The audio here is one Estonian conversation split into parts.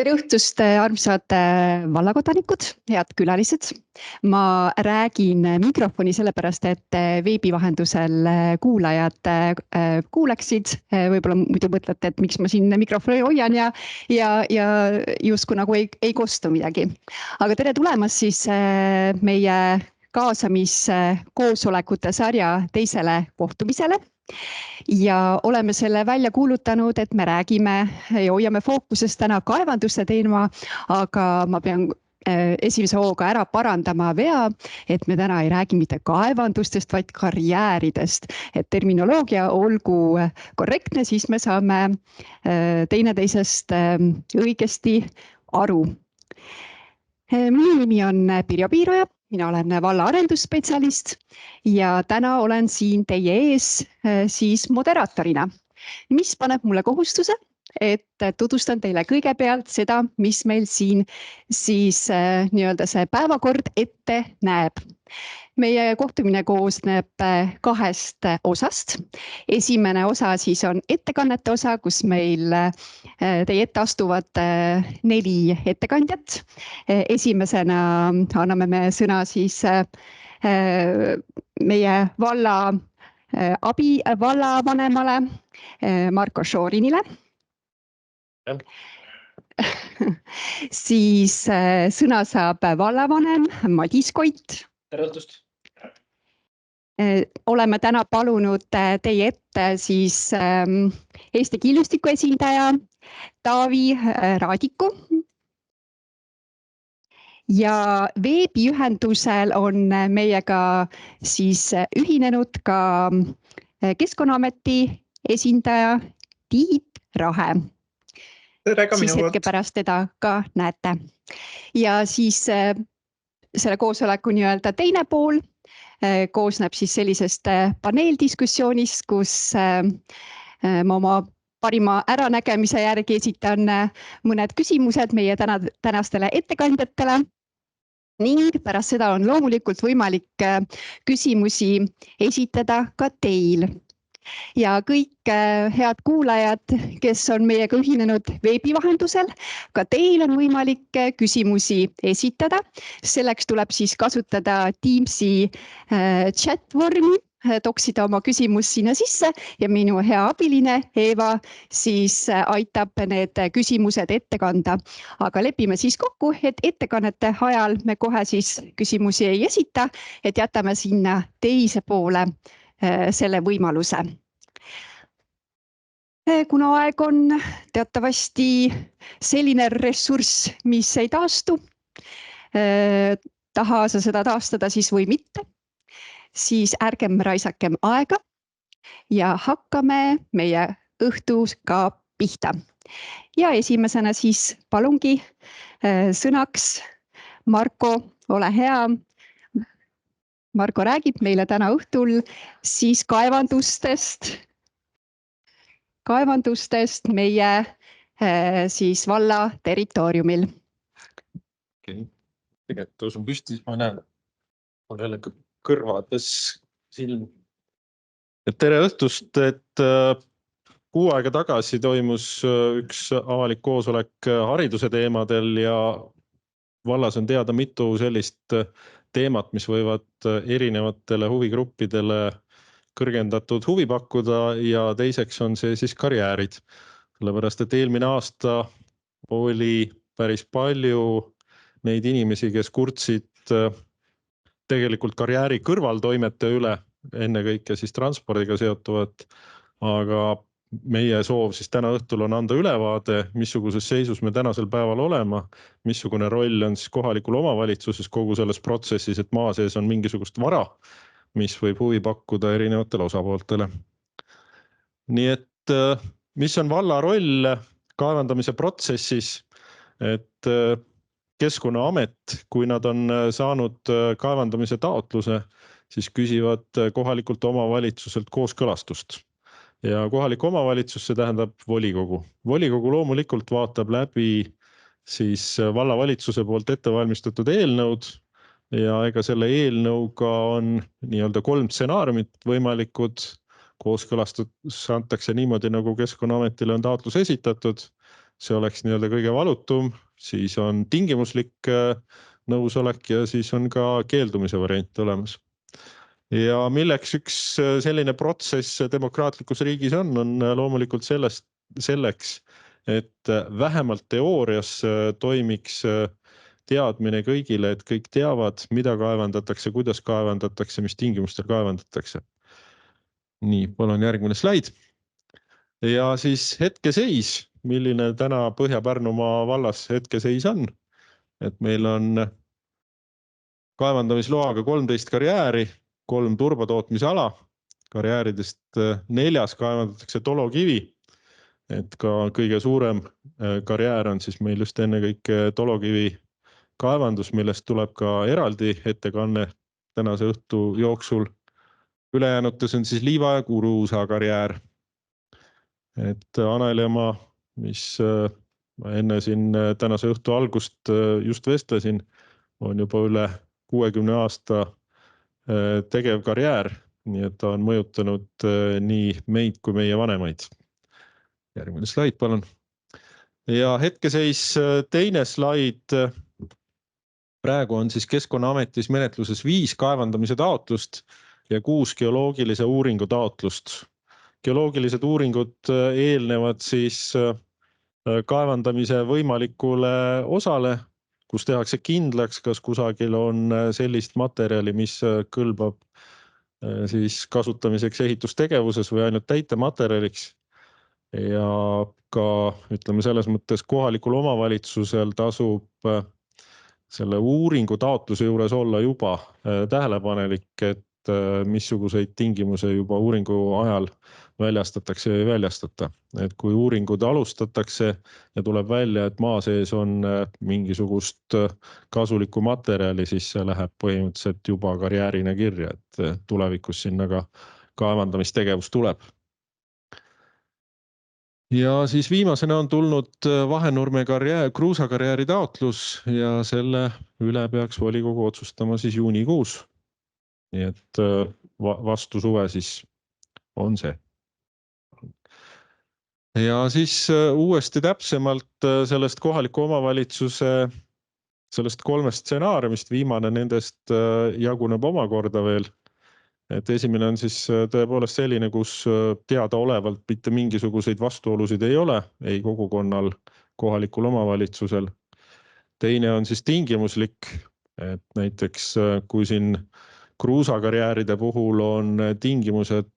Tere õhtust, armsad vallakodanikud, head külalised. Ma räägin mikrofoni sellepärast, et veebi vahendusel kuulajad kuuleksid. Võib-olla muidu mõtlete, et miks ma siin mikrofoni hoian ja justkui nagu ei kostu midagi. Aga tere tulemast siis meie kaasamiskoosolekute sarja teisele kohtumisele. Ja oleme selle välja kuulutanud, et me räägime ja hoiame fookuses täna kaevanduste teema, aga ma pean esimese hooga ära parandama vea, et me täna ei räägi mitte kaevandustest, vaid karjääridest. Et terminoloogia olgu korrektne, siis me saame teineteisest õigesti aru. Minu nimi on Pirjo Piiroja. Mina olen valla arendusspetsialist ja täna olen siin teie ees siis moderaatorina, mis paneb mulle kohustuse, et tutvustan teile kõigepealt seda, mis meil siin siis nii-öelda see päevakord ette näeb. Meie kohtumine koosneb kahest osast. Esimene osa siis on ettekannete osa, kus meil teie ette astuvad 4 ettekandjat. Esimesena anname me sõna siis meie valla vallavanemale Marko Šorinile. Siis sõna saab vallavanem Madis Koit. Tere õhtust! Oleme täna palunud teie ette siis Eesti Killustiku esindaja Taavi Raadiku. Ja veebiühendusel on meiega siis ühinenud ka Keskkonnaameti esindaja Tiit Rahe. Siis hetke pärast teda ka näete. Ja siis selle koosoleku nii-öelda teine pool koosneb siis sellisest paneeldiskussioonist, kus ma oma parima äranägemise järgi esitan mõned küsimused meie tänastele ettekandjatele ning pärast seda on loomulikult võimalik küsimusi esitada ka teil. Ja kõik head kuulajad, kes on meiega ühinenud veebi vahendusel, ka teil on võimalik küsimusi esitada. Selleks tuleb siis kasutada Teamsi chat-vormi, toksida oma küsimus sinna sisse ja minu hea abiline Eeva siis aitab need küsimused ette kanda. Aga lepime siis kokku, et ettekannete ajal me kohe siis küsimusi ei esita, et jätame sinna teise poole selle võimaluse. Kuna aeg on teatavasti selline ressurss, mis ei taastu, taha sa seda taastada siis või mitte, siis ärgem raisakem aega ja hakkame meie õhtuga pihta. Ja esimesena siis palungi sõnaks Marko, ole hea. Marko räägib meile täna õhtul siis kaevandustest meie siis valla territooriumil. Okei. Tegelikult tõusun püsti, ma näen, on jälle kõrvades silm. Tere õhtust, et kuu aega tagasi toimus üks avalik koosolek hariduse teemadel ja vallas on teada mitu sellist teemat, mis võivad erinevatele huvigruppidele kõrgendatud huvi pakkuda ja teiseks on see siis karjäärid. Sellepärast, et eelmine aasta oli päris palju neid inimesi, kes kurtsid tegelikult karjääri kõrvaltoimete üle, ennekõike siis transpordiga seotuvat, aga meie soov siis täna õhtul on anda ülevaade, missuguses seisus me tänasel päeval olema, missugune roll on siis kohalikul omavalitsuses kogu selles protsessis, et maa sees on mingisugust vara, mis võib huvi pakkuda erinevatele osapooltele. Nii et mis on valla roll kaevandamise protsessis, et Keskkonnaamet, kui nad on saanud kaevandamise taotluse, siis küsivad kohalikult omavalitsuselt kooskõlastust. Ja kohalik omavalitsus, see tähendab volikogu. Volikogu loomulikult vaatab läbi siis vallavalitsuse poolt ettevalmistatud eelnõud ja ega selle eelnõuga on nii-öelda 3 stsenaariumit võimalikud. Kooskõlastus antakse niimoodi, nagu Keskkonnaametile on taotlus esitatud. see oleks nii-öelda kõige valutum, siis on tingimuslik nõusolek ja siis on ka keeldumise variant olemas. Ja milleks üks selline protsess demokraatlikus riigis on loomulikult selleks, et vähemalt teoorias toimiks teadmine kõigile, et kõik teavad, mida kaevandatakse, kuidas kaevandatakse, mis tingimustel kaevandatakse. Nii, palun järgmine slaid. Ja siis hetkeseis, milline täna Põhja-Pärnumaa vallas hetkeseis on. Et meil on kaevandamisloaga 13 karjääri, 3 turbotootmisala, karjääridest 4 kaevandatakse tolokivi, et ka kõige suurem karjäär on siis meil just ennekõike tolokivi kaevandus, millest tuleb ka eraldi ettekanne tänase õhtu jooksul. Ülejäänutes on siis liiva ja kuruusa karjäär. Et Aneljamaa, mis ma enne siin tänase õhtu algust just vestlesin, on juba üle 60 aasta tegev karjäär, nii et ta on mõjutanud nii meid kui meie vanemaid. Järgmine slaid, palun. Ja hetkeseis teine slaid. Praegu on siis Keskkonnaametis menetluses 5 kaevandamise taotlust ja 6 geoloogilise uuringu taotlust. Geoloogilised uuringud eelnevad siis kaevandamise võimalikule osale, kus tehakse kindlaks, kas kusagil on sellist materjali, mis kõlbab siis kasutamiseks ehitustegevuses või ainult täitematerjaliks. Ja ka ütleme selles mõttes kohalikul omavalitsusel tasub selle uuringu taotluse juures olla juba tähelepanelik, et missuguseid tingimusi juba uuringu ajal väljastatakse või väljastata. Et kui uuringud alustatakse ja tuleb välja, et maa sees on mingisugust kasulikku materjali, siis see läheb põhimõtteliselt juba karjäärina kirja, et tulevikus sinna ka kaevandamistegevus tuleb. Ja siis viimasena on tulnud Vahenurme kruusakarjääri taotlus ja selle üle peaks volikogu otsustama siis juunikuus. Nii et vastu suve siis on see. Ja siis uuesti täpsemalt sellest kohaliku omavalitsuse, sellest 3 stsenaariumist, viimane nendest jaguneb omakorda veel. Et esimene on siis tõepoolest selline, kus teadaolevalt mitte mingisuguseid vastuolusid ei ole, ei kogukonnal, kohalikul omavalitsusel. Teine on siis tingimuslik, et näiteks kui siin kruusakarjääride puhul on tingimused,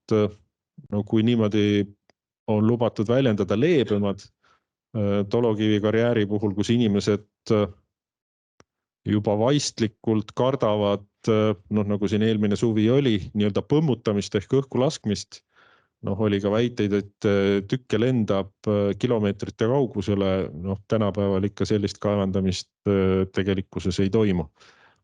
no kui niimoodi on lubatud väljendada leebemad, tolokivi karjääri puhul, kus inimesed juba vaistlikult kardavad, nagu siin eelmine suvi oli, nii-öelda põmmutamist ehk õhku laskmist. Oli ka väiteid, et tükke lendab kilomeetrite kaugusele, tänapäeval ikka sellist kaevandamist tegelikkuses ei toimu.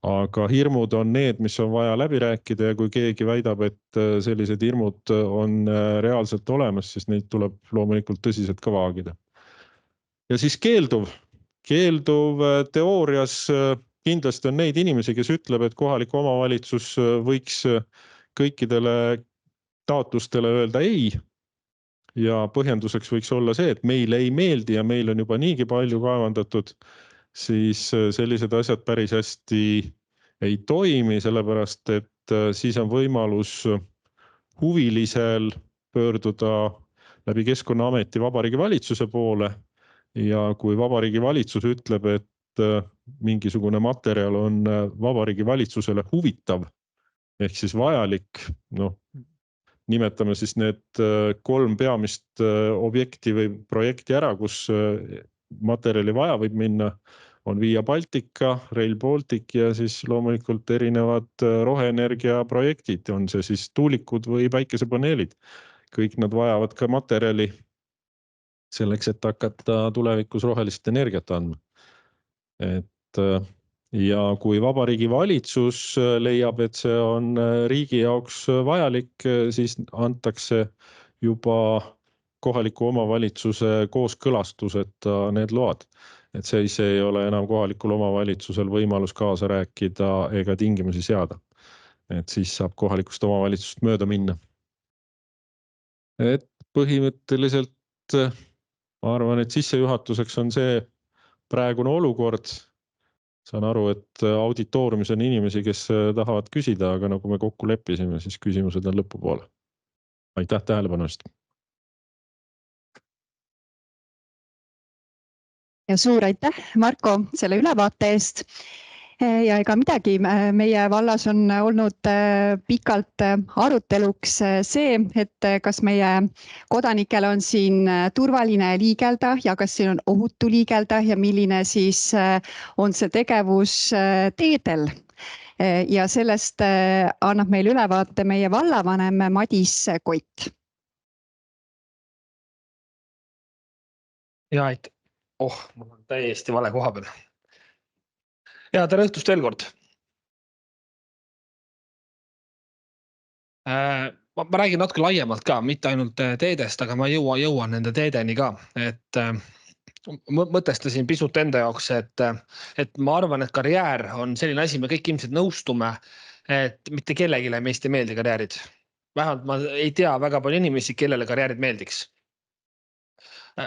Aga hirmud on need, mis on vaja läbi rääkida ja kui keegi väidab, et sellised hirmud on reaalselt olemas, siis neid tuleb loomulikult tõsiselt ka vaagida. Ja siis keelduv teoorias kindlasti on neid inimesi, kes ütleb, et kohalik omavalitsus võiks kõikidele taotlustele öelda ei. Ja põhjenduseks võiks olla see, et meile ei meeldi ja meil on juba niigi palju kaevandatud, siis sellised asjad päris hästi ei toimi, sellepärast et siis on võimalus huvilisel pöörduda läbi Keskkonnaameti Vabariigi Valitsuse poole ja kui Vabariigi Valitsus ütleb, et mingisugune materjal on Vabariigi Valitsusele huvitav ehk siis vajalik, nimetame siis need 3 peamist objekti või projekti ära, kus materjali vaja võib minna, on Via Baltica, Rail Baltic ja siis loomulikult erinevad roheenergia projektid, on see siis tuulikud või päikesepaneelid. Kõik nad vajavad ka materjali selleks, et hakata tulevikus rohelist energiat andma. Ja kui Vabariigi Valitsus leiab, et see on riigi jaoks vajalik, siis antakse juba kohaliku omavalitsuse kooskõlastuseta need load. Et see ei ole enam kohalikul omavalitsusel võimalus kaasa rääkida ega tingimusi seada. Et siis saab kohalikust omavalitsust mööda minna. Et põhimõtteliselt ma arvan, et sissejuhatuseks on see praegune olukord. Saan aru, et auditooriumis on inimesi, kes tahavad küsida, aga nagu me kokku leppisime, siis küsimused on lõpupoole. Aitäh tähelepanu eest. Ja suur aitäh, Marko, selle ülevaate eest. Ja ega midagi, meie vallas on olnud pikalt aruteluks see, et kas meie kodanikel on siin turvaline liigelda ja kas siin on ohutu liigelda ja milline siis on see tegevus teedel. Ja sellest annab meile ülevaate meie vallavanem Madis Kott. Ja, mul on täiesti vale koha peal. Ja tere õhtust veel kord. Ma räägin natuke laiemalt ka, mitte ainult teedest, aga ma jõuan nende teedeni ka. Et mõtestasin pisut enda jaoks, et ma arvan, et karjäär on selline asi, me kõik ilmselt nõustume, et mitte kellegile meist ei meeldi karjäärid. Vähemalt ma ei tea väga palju inimesi, kellele karjäärid meeldiks.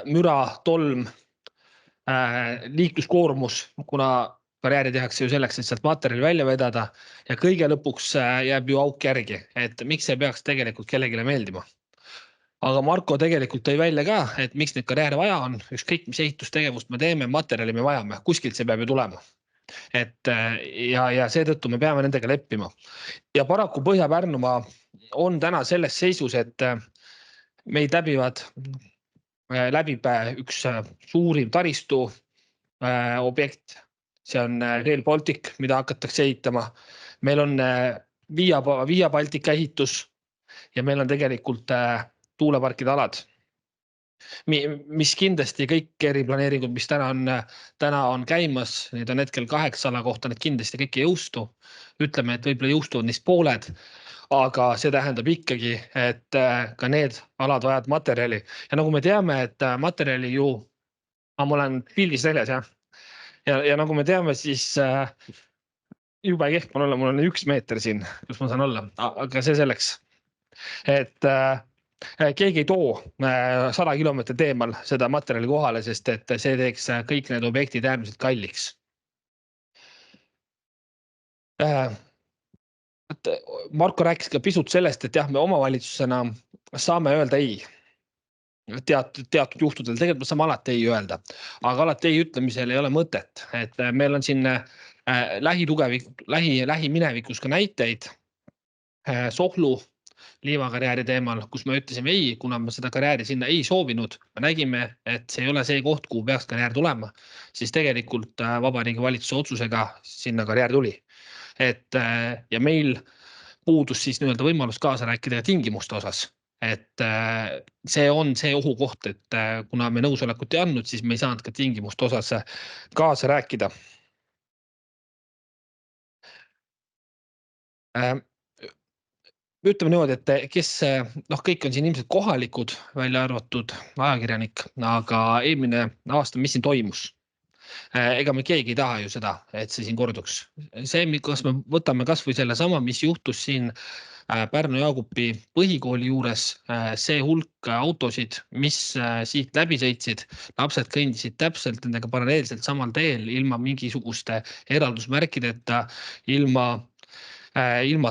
Müra, tolm, liikluskoormus, kuna karjääri tehakse ju selleks, et sealt materjali välja vedada ja kõige lõpuks jääb ju auk järgi, et miks see peaks tegelikult kellegile meeldima. Aga Marko tegelikult tõi välja ka, et miks neid karjääre vaja on, ükskõik mis ehitustegevust me teeme, materjali me vajame, kuskilt see peab ju tulema. Ja seetõttu me peame nendega leppima. Ja paraku Põhja-Pärnumaa on täna selles seisus, et meid läbib üks suurim taristu objekt. See on Rail Baltic, mida hakatakse ehitama. Meil on Via Baltica ehitus ja meil on tegelikult tuuleparkide alad. Mis kindlasti kõik eriplaneeringud, mis täna on käimas, need on hetkel 8 ala kohta, need kindlasti kõik ei jõustu. Ütleme, et võib-olla jõustuvad neist pooled, aga see tähendab ikkagi, et ka need alad vajavad materjali. Ja nagu me teame, et materjali ju, ma olen pildis väljas, jah. Ja nagu me teame, siis jube kehv on olla, mul on 1 meeter siin, kus ma saan olla, aga see selleks. Et keegi ei too 100 kilomeetrit eemal seda materjali kohale, sest et see teeks kõik need objektid äärmiselt kalliks. Marko rääkis ka pisut sellest, et jah, me omavalitsusena saame öelda ei. Teatud juhtudel tegelikult me saame alati ei öelda, aga alati ei ütlemisel ei ole mõtet, et meil on siin lähiminevikus ka näiteid Sohlu liivakarjääri teemal, kus me ütlesime ei, kuna me seda karjääri sinna ei soovinud, me nägime, et see ei ole see koht, kuhu peaks karjäär tulema, siis tegelikult Vabariigi Valitsuse otsusega sinna karjäär tuli. Ja meil puudus siis nii-öelda võimalus kaasa rääkida tingimuste osas. Et see on see ohukoht, et kuna me nõusolekut ei andnud, siis me ei saanud ka tingimuste osas kaasa rääkida. Ütleme niimoodi, et kes, kõik on siin ilmselt kohalikud, välja arvatud ajakirjanik, aga eelmine aasta, mis siin toimus? Ega me keegi ei taha ju seda, et see siin korduks. See, kas me võtame kas või selle sama, mis juhtus siin Pärnu Jaagupi põhikooli juures, see hulk autosid, mis siit läbi sõitsid, lapsed kõndisid täpselt nendega paralleelselt samal teel, ilma mingisuguste eraldusmärkideta, ilma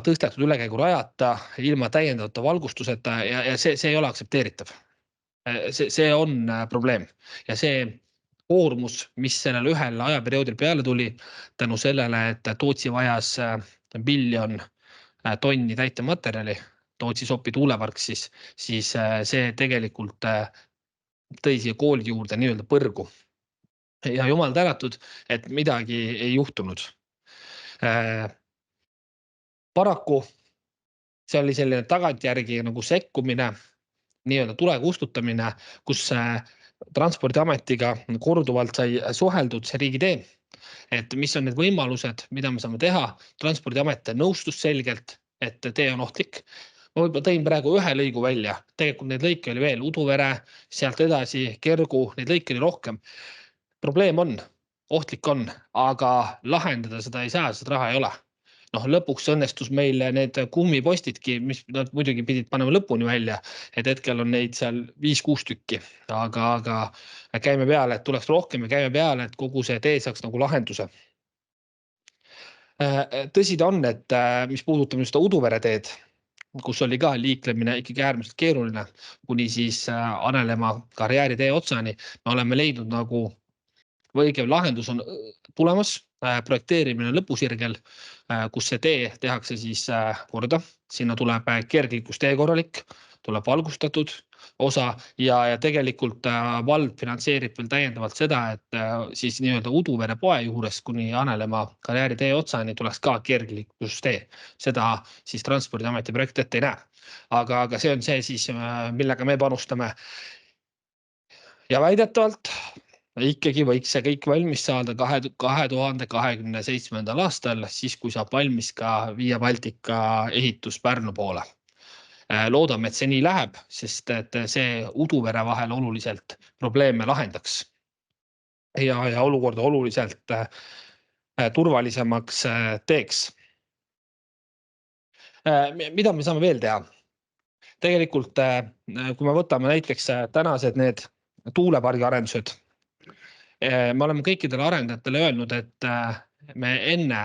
tõstetud ülekäigurajata, ilma täiendavate valgustuseta ja see ei ole aktsepteeritav. See on probleem ja see koormus, mis sellel ühel ajaperioodil peale tuli, tänu sellele, et Tootsi vajas 1 miljon tonni täitematerjali, Tootsi Sopi tuulepark, siis see tegelikult tõi siia kooli juurde nii-öelda põrgu. Ja jumal tänatud, et midagi ei juhtunud. Paraku see oli selline tagantjärgi nagu sekkumine, nii-öelda tule kustutamine, kus Transpordiametiga korduvalt sai suheldud see riigitee. Et mis on need võimalused, mida me saame teha. Transpordiamet nõustus selgelt, et tee on ohtlik. Ma võib-olla tõin praegu ühe lõigu välja. Tegelikult neid lõike oli veel, Uduvere, sealt edasi, Kergu, neid lõike oli rohkem. Probleem on, ohtlik on, aga lahendada seda ei saa, seda raha ei ole. lõpuks õnnestus meil need kummipostidki, mis nad muidugi pidid panema lõpuni välja, et hetkel on neid seal 5-6 tükki, aga käime peale, et tuleks rohkem ja käime peale, et kogu see tee saaks nagu lahenduse. Tõsi ta on, et mis puudutab just Uduvere teed, kus oli ka liiklemine ikkagi äärmiselt keeruline, kuni siis Anelemaa karjääritee otsani, me oleme leidnud nagu õige lahendus on tulemas, projekteerimine lõpusirgel, kus see tee tehakse siis korda. Sinna tuleb kergliiklustee korralik, tuleb valgustatud osa ja tegelikult valv finantseerib veel täiendavalt seda, et siis nii-öelda Uduvere poe juures kuni Anelemaa karjääritee otsani tuleks ka kergliiklustee. Seda siis Transpordiameti projekt ette ei näe. Aga see on see siis, millega me panustame. Ja väidetavalt ikkagi võiks see kõik valmis saada 2027. aastal, siis kui saab valmis ka Via Baltica ehitus Pärnu poole. Loodame, et see nii läheb, sest et see Uduvere vahel oluliselt probleeme lahendaks ja olukorda oluliselt turvalisemaks teeks. Mida me saame veel teha? Tegelikult, kui me võtame näiteks tänased need tuulepargi arendused, me oleme kõikidele arendajatele öelnud, et me enne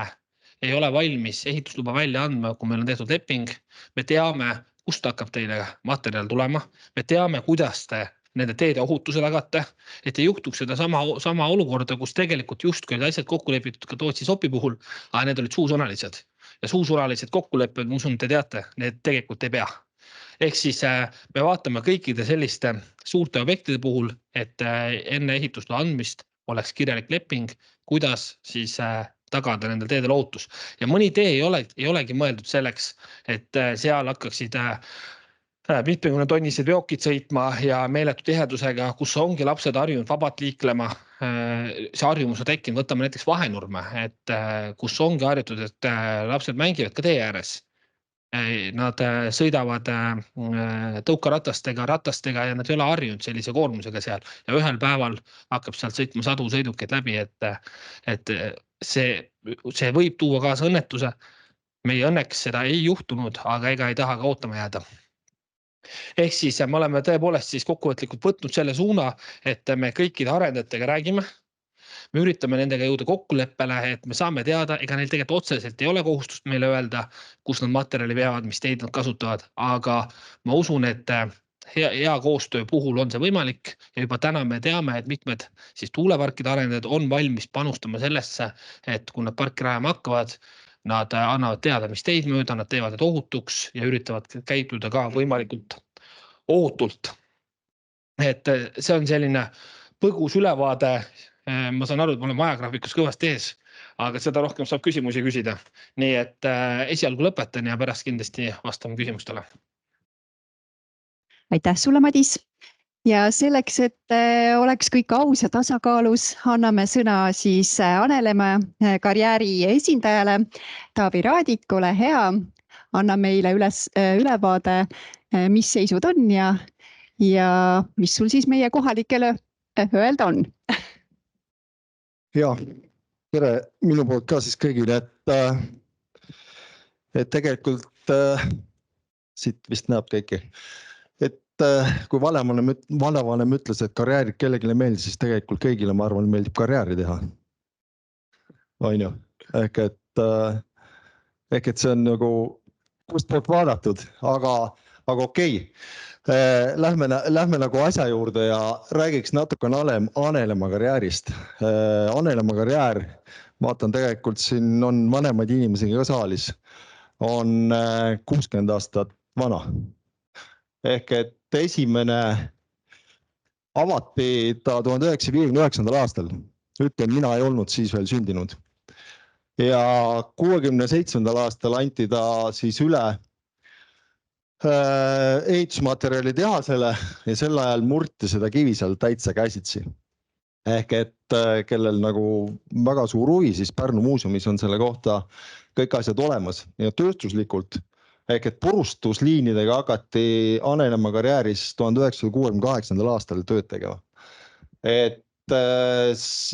ei ole valmis ehitusluba välja andma, kui meil on tehtud leping. Me teame, kust hakkab teile materjal tulema. Me teame, kuidas te nende teede ohutuse tagate, et ei juhtuks seda sama olukorda, kus tegelikult justkui olid asjad kokku lepitud ka Tootsi Sopi puhul, aga need olid suusõnalised. Ja suusõnalised kokkulepped, ma usun, te teate, need tegelikult ei pea. Ehk siis me vaatame kõikide selliste suurte objektide puhul, et enne ehitusloa andmist oleks kirjalik leping, kuidas siis tagada nendel teedel ohutus. Ja mõni tee ei olegi mõeldud selleks, et seal hakkaksid mitmekümne tonnised veokid sõitma ja meeletu tihedusega, kus ongi lapsed harjunud vabalt liiklema. See harjumus on tekkinud, võtame näiteks Vahenurme, et kus ongi harjutud, et lapsed mängivad ka tee ääres. Nad sõidavad tõukaratastega ja nad ei ole harjunud sellise koormusega seal ja ühel päeval hakkab sealt sõitma sadu sõidukeid läbi, et see võib tuua kaasa õnnetuse. Meie õnneks seda ei juhtunud, aga ega ei taha ka ootama jääda. Ehk siis me oleme tõepoolest siis kokkuvõtlikult võtnud selle suuna, et me kõikide arendajatega räägime. Me üritame nendega jõuda kokkuleppele, et me saame teada, ega neil tegelikult otseselt ei ole kohustust meile öelda, kus nad materjali veavad, mis teid nad kasutavad, aga ma usun, et hea koostöö puhul on see võimalik ja juba täna me teame, et mitmed siis tuuleparkide arendajad on valmis panustama sellesse, et kui nad parki rajama hakkavad, nad annavad teada, mis teid mööda, nad teevad need ohutuks ja üritavad käituda ka võimalikult ohutult. Et see on selline põgus ülevaade. Ma saan aru, et ma olen ajagraafikus kõvasti ees, aga seda rohkem saab küsimusi küsida. Nii et esialgu lõpetan ja pärast kindlasti vastame küsimustele. Aitäh sulle, Madis! Ja selleks, et oleks kõik aus ja tasakaalus, anname sõna siis Anelemaa karjääri esindajale Taavi Raadik, ole hea, anna meile ülevaade, mis seisud on ja mis sul siis meie kohalikele öelda on. Ja, tere minu poolt ka siis kõigile, et tegelikult siit vist näeb kõiki, et kui vanavanem ütles, et karjäärid kellelegi meeldib, siis tegelikult kõigile, ma arvan, meeldib karjääri teha. On ju? Ehk et see on nagu kust poolt vaadatud, aga okei. Lähme nagu asja juurde ja räägiks natuke Anelemaa karjäärist. Anelemaa karjäär, vaatan tegelikult siin on vanemaid inimesi ka saalis, on 60 aastat vana. Ehk et esimene avati ta 1959. aastal. Ütlen, mina ei olnud siis veel sündinud. Ja 67. aastal anti ta siis üle ehitusmaterjali tehasele ja sel ajal murti seda Kivisäel täitsa käsitsi. Ehk et kellel nagu väga suur huvi, siis Pärnu muuseumis on selle kohta kõik asjad olemas ja tööstuslikult. Ehk et purustusliinidega hakati Anelemaa karjääris 1968. aastal tööd tegema. Et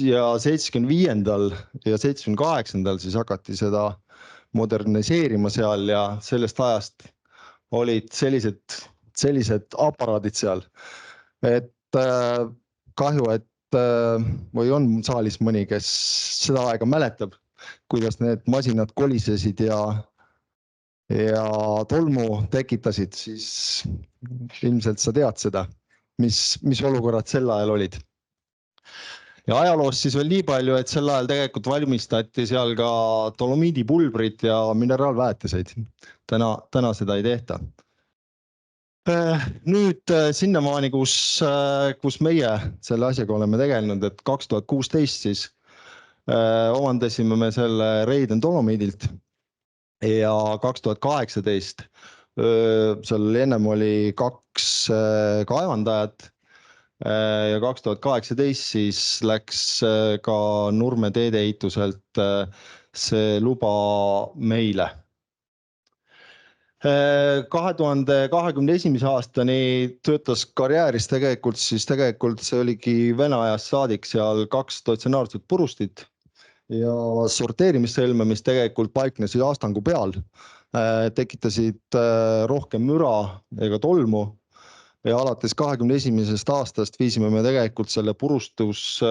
ja 75. ja 78. siis hakati seda moderniseerima seal ja sellest ajast olid sellised aparaadid seal, et kahju, et või on saalis mõni, kes seda aega mäletab, kuidas need masinad kolisesid ja tolmu tekitasid, siis ilmselt sa tead seda, mis olukorrad sel ajal olid. Ja ajaloost siis veel nii palju, et sel ajal tegelikult valmistati seal ka dolomiidipulbrit ja mineraalväetiseid. Täna seda ei tehta. Nüüd sinnamaani, kus meie selle asjaga oleme tegelenud, et 2016 siis omandasime me selle Reiden dolomiidilt ja 2018 seal ennem oli 2 kaevandajat ja 2018 siis läks ka Nurme teedeehituselt see luba meile. 2021. aastani töötas karjääris tegelikult see oligi Vene ajast saadik seal 2 statsionaarset purustit ja sorteerimissõlme, mis tegelikult paiknesid Astangu peal, tekitasid rohkem müra ega tolmu ja alates 2021. aastast viisime me tegelikult selle purustus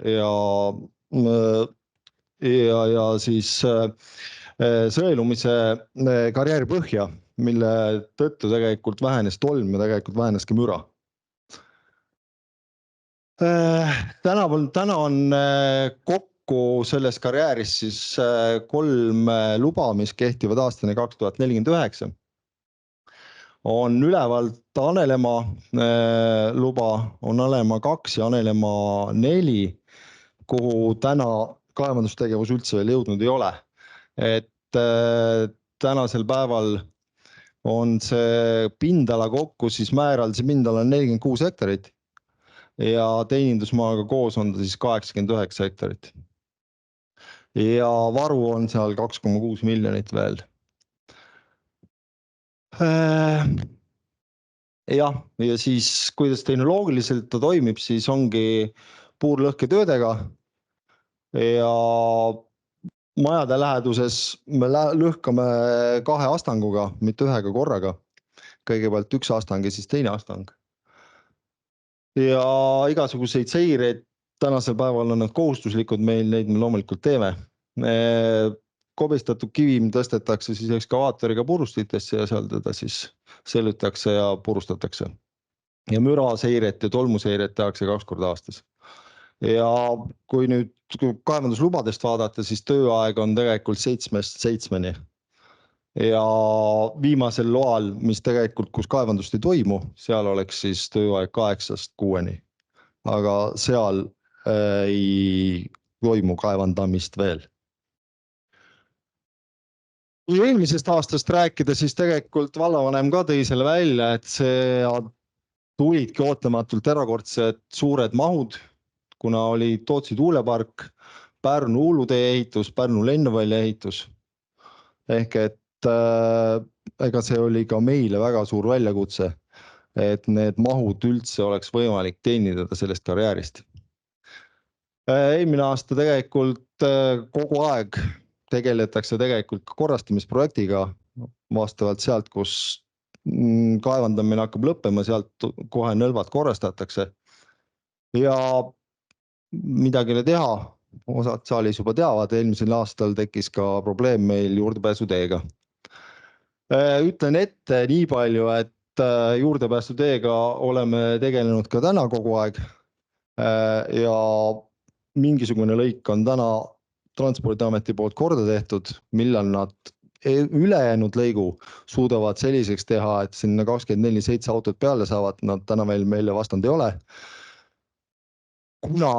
ja siis sõelumise karjääri põhja, mille tõttu tegelikult vähenes tolm ja tegelikult vähenes ka müra. Täna on kokku selles karjääris siis 3 luba, mis kehtivad aastani 2049. On ülevalt Anelemaa luba, on Anelemaa 2 ja Anelemaa 4, kuhu täna kaevandustegevus üldse veel jõudnud ei ole. Et tänasel päeval on see pindala kokku, siis määralise pindala on 46 hektarit ja teenindusmaaga koos on ta siis 89 hektarit. Ja varu on seal 2,6 miljonit veel. Ja siis kuidas tehnoloogiliselt ta toimib, siis ongi puurlõhketöödega ja majade läheduses me lõhkame 2 astanguga, mitte 1 korraga. Kõigepealt 1 astang ja siis teine astang. Ja igasuguseid seireid tänasel päeval on nad kohustuslikud meil, neid me loomulikult teeme. Kobistatud kivim tõstetakse siis ekskavaatoriga purustitesse ja seal teda siis sellutakse ja purustatakse. Ja müra seiret ja tolmuseiret tehakse 2 korda aastas. Ja kui nüüd kaevanduslubadest vaadata, siis tööaeg on tegelikult 7-st 7-ni. Ja viimasel loal, mis tegelikult, kus kaevandust ei toimu, seal oleks siis tööaeg 8-st 6-ni. Aga seal ei toimu kaevandamist veel. Kui eelmisest aastast rääkida, siis tegelikult vallavanem ka tõi selle välja, et see tulidki ootamatult erakordsed suured mahud, kuna oli Tootsi tuulepark, Pärnu Uulutee ehitus, Pärnu lennuvälja ehitus. Ehk et ega see oli ka meile väga suur väljakutse, et need mahud üldse oleks võimalik teenindada sellest karjäärist. Eelmine aasta tegelikult kogu aeg tegeletakse tegelikult korrastamisprojektiga vastavalt sealt, kus kaevandamine hakkab lõppema, sealt kohe nõlvad korrastatakse. Ja midagi teha, osad saalis juba teavad, eelmisel aastal tekkis ka probleem meil juurdepääsuteega. Ütlen ette nii palju, et juurdepääsuteega oleme tegelenud ka täna kogu aeg ja mingisugune lõik on täna Transpordiameti poolt korda tehtud, millal nad ülejäänud lõigu suudavad selliseks teha, et sinna 24/7 autod peale saavad, nad täna veel meile vastanud ei ole. Kuna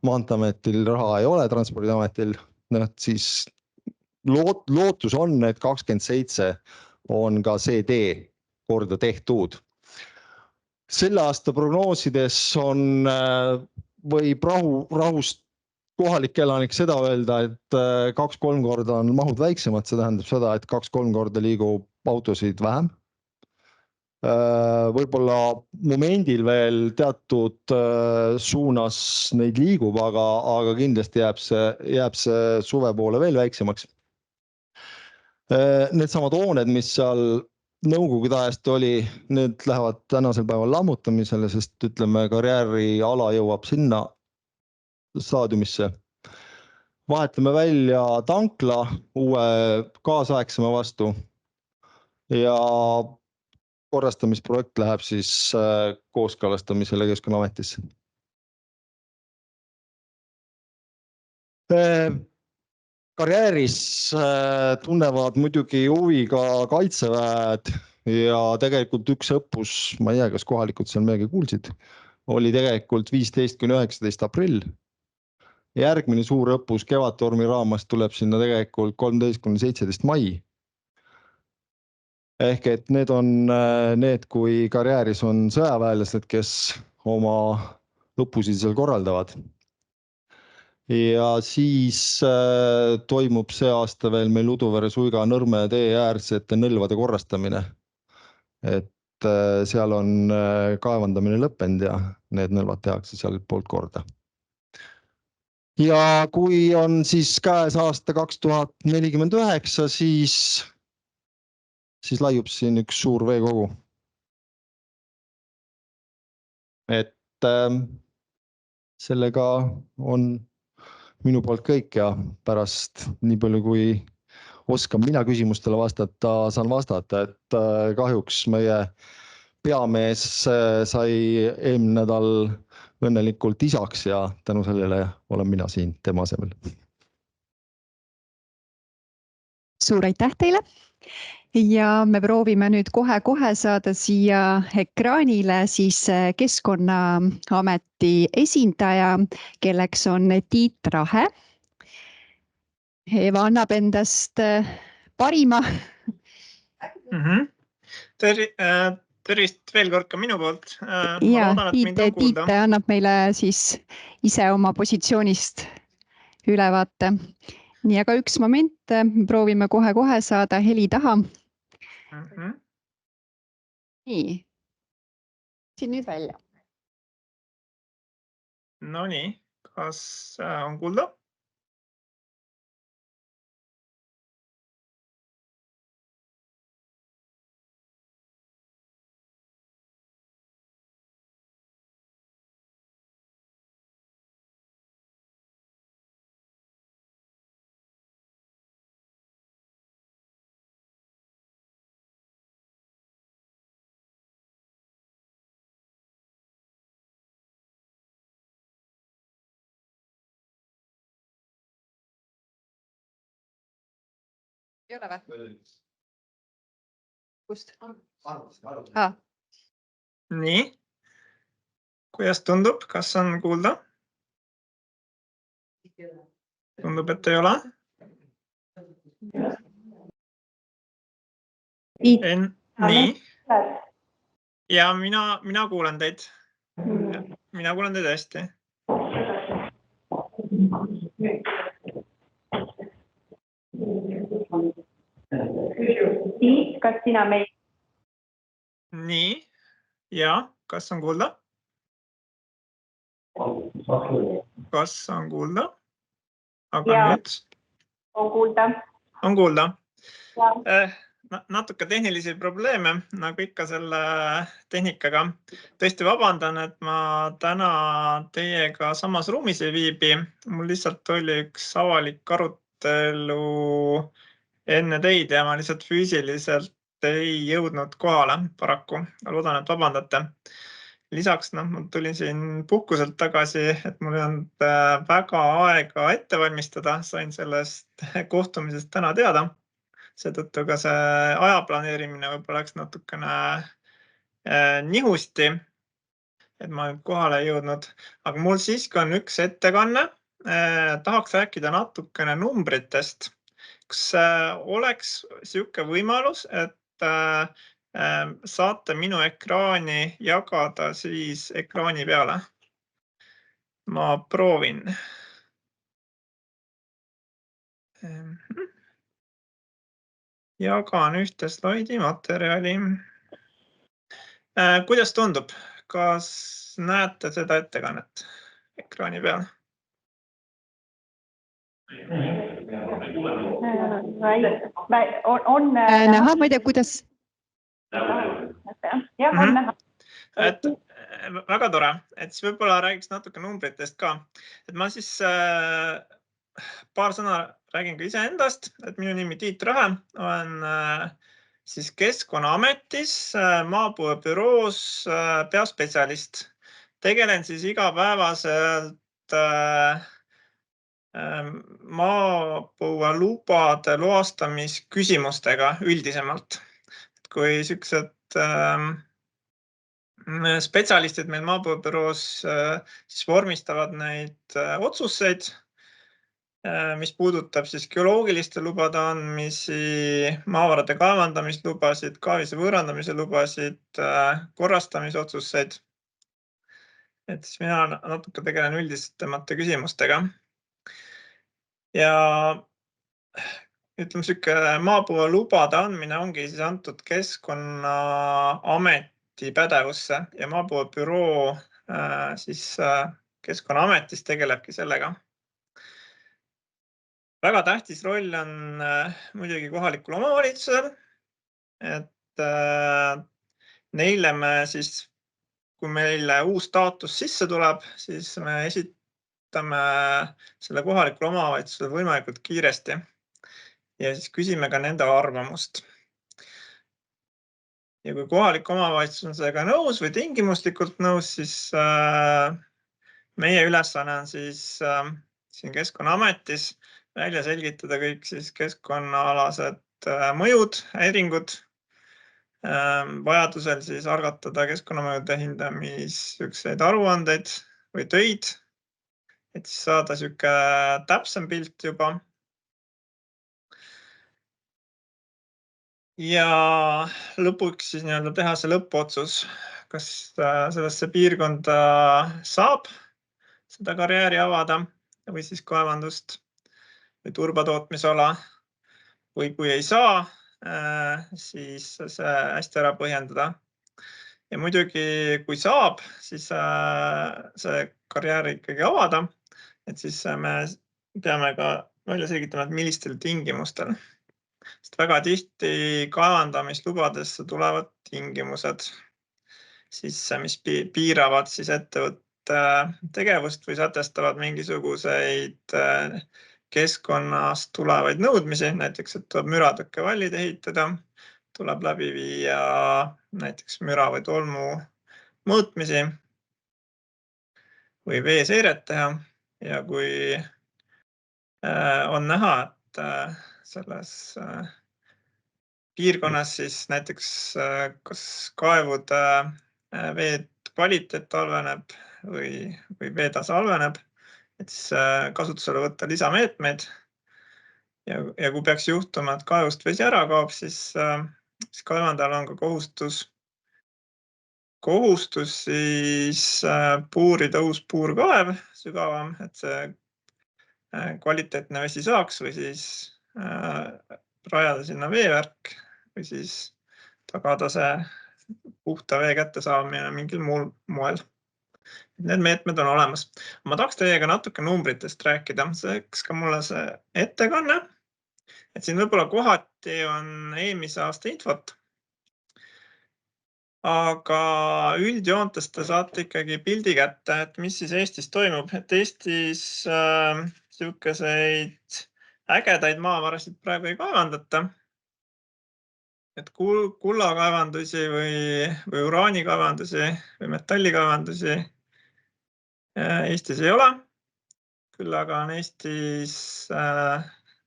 Maanteeametil raha ei ole, Transpordiametil, siis lootus on, et 27 on ka see tee korda tehtud. Selle aasta prognoosides võib rahust kohalik elanik seda öelda, et 2-3 korda on mahud väiksemad, see tähendab seda, et 2-3 korda liigub autosid vähem. Võib-olla momendil veel teatud suunas neid liigub, aga kindlasti jääb see suve poole veel väiksemaks. Needsamad hooned, mis seal nõukogude ajast oli, need lähevad tänasel päeval lammutamisele, sest ütleme, karjääriala jõuab sinna staadiumisse. Vahetame välja tankla uue kaasaegsema vastu ja korrastamisprojekt läheb siis kooskõlastamisele Keskkonnaametisse. Karjääris tunnevad muidugi huvi ka kaitseväed ja tegelikult üks õppus, ma ei tea, kas kohalikud seal midagi kuulsid, oli tegelikult 15–19 aprill. Järgmine suur õppus Kevadtormi raames tuleb sinna tegelikult 13–17 mai. Ehk et need on need, kui karjääris on sõjaväelased, kes oma õppusid seal korraldavad. Ja siis toimub see aasta veel meil Uduvere-Suiga Nõrme tee äärsete nõlvade korrastamine. Et seal on kaevandamine lõppenud ja need nõlvad tehakse seal poolt korda. Ja kui on siis käes aasta 2049, siis laiub siin üks suur veekogu. Et sellega on minu poolt kõik ja pärast nii palju, kui oskan mina küsimustele vastata, saan vastata, et kahjuks meie peamees sai eelmine nädal õnnelikult isaks ja tänu sellele olen mina siin tema asemel. Suur aitäh teile ja me proovime nüüd kohe saada siia ekraanile siis Keskkonnaameti esindaja, kelleks on Tiit Rahe. Eva annab endast parima. Tervist veel kord ka minu poolt. Ja Tiit annab meile siis ise oma positsioonist ülevaate. Nii, aga üks moment, proovime kohe saada heli taha. Nii, siin nüüd välja. No nii, kas on kuulda? Ei ole või? Kust? Nii, kuidas tundub, kas on kuulda? Tundub, et ei ole. Nii. Ja mina kuulen teid. Mina kuulen teid hästi. Tiit, kas sina meid? Nii, ja kas on kuulda? Kas on kuulda? Aga ja, nüüd? On kuulda. On kuulda. Natuke tehnilisi probleeme, nagu ikka selle tehnikaga. Tõesti vabandan, et ma täna teiega samas ruumis ei viibi. Mul lihtsalt oli üks avalik arutelu enne teid ja ma lihtsalt füüsiliselt ei jõudnud kohale paraku. Loodan, et vabandate. Lisaks ma tulin siin puhkuselt tagasi, et mul ei olnud väga aega ette valmistada. Sain sellest kohtumisest täna teada. Seetõttu ka see aja planeerimine võib-olla läks natukene nihusti, et ma nüüd kohale ei jõudnud. Aga mul siiski on üks ettekanne. Tahaks rääkida natukene numbritest. Kas oleks siuke võimalus, et saate minu ekraani jagada siis ekraani peale? Ma proovin. Jagan ühte slaidi materjali. Kuidas tundub? Kas näete seda ettekannet ekraani peal? On näha, ma ei tea, kuidas. jah, on näha. Et väga tore, et siis võib-olla räägiks natuke numbritest ka. Et ma siis paar sõna räägin ka iseendast, et minu nimi Tiit Rahe, olen siis Keskkonnaametis maapõuebüroos peaspetsialist. Tegelen siis igapäevaselt maapõuelubade loastamisküsimustega üldisemalt. Kui siuksed spetsialistid meil maapõuebüroos siis vormistavad neid otsuseid, mis puudutab siis geoloogiliste lubade andmisi, maavarade kaevandamislubasid, kaevise võõrandamise lubasid, korrastamisotsuseid. Et siis mina natuke tegelen üldisemate küsimustega. Ja ütleme, siuke maapõuelubade andmine ongi siis antud Keskkonnaameti pädevusse ja maapõuebüroo siis Keskkonnaametis tegelebki sellega. Väga tähtis roll on muidugi kohalikul omavalitsusel, et neile me siis, kui meile uus staatus sisse tuleb, siis me esitame selle kohalikul omavalitsusel võimalikult kiiresti ja siis küsime ka nende arvamust. Ja kui kohalik omavalitsus on sellega nõus või tingimuslikult nõus, siis meie ülesanne on siis siin Keskkonnaametis välja selgitada kõik siis keskkonnaalased mõjud, häiringud, vajadusel siis algatada keskkonnamõjude hindamisükseid aruandeid või töid, et siis saada siuke täpsem pilt juba. Ja lõpuks siis teha see lõppotsus, kas sellesse piirkonda saab seda karjääri avada või siis kaevandust või turbatootmisala või kui ei saa, siis see hästi ära põhjendada. Ja muidugi, kui saab, siis see karjääri ikkagi avada, et siis me peame ka välja selgitama, et millistel tingimustel. Sest väga tihti kaevandamislubadesse tulevad tingimused, siis, mis piiravad siis ettevõtte tegevust või sätestavad mingisuguseid keskkonnast tulevaid nõudmisi, näiteks, et tuleb müratõkkevallid ehitada, tuleb läbi viia näiteks müra või tolmu mõõtmisi või veeseiret teha. Ja kui on näha, et selles piirkonnas siis näiteks kas kaevude vee kvaliteet halveneb või veetase halveneb, et siis kasutusele võtta lisameetmeid. Ja kui peaks juhtuma, et kaevust vesi ära kaob, siis kaevandajal on ka kohustus siis puurida uus puurkaev sügavam, et see kvaliteetne vesi saaks või siis rajada sinna veevärk või siis tagada see puhta vee kättesaamine mingil muul moel. Need meetmed on olemas. Ma tahaks teiega natuke numbritest rääkida, selleks ka mulle see ettekanne. Et siin võib-olla kohati on eelmise aasta infot, aga üldjoontes te saate ikkagi pildi kätte, et mis siis Eestis toimub. Et Eestis siukeseid ägedaid maavarasid praegu ei kaevandata. Et kullakaevandusi või uraanikaevandusi või metallikaevandusi Eestis ei ole. Küll aga on Eestis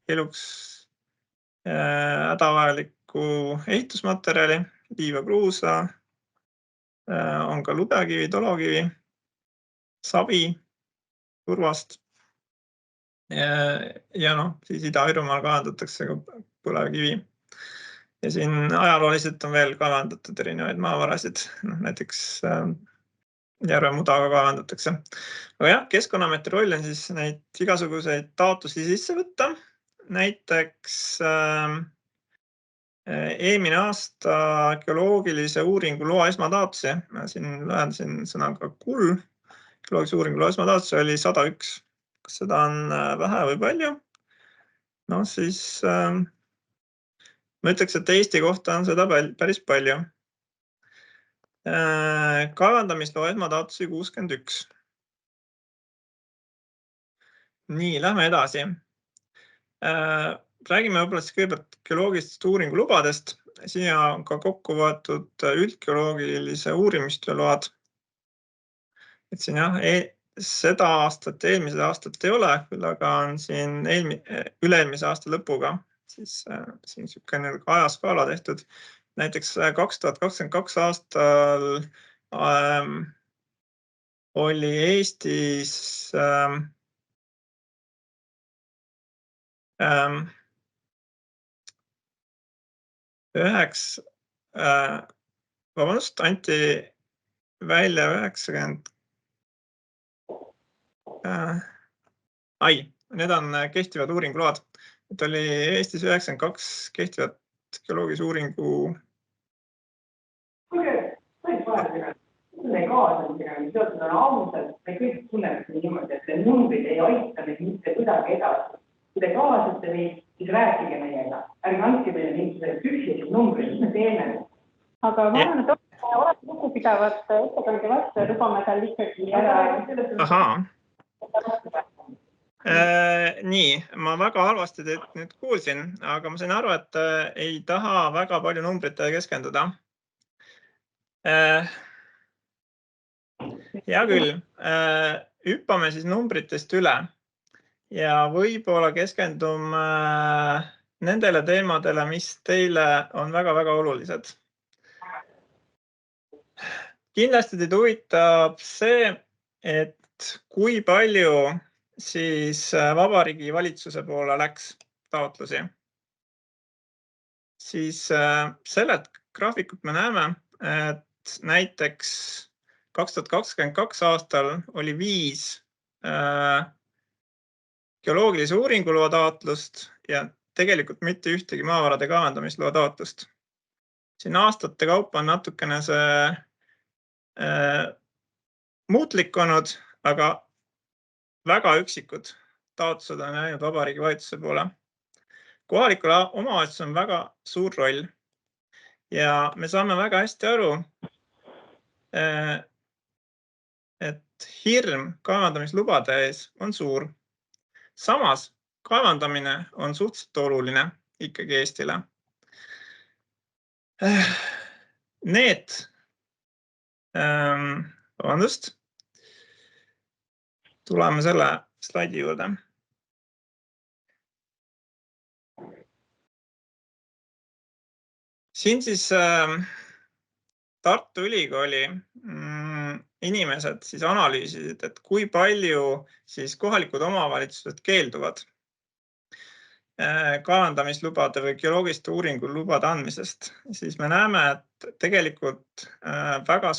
eluks hädavajalikku ehitusmaterjali, liiva kruusa, on ka lubjakivi, tolokivi, savi turvast. Ja siis Ida-Virumaal kaevandatakse ka põlevkivi. Ja siin ajalooliselt on veel kaevandatud erinevaid maavarasid, näiteks järvemudaga kaevandatakse. Aga jah, Keskkonnaameti roll on siis neid igasuguseid taotlusi sisse võtta. Näiteks eelmine aasta geoloogilise uuringu loa esmataotlusi, ma siin vähendasin sõnaga KUL, geoloogilise uuringu loa esmataotlusi oli 101. Kas seda on vähe või palju? No siis ma ütleks, et Eesti kohta on seda päris palju. Kaevandamisloo esmataotlusi 61. Nii, lähme edasi. Räägime võib-olla siis kõigepealt geoloogilistest uuringulubadest. Siia on ka kokku võetud üldgeoloogilise uurimistöö load. Et siin jah, seda aastat, eelmised aastat ei ole, küll aga on siin üle-eelmise aasta lõpuga siis siin niisugune ajaskaala tehtud. Näiteks 2022 aastal oli Eestis anti välja 90. Need on kehtivad uuringuload. Et oli Eestis 92 kehtivat geoloogilise uuringu. Seotud on ausalt, me kõik tunneme niimoodi, et need numbrid ei aita meid mitte kuidagi edasi. Kui te kaasate meid, siis rääkige meiega. Ärge andke meile mingisugused tühjad numbrid, mis me teeme. Aga ma arvan, et olete lugupidavat ettekandja vastu ja lubame seal ikkagi ära. Nii, ma väga halvasti teid nüüd kuulsin, aga ma sain aru, et ei taha väga palju numbritele keskenduda. Hea küll, hüppame siis numbritest üle ja võib-olla keskendume nendele teemadele, mis teile on väga-väga olulised. Kindlasti teid huvitab see, et kui palju siis Vabariigi valitsuse poole läks taotlusi. Siis sellelt graafikut me näeme, et näiteks 2022 aastal oli 5 geoloogilise uuringuloa taotlust ja tegelikult mitte ühtegi maavarade kaevandamisloa taotlust. Siin aastate kaupa on natukene see muutlik olnud, aga väga üksikud taotlused on läinud Vabariigi valitsuse poole. Kohalikul omavalitsusel on väga suur roll ja me saame väga hästi aru, et hirm kaevandamislubade ees on suur. Samas kaevandamine on suhteliselt oluline ikkagi Eestile. Tuleme selle slaidi juurde. Siin siis Tartu Ülikooli inimesed siis analüüsisid, et kui palju siis kohalikud omavalitsused keelduvad kaevandamislubade või geoloogiliste uuringulubade andmisest. Siis me näeme, et tegelikult väga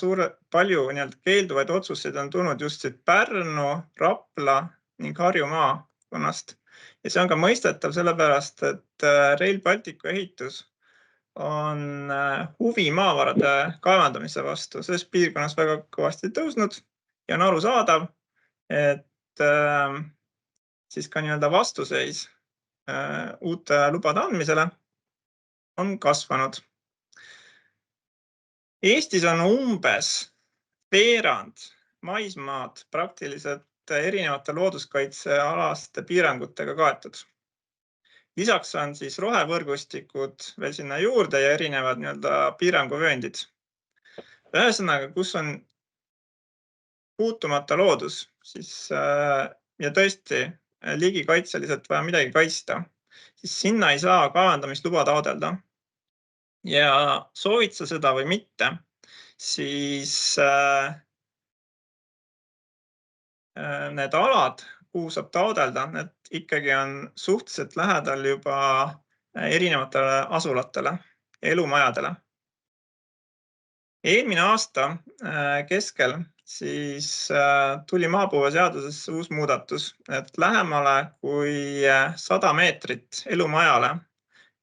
palju keelduvaid otsuseid on tulnud just Pärnu, Rapla ning Harju maakonnast. Ja see on ka mõistetav sellepärast, et Rail Balticu ehitus on huvi maavarade kaevandamise vastu selles piirkonnas väga kõvasti tõusnud ja on arusaadav, et siis ka vastuseis uute lubade andmisele on kasvanud. Eestis on umbes veerand maismaad praktiliselt erinevate looduskaitsealaste piirangutega kaetud. Lisaks on siis rohevõrgustikud veel sinna juurde ja erinevad piiranguvööndid. Ühesõnaga, kus on puutumata loodus, siis ja tõesti ligikaitseliselt vaja midagi kaitsta, siis sinna ei saa kaevandamisluba taodelda. Ja soovid sa seda või mitte, siis need alad, kuhu saab taodelda, need ikkagi on suhteliselt lähedal juba erinevatele asulatele ja elumajadele. Eelmine aasta keskel siis tuli maapõueseadusesse uus muudatus, et lähemale kui 100 meetrit elumajale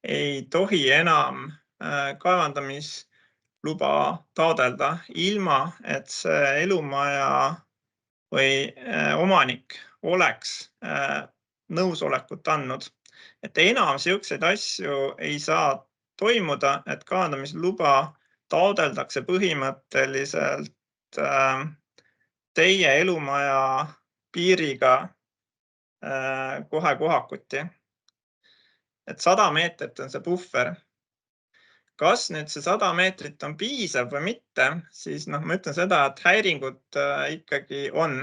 ei tohi enam kaevandamisluba taodelda ilma, et see elumaja või omanik oleks nõusolekut andnud. et enam siukseid asju ei saa toimuda, et kaevandamisluba taodeldakse põhimõtteliselt teie elumaja piiriga kohe kohakuti. Et 100 meetrit on see puhver. Kas nüüd see 100 meetrit on piisav või mitte, siis ma ütlen seda, et häiringud ikkagi on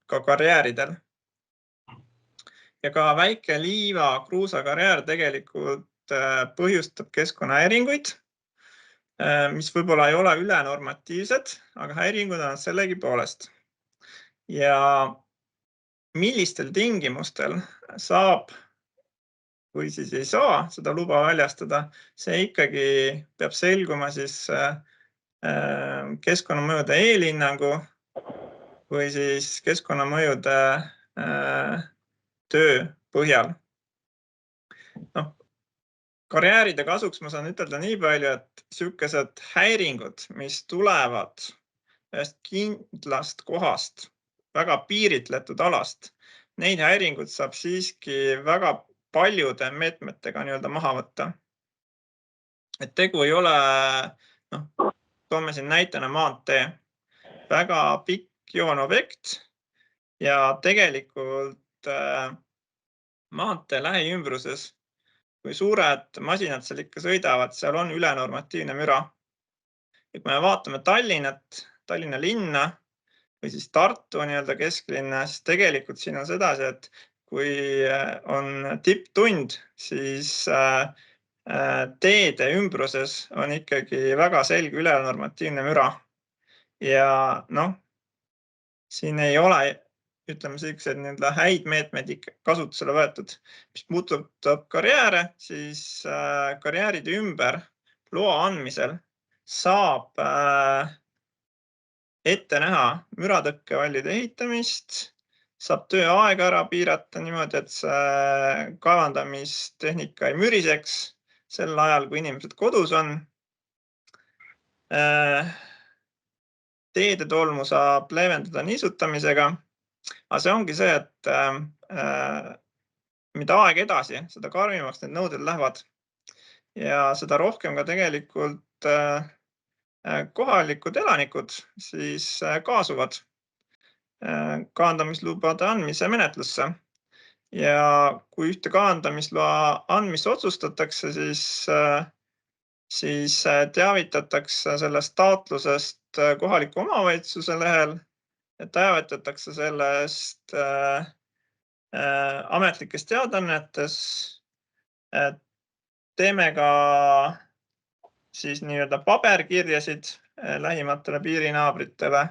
ka karjääridel. Ja ka väike liiva kruusakarjäär tegelikult põhjustab keskkonnahäiringuid, mis võib-olla ei ole ülenormatiivsed, aga häiringud on sellegi poolest. Ja millistel tingimustel saab või siis ei saa seda luba väljastada, see ikkagi peab selguma siis keskkonnamõjude eelhinnangu või siis keskkonnamõjude töö põhjal. Karjääride kasuks ma saan ütelda nii palju, et sellised häiringud, mis tulevad ühest kindlast kohast, väga piiritletud alast, neid häiringud saab siiski väga paljude meetmetega maha võtta. Et tegu ei ole, toome siin näitena maantee, väga pikk joonobjekt ja tegelikult maantee lähiümbruses, kui suured masinad seal ikka sõidavad, seal on ülenormatiivne müra. Ja kui me vaatame Tallinnat, Tallinna linna või siis Tartu kesklinna, siis tegelikult siin on sedasi, et kui on tipptund, siis teede ümbruses on ikkagi väga selge ülenormatiivne müra. Ja siin ei ole, ütleme, selliseid häid meetmeid kasutusele võetud. Mis puudutab karjääre, siis karjääride ümber loa andmisel saab ette näha müratõkkevallide ehitamist, saab tööaega ära piirata niimoodi, et see kaevandamistehnika ei müriseks sel ajal, kui inimesed kodus on. Teede tolmu saab leevendada niisutamisega. Aga see ongi see, et mida aeg edasi, seda karmimaks need nõuded lähevad. Ja seda rohkem ka tegelikult kohalikud elanikud siis kaasuvad kaevandamislubade andmise menetlusse. Ja kui ühte kaevandamisloa andmist otsustatakse, siis teavitatakse sellest taotlusest kohaliku omavalitsuse lehel ja teavitatakse sellest ametlikes teadaannetes. Teeme ka siis paberkirjasid lähimatele piirinaabritele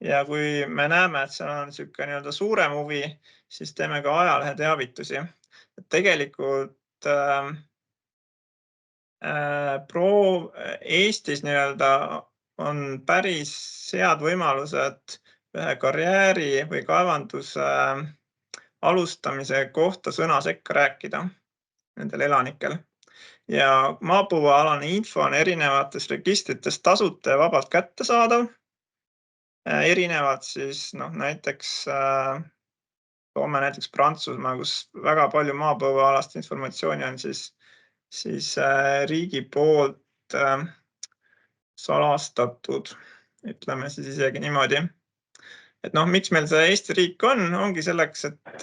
ja kui me näeme, et seal on selline suurem huvi, siis teeme ka ajalehe teavitusi. Tegelikult Eestis on päris head võimalused ühe karjääri või kaevanduse alustamise kohta sõna sekka rääkida nendel elanikel. Ja maapõuealane info on erinevates registrites tasuta ja vabalt kättesaadav. Erinevad siis näiteks toome näiteks Prantsusmaa, kus väga palju maapõuealast informatsiooni on siis riigi poolt salastatud, ütleme siis isegi niimoodi. Et miks meil see Eesti riik on, ongi selleks, et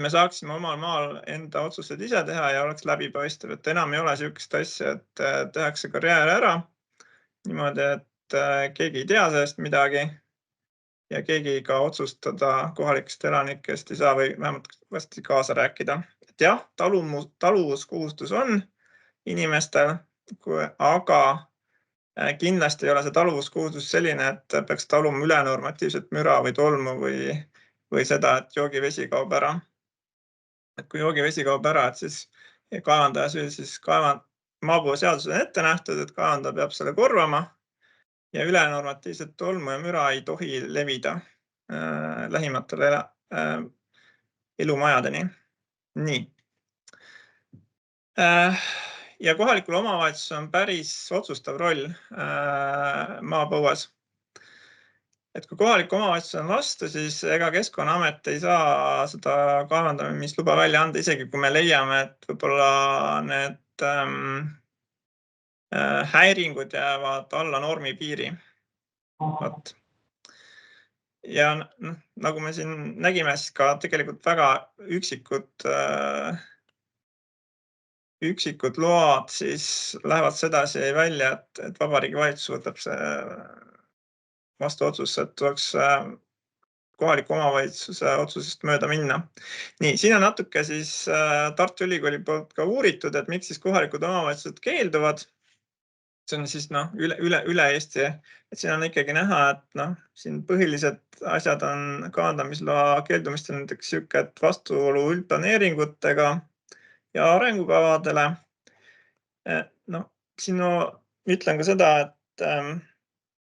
me saaksime omal maal enda otsused ise teha ja oleks läbipaistev, et enam ei ole sellist asja, et tehakse karjäär ära niimoodi, et keegi ei tea sellest midagi ja keegi ka otsustada kohalikest elanikest ei saa või vähemalt vasti kaasa rääkida. Et jah, taluvuskohustus on inimestel, aga kindlasti ei ole see taluvuskohustus selline, et peaks taluma ülenormatiivset müra või tolmu või seda, et joogivesi kaob ära. Et kui joogivesi kaob ära, et siis kaevandaja süül siis maapõueseaduses on ette nähtud, et kaevandaja peab selle korvama ja ülenormatiivset tolmu ja müra ei tohi levida lähimatele elumajadeni. Nii. Ja kohalikul omavalitsusel on päris otsustav roll maapõues. et kui kohalik omavalitsus on vastu, siis ega Keskkonnaamet ei saa seda kaevandamisluba välja anda, isegi kui me leiame, et võib-olla need häiringud jäävad alla normi piiri. Vaat. Ja nagu me siin nägime, siis ka tegelikult väga üksikud load siis lähevad sedasi välja, et Vabariigi Valitsus võtab see vastu otsus, et tuleks kohaliku omavalitsuse otsusest mööda minna. Nii, siin on natuke siis Tartu Ülikooli poolt ka uuritud, et miks siis kohalikud omavalitsused keelduvad. See on siis üle Eesti, et siin on ikkagi näha, et siin põhilised asjad on kaevandamisloa keeldumist näiteks siuke, et vastuolu üldplaneeringutega ja arengukavadele. Siin ütlen ka seda,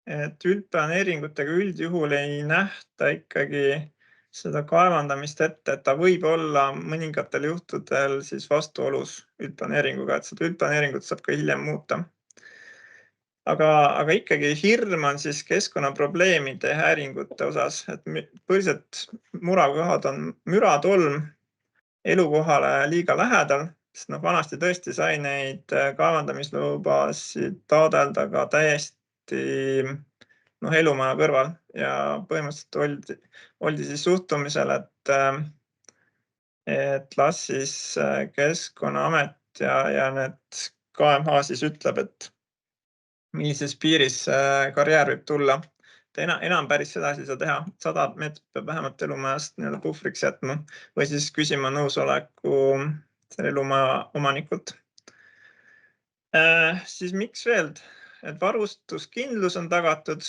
et üldplaneeringutega üldjuhul ei nähta ikkagi seda kaevandamist ette, et ta võib olla mõningatel juhtudel siis vastuolus üldplaneeringuga, et seda üldplaneeringut saab ka hiljem muuta. Aga ikkagi hirm on siis keskkonnaprobleemide ja häiringute osas, et põhilised murakohad on müratolm elukohale liiga lähedal, sest vanasti tõesti sai neid kaevandamislubasid taotleda ka täiesti elumaja kõrval ja põhimõtteliselt oldi siis suhtumisel, et las siis Keskkonnaamet ja need KMH siis ütleb, et millises piiris karjäär võib tulla. Enam päris sedasi ei saa teha. 100 meetrit peab vähemalt elumajast puhvriks jätma või siis küsima nõusoleku elumaja omanikult. Siis miks veel? Et varustuskindlus on tagatud.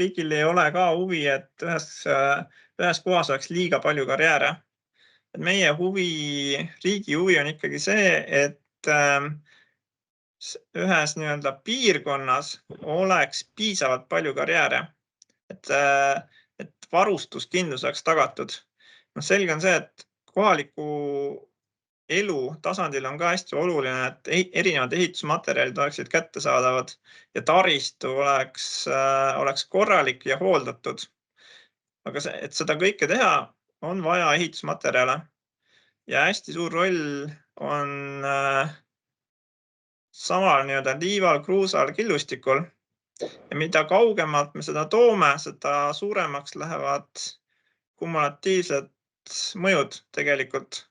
Riigil ei ole ka huvi, et ühes kohas oleks liiga palju karjääre. Meie riigi huvi on ikkagi see, et ühes piirkonnas oleks piisavalt palju karjääre, et varustuskindlus oleks tagatud. Selge on see, et kohaliku elu tasandil on ka hästi oluline, et erinevad ehitusmaterjalid oleksid kättesaadavad ja taristu oleks korralik ja hooldatud. Aga et seda kõike teha, on vaja ehitusmaterjale ja hästi suur roll on samal liival, kruusal, killustikul. Ja mida kaugemalt me seda toome, seda suuremaks lähevad kumulatiivsed mõjud tegelikult.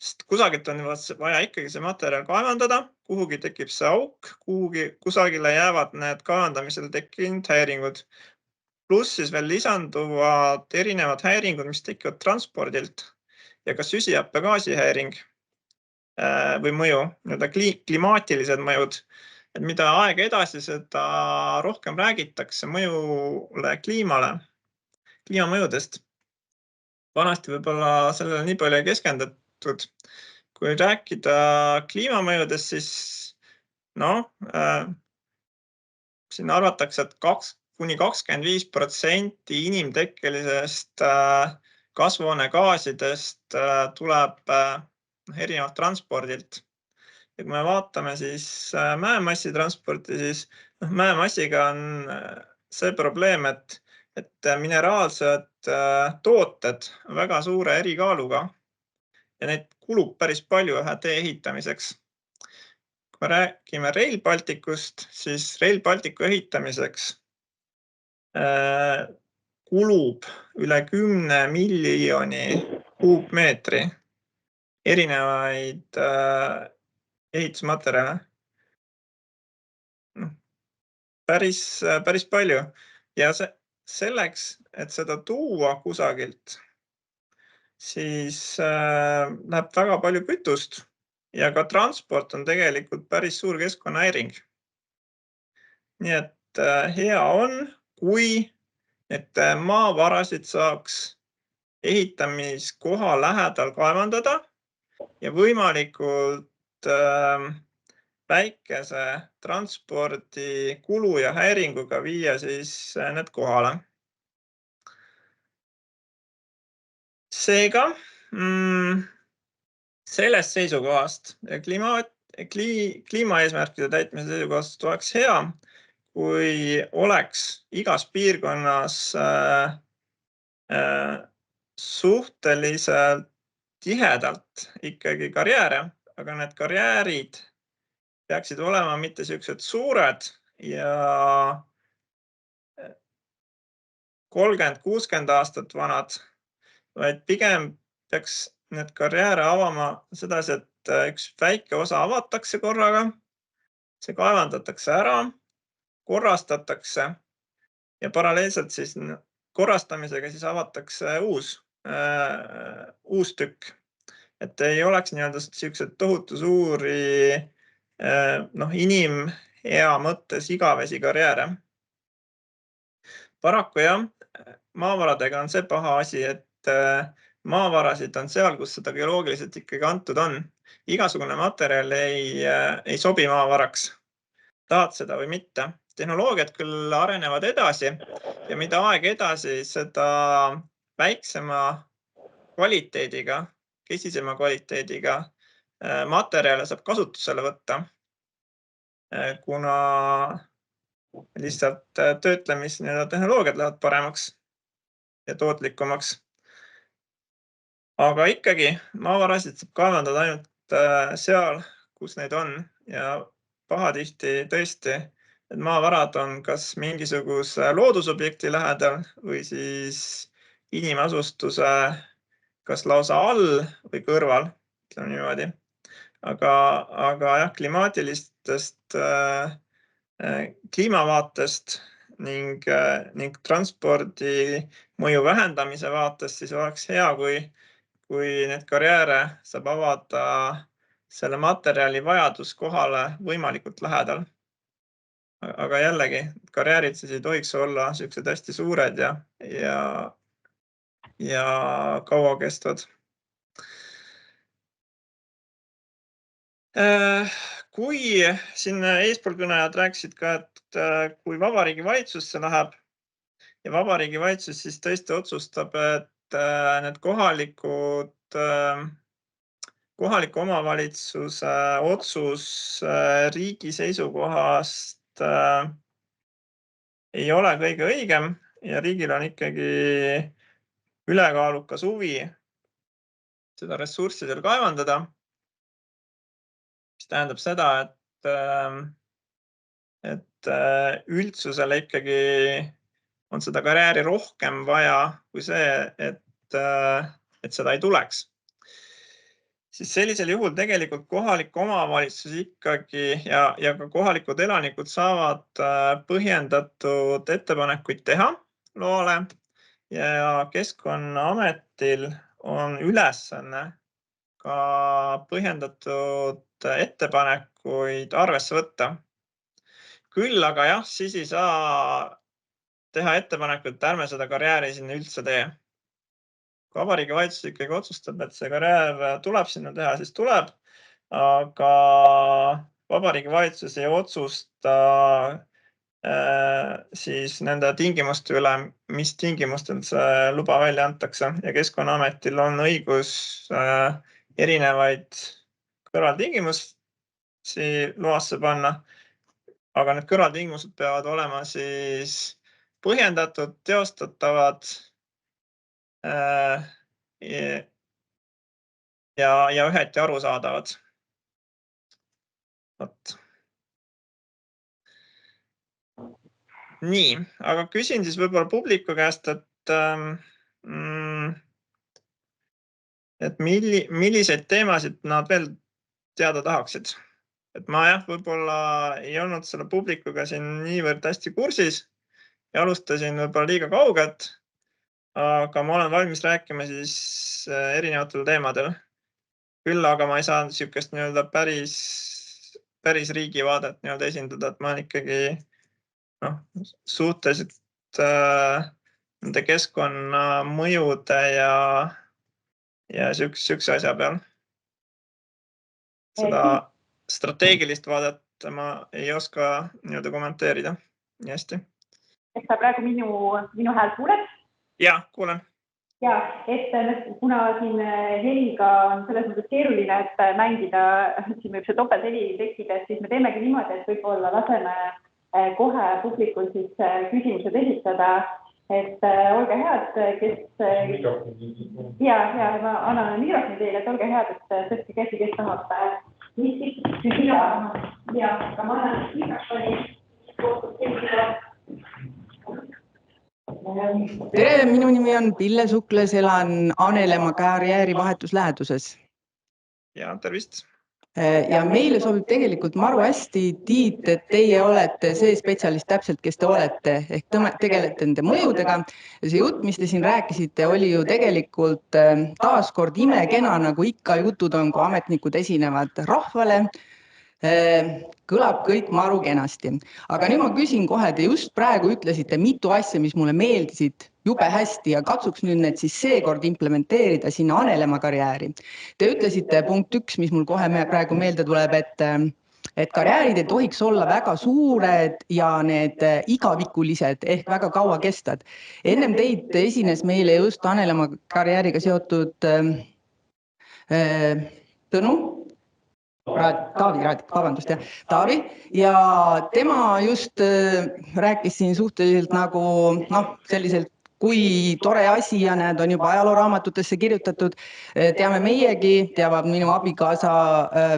Sest kusagilt on vaja ikkagi see materjal kaevandada, kuhugi tekib see auk, kusagile jäävad need kaevandamisel tekkinud häiringud. Pluss siis veel lisanduvad erinevad häiringud, mis tekivad transpordilt ja ka süsihappegaasi häiring või mõju, klimaatilised mõjud. Et mida aega edasi, seda rohkem räägitakse mõjule kliimamõjudest. Vanasti võib-olla sellele nii palju ei keskendatud. Kui rääkida kliimamõjudest, siis siin arvatakse, et kuni 25% inimtekkelisest kasvuhoonegaasidest tuleb erinevalt transpordilt. Ja kui me vaatame siis mäemassi transporti, siis mäemassiga on see probleem, et mineraalsed tooted on väga suure erikaaluga ja neid kulub päris palju ühe tee ehitamiseks. Kui me räägime Rail Balticust, siis Rail Balticu ehitamiseks kulub üle 10 miljoni kuupmeetri erinevaid ehitusmaterjale. Päris palju. Ja selleks, et seda tuua kusagilt, siis läheb väga palju kütust ja ka transport on tegelikult päris suur keskkonnahäiring. Nii et hea on, kui et maavarasid saaks ehitamiskoha lähedal kaevandada ja võimalikult väikese transpordi kulu ja häiringuga viia siis need kohale. Seega sellest seisukohast kliimaeesmärkide täitmise seisukohast oleks hea, kui oleks igas piirkonnas suhteliselt tihedalt ikkagi karjääre, aga need karjäärid peaksid olema mitte sellised suured ja 30-60 aastat vanad, vaid pigem peaks need karjääre avama sedasi, et üks väike osa avatakse korraga, see kaevandatakse ära, korrastatakse ja paralleelselt siis korrastamisega siis avatakse uus tükk. Et ei oleks sellised tohutu suuri inimea mõttes igavesi karjääre. Paraku jah, maavaradega on see paha asi, et maavarasid on seal, kus seda geoloogiliselt ikkagi antud on. Igasugune materjal ei sobi maavaraks. Tahad seda või mitte. Tehnoloogiad küll arenevad edasi ja mida aeg edasi, seda väiksema kvaliteediga, kesisema kvaliteediga materjale saab kasutusele võtta, kuna lihtsalt töötlemistehnoloogiad lähevad paremaks ja tootlikumaks. Aga ikkagi maavarasid saab kaevandada ainult seal, kus neid on ja pahatihti tõesti, et maavarad on kas mingisuguse loodusobjekti lähedal või siis inimasustuse kas lausa all või kõrval, ütleme niimoodi. Aga jah, klimaatilistest kliimavaatest ning transpordi mõju vähendamise vaatest siis oleks hea, kui need karjääre saab avada selle materjali vajaduskohale võimalikult lähedal. Aga jällegi, karjäärid siis ei tohiks olla sellised hästi suured ja kaua kestvad. Kui siin eespool kõnejad rääkisid ka, et kui Vabariigi Valitsusse läheb ja Vabariigi Valitsus siis tõesti otsustab, et need kohaliku omavalitsuse otsus riigi seisukohast ei ole kõige õigem ja riigil on ikkagi ülekaalukas huvi seda ressurssi seal kaevandada, mis tähendab seda, et üldsusele ikkagi on seda karjääri rohkem vaja kui see, et seda ei tuleks. Siis sellisel juhul tegelikult kohalik omavalitsus ikkagi ja ka kohalikud elanikud saavad põhjendatud ettepanekuid teha loale ja Keskkonnaametil on ülesanne ka põhjendatud ettepanekuid arvesse võtta. Küll aga jah, siis ei saa teha ettepanekut, et ärme seda karjääri sinna üldse tee. Kui Vabariigi Valitsus ikkagi otsustab, et see karjäär tuleb sinna teha, siis tuleb, aga Vabariigi Valitsus ei otsusta siis nende tingimuste üle, mis tingimustel see luba välja antakse ja Keskkonnaametil on õigus erinevaid kõrvaltingimusi loasse panna, aga need kõrvaltingimused peavad olema siis põhjendatud, teostatavad ja üheti arusaadavad. Nii, aga küsin siis võib-olla publiku käest, et milliseid teemasid nad veel teada tahaksid. Et ma jah, võib-olla ei olnud selle publikuga siin niivõrd hästi kursis ja alustasin võib-olla liiga kaugelt, aga ma olen valmis rääkima siis erinevatel teemadel. Küll aga ma ei saa niisugust päris riigivaadet esindada, et ma olen ikkagi suhteliselt nende keskkonnamõjude ja sükse asja peal. Seda strateegilist vaadet ma ei oska kommenteerida nii hästi. Eks sa praegu minu hääl kuuled? Jah, kuulen. Ja, et kuna siin heliga on selles mõttes keeruline, et mängida, siin võib see topeltheli tekkida, siis me teemegi niimoodi, et võib-olla laseme kohe publikul siis küsimused esitada, et olge head, kes ja ma annan mikrofoni teile, et olge head, et tõesti käsi, kes tahab küsida. Ja, aga ma annan mikrofoni. Tere, minu nimi on Pille Sukles, elan Anelemaa karjäärivahetus läheduses. Ja tervist. Ja meile sobib tegelikult maru hästi, Tiit, et teie olete see spetsialist täpselt, kes te olete, ehk tegelete nende mõjudega. Ja see jutt, mis te siin rääkisite, oli ju tegelikult taaskord imekena, nagu ikka jutud on, kui ametnikud esinevad rahvale. Kõlab kõik maru kenasti. Aga nüüd ma küsin kohe, te just praegu ütlesite mitu asja, mis mulle meeldisid jube hästi ja katsuks nüüd need siis seekord implementeerida sinna Anelemaa karjääri. Te ütlesite punkt 1, mis mul kohe praegu meelde tuleb, et karjäärid ei tohiks olla väga suured ja need igavikulised ehk väga kaua kestvad. Ennem teid esines meile just Anelemaa karjääriga seotud Tõnu. Taavi ja tema just rääkis siin suhteliselt nagu selliselt, kui tore asi ja need on juba ajalooraamatutesse kirjutatud. Teame meiegi, teavad minu abikaasa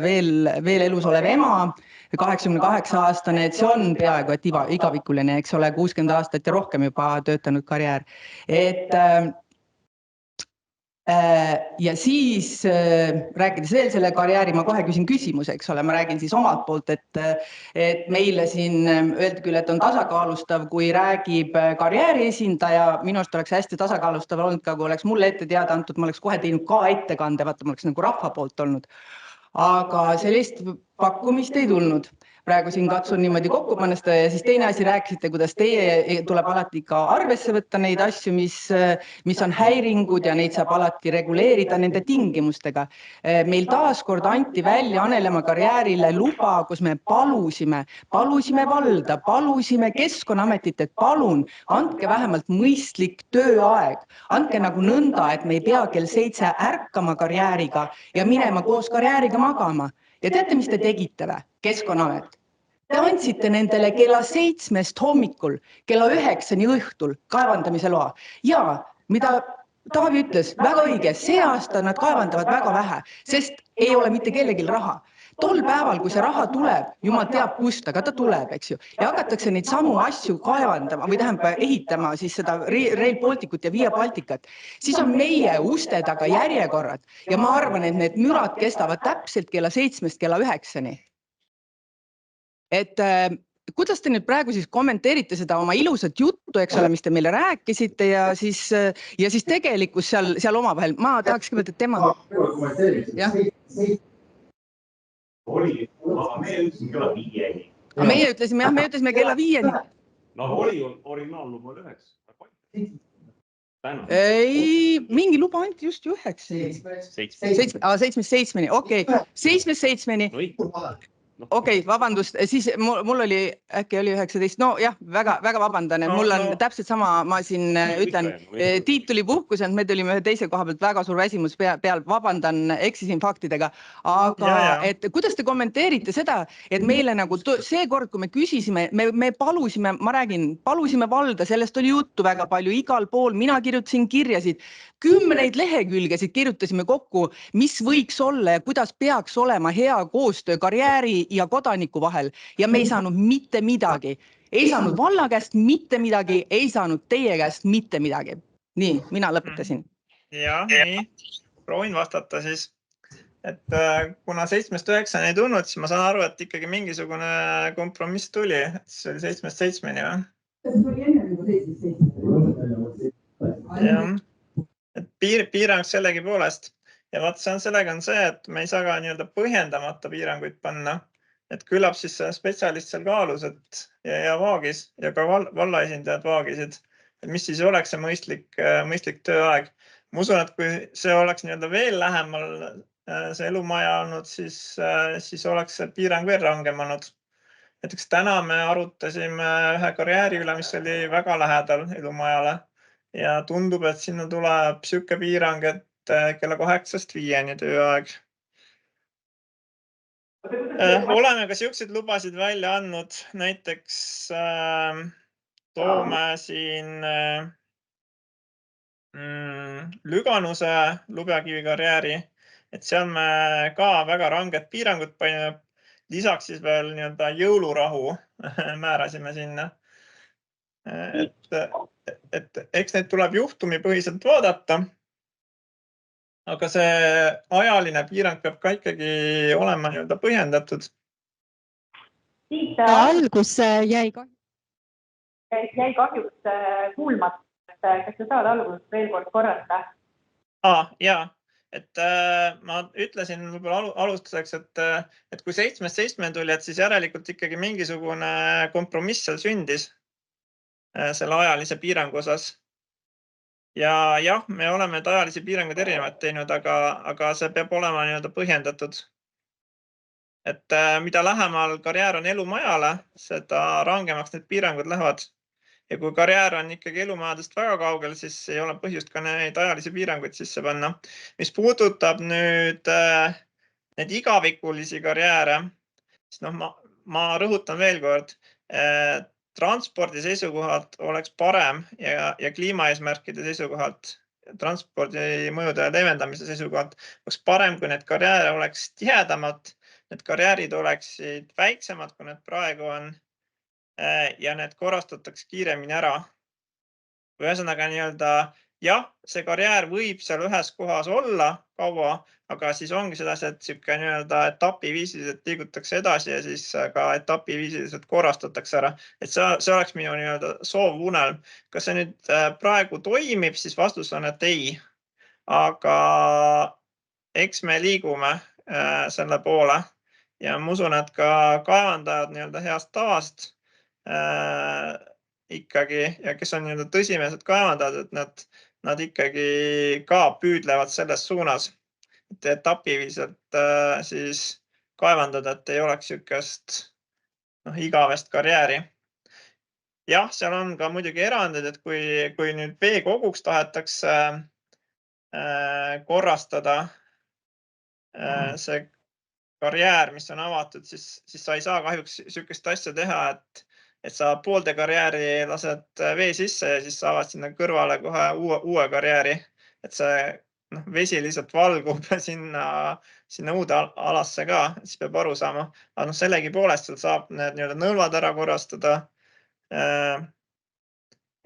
veel elus olev ema, 88-aastane, et see on peaaegu et igavikuline, eks ole, 60 aastat ja rohkem juba töötanud karjäär. Ja siis rääkides veel selle karjääri, ma kohe küsin küsimuse, eks ole, ma räägin siis omalt poolt, et meile siin öeldi küll, et on tasakaalustav, kui räägib karjääri esindaja, minu arust oleks hästi tasakaalustav olnud ka, kui oleks mulle ette teada antud, ma oleks kohe teinud ka ettekande, vaata, ma oleks nagu rahva poolt olnud. Aga sellist pakkumist ei tulnud. Praegu siin katsun niimoodi kokku panna seda ja siis teine asi rääkisite, kuidas teie tuleb alati ka arvesse võtta neid asju, mis on häiringud ja neid saab alati reguleerida nende tingimustega. Meil taaskord anti välja Anelemaa karjäärile luba, kus me palusime valda, palusime Keskkonnaametit, et palun, andke vähemalt mõistlik tööaeg. Andke nagu nõnda, et me ei pea kell 7 ärkama karjääriga ja minema koos karjääriga magama. Ja teate, mis te tegite või? Keskkonnaamet. Te andsite nendele kella 7 hommikul, kella 9 õhtul kaevandamise loa. Ja mida Taavi ütles, väga õige, see aasta nad kaevandavad väga vähe, sest ei ole mitte kellegil raha. Tol päeval, kui see raha tuleb, jumal teab kust, aga ta tuleb, eks ju, ja hakatakse neid samu asju kaevandama või tähendab ehitama siis seda Rail Balticut ja Via Balticat, siis on meie uste taga järjekorrad ja ma arvan, et need mürad kestavad täpselt kella 7 kella 9. Et kuidas te nüüd praegu siis kommenteerite seda oma ilusat juttu, eks ole, mis te meile rääkisite ja siis tegelikkus seal omavahel, ma tahaks kõigepealt, et tema... Oli, aga meie ütlesime kella 5. Meie ütlesime kella 5. No oli originaalluba 9. Ei, mingi luba anti just 9. 7-7, okei. 7-7. Okei, vabandust, siis mul oli, äkki oli 19, no jah, väga vabandan, et mul on täpselt sama, ma siin ütlen, Tiit tuli puhkuselt, me tulime ühe teise koha pealt väga suur väsimus peal, vabandan, eksisin faktidega, aga et kuidas te kommenteerite seda, et meile nagu seekord, kui me küsisime, me palusime, ma räägin, palusime valda, sellest oli juttu väga palju, igal pool, mina kirjutasin kirjasid, 10 lehekülgesid kirjutasime kokku, mis võiks olla ja kuidas peaks olema hea koostöö karjääri ja kodaniku vahel ja me ei saanud mitte midagi. Ei saanud valla käest mitte midagi, ei saanud teie käest mitte midagi. Nii, mina lõpetasin. Ja, nii. Proovin vastata siis. Et kuna 7-9 ei tulnud, siis ma saan aru, et ikkagi mingisugune kompromiss tuli. See oli 7-7 või? See oli enne nagu 7-7. Jah. Et piirang sellegi poolest. Ja vaat sellega on see, et me ei saa ka põhjendamata piiranguid panna. Et küllap siis spetsialist seal kaalus ja vaagis ja ka vallaesindajad vaagisid, et mis siis oleks see mõistlik tööaeg. Ma usun, et kui see oleks veel lähemal see elumaja olnud, siis oleks see piirang veel rangem olnud. Näiteks täna me arutasime ühe karjääri üle, mis oli väga lähedal elumajale ja tundub, et sinna tuleb siuke piirang, et kella 8-5 tööaeg. oleme ka siukseid lubasid välja andnud, näiteks toome siin Lüganuse Lubjakivi karjääri, et seal me ka väga ranged piirangud panime. Lisaks siis veel nii-öelda jõulurahu määrasime sinna. Et eks neid tuleb juhtumipõhiselt vaadata. Aga see ajaline piirang peab ka ikkagi olema nii-öelda põhjendatud. Algus jäi kahjuks kuulmata, kas sa saad algust veel kord korrata? Jaa, et ma ütlesin võib-olla alustuseks, et kui 7-7 tuli, et siis järelikult ikkagi mingisugune kompromiss seal sündis selle ajalise piirangu osas. Ja jah, me oleme ajalisi piiranguid erinevaid teinud, aga see peab olema nii-öelda põhjendatud. Et mida lähemal karjäär on elumajale, seda rangemaks need piirangud lähevad. Ja kui karjäär on ikkagi elumajadest väga kaugel, siis ei ole põhjust ka neid ajalisi piiranguid sisse panna. Mis puudutab nüüd need igavikulisi karjääre, siis ma rõhutan veel kord, transpordi seisukohalt oleks parem ja kliimaeesmärkide seisukohalt, transpordi mõjude leevendamise seisukohalt oleks parem, kui need karjääre oleks tihedamad, need karjäärid oleksid väiksemad, kui need praegu on ja need korrastataks kiiremini ära. Ühesõnaga nii-öelda, jah, see karjäär võib seal ühes kohas olla kaua, aga siis ongi sedasi, et siuke nii-öelda etapiviisiliselt liigutakse edasi ja siis ka etapiviisiliselt korrastatakse ära. Et see oleks minu nii-öelda soov unelm. Kas see nüüd praegu toimib, siis vastus on, et ei. Aga eks me liigume selle poole ja ma usun, et ka kaevandajad nii-öelda heast tavast ikkagi ja kes on nii-öelda tõsimeelsed kaevandajad, et nad ikkagi ka püüdlevad selles suunas, et etapiviselt siis kaevandada, et ei oleks siukest igavest karjääri. Jah, seal on ka muidugi erandid, et kui nüüd veekoguks tahetakse korrastada see karjäär, mis on avatud, siis sa ei saa kahjuks siukest asja teha, et sa poolde karjääri lased vee sisse ja siis saavad sinna kõrvale kohe uue karjääri, et see vesi lihtsalt valgub sinna uude alasse ka, siis peab aru saama. Aga sellegi poolest seal saab need nõlvad ära korrastada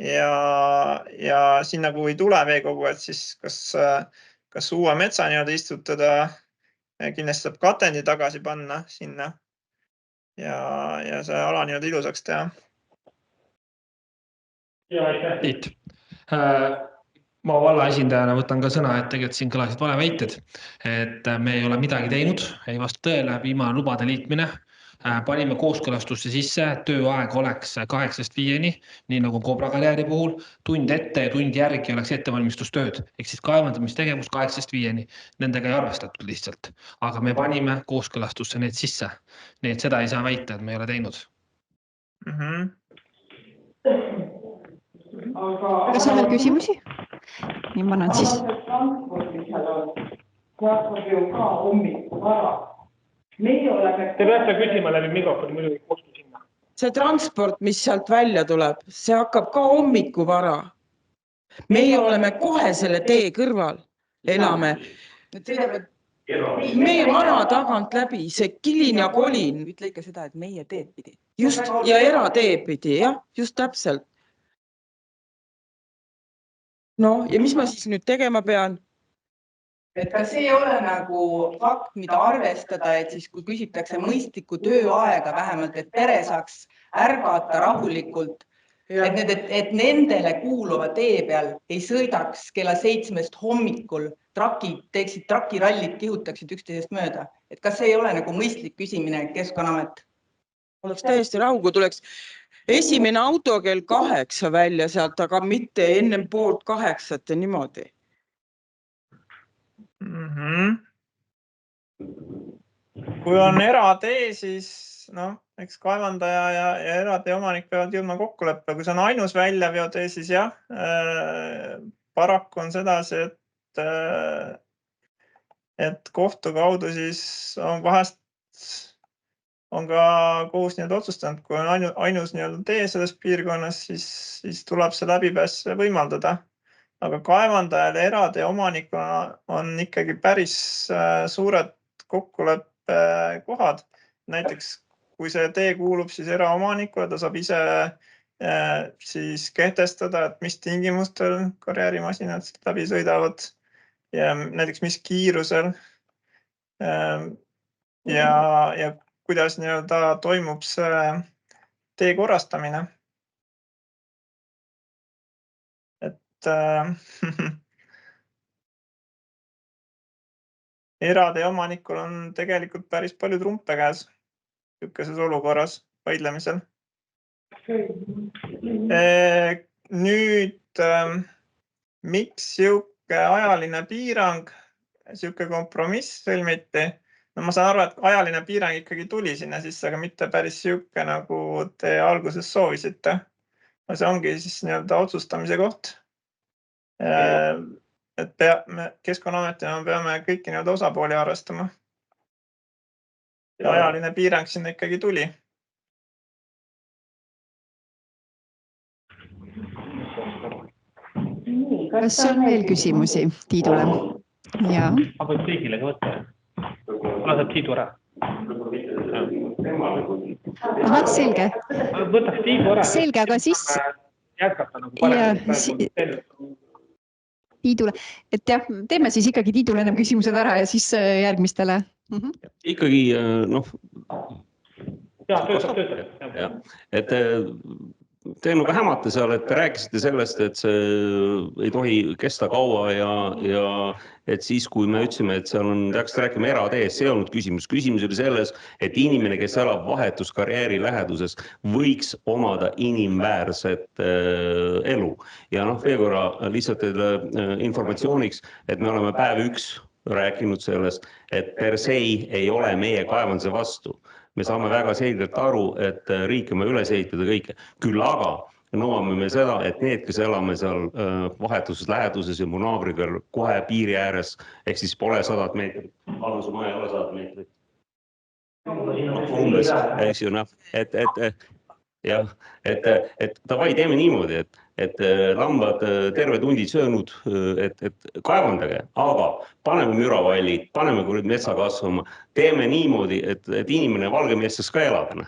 ja sinna, kui ei tule veekogu, et siis kas uue metsa istutada, kindlasti saab katendi tagasi panna sinna. Ja see ala ilusaks teha. Tiit, ma valla esindajana võtan ka sõna, et tegelikult siin kõlasid valeväited, et me ei ole midagi teinud, ei vasta tõele, viimane lubade liitmine. Panime kooskõlastusse sisse, et tööaeg oleks 8-5, nii nagu Cobra karjääri puhul, tund ette ja tund järgi oleks ettevalmistustööd, ehk siis kaevandamistegevus 8-5, nendega ei arvestatud lihtsalt, aga me panime kooskõlastusse need sisse, nii et seda ei saa väita, et me ei ole teinud. Kas on veel küsimusi? Nii ma annan siis. Kasvab ju ka hommiku vara. Te peate küsima läbi mikrofoni, muidugi kostu sinna. See transport, mis sealt välja tuleb, see hakkab ka hommiku vara. Meie oleme kohe selle tee kõrval, elame. Meie mana tagant läbi, see Kilin ja Kolin. Ütle ikka seda, et meie teed pidi. Just, ja erateed pidi, jah, just täpselt. No, ja mis ma siis nüüd tegema pean? Et kas see ei ole nagu fakt, mida arvestada, et siis kui küsitakse mõistlikku tööaega vähemalt, et pere saaks ärgata rahulikult, et nendele kuuluva tee peal ei sõidaks kella 7 hommikul trakid, teeksid trakirallit, kihutaksid üksteisest mööda. Et kas see ei ole nagu mõistlik küsimine Keskkonnaamet? Oleks täiesti rahu, kui tuleks esimene auto kell 8 välja sealt, aga mitte ennem 7:30 ja niimoodi. Kui on eratee, siis eks kaevandaja ja eratee omanik peavad jõudma kokkuleppe. Kui see on ainus väljaveotee, siis jah, paraku on sedasi, et kohtu kaudu siis on vahest on ka kohus otsustanud, kui on ainus tee selles piirkonnas, siis tuleb see läbipääs võimaldada. Aga kaevandajale eratee omanikuna on ikkagi päris suured kokkuleppekohad. Näiteks kui see tee kuulub siis eraomanikule, ta saab ise siis kehtestada, et mis tingimustel karjäärimasinad läbi sõidavad ja näiteks mis kiirusel ja kuidas toimub see tee korrastamine. Et eratee omanikul on tegelikult päris palju trumpe käes niisuguses olukorras vaidlemisel. Nüüd, miks niisugune ajaline piirang, niisugune kompromiss sõlmiti? No ma saan aru, et ajaline piirang ikkagi tuli sinna sisse, aga mitte päris niisugune, nagu te alguses soovisite. See ongi siis otsustamise koht. Et Keskkonnaametina peame kõiki osapooli arvestama. Ja ajaline piirang sinna ikkagi tuli. Kas on veel küsimusi Tiidule? Jaa. Ma võin kõigile ka võtta. Laseb Tiidu ära. Aha, selge. Võtaks Tiidu ära. Selge, aga siis... Jätkata nagu parem. Tiidule. Et jah, teeme siis ikkagi Tiidule ennem küsimused ära ja siis järgmistele. Ikkagi, töötab. Et te nagu hämate seal, et te rääkisite sellest, et see ei tohi kesta kaua ja et siis, kui me ütlesime, et seal peaks rääkima eratees, see ei olnud küsimus. Küsimus oli selles, et inimene, kes elab vahetuskarjääri läheduses, võiks omada inimväärset elu. Ja veekorra lihtsalt informatsiooniks, et me oleme päev 1 rääkinud sellest, et per se ei ole meie kaevanduse vastu. Me saame väga selgelt aru, et riik on üles ehitada kõike. Küll aga nõuame me seda, et need, kes elame seal vahetuses läheduses ja mu naabriga kohe piiri ääres, ehk siis pole 100 meetrit. Aluse maja ei ole 100 meetrit. Umbes, eks ju, et davai teeme niimoodi, et lambad terve tundid söönud, et kaevandage, aga paneme müravallid, paneme metsa kasvama, teeme niimoodi, et inimene valgemees saaks ka elada.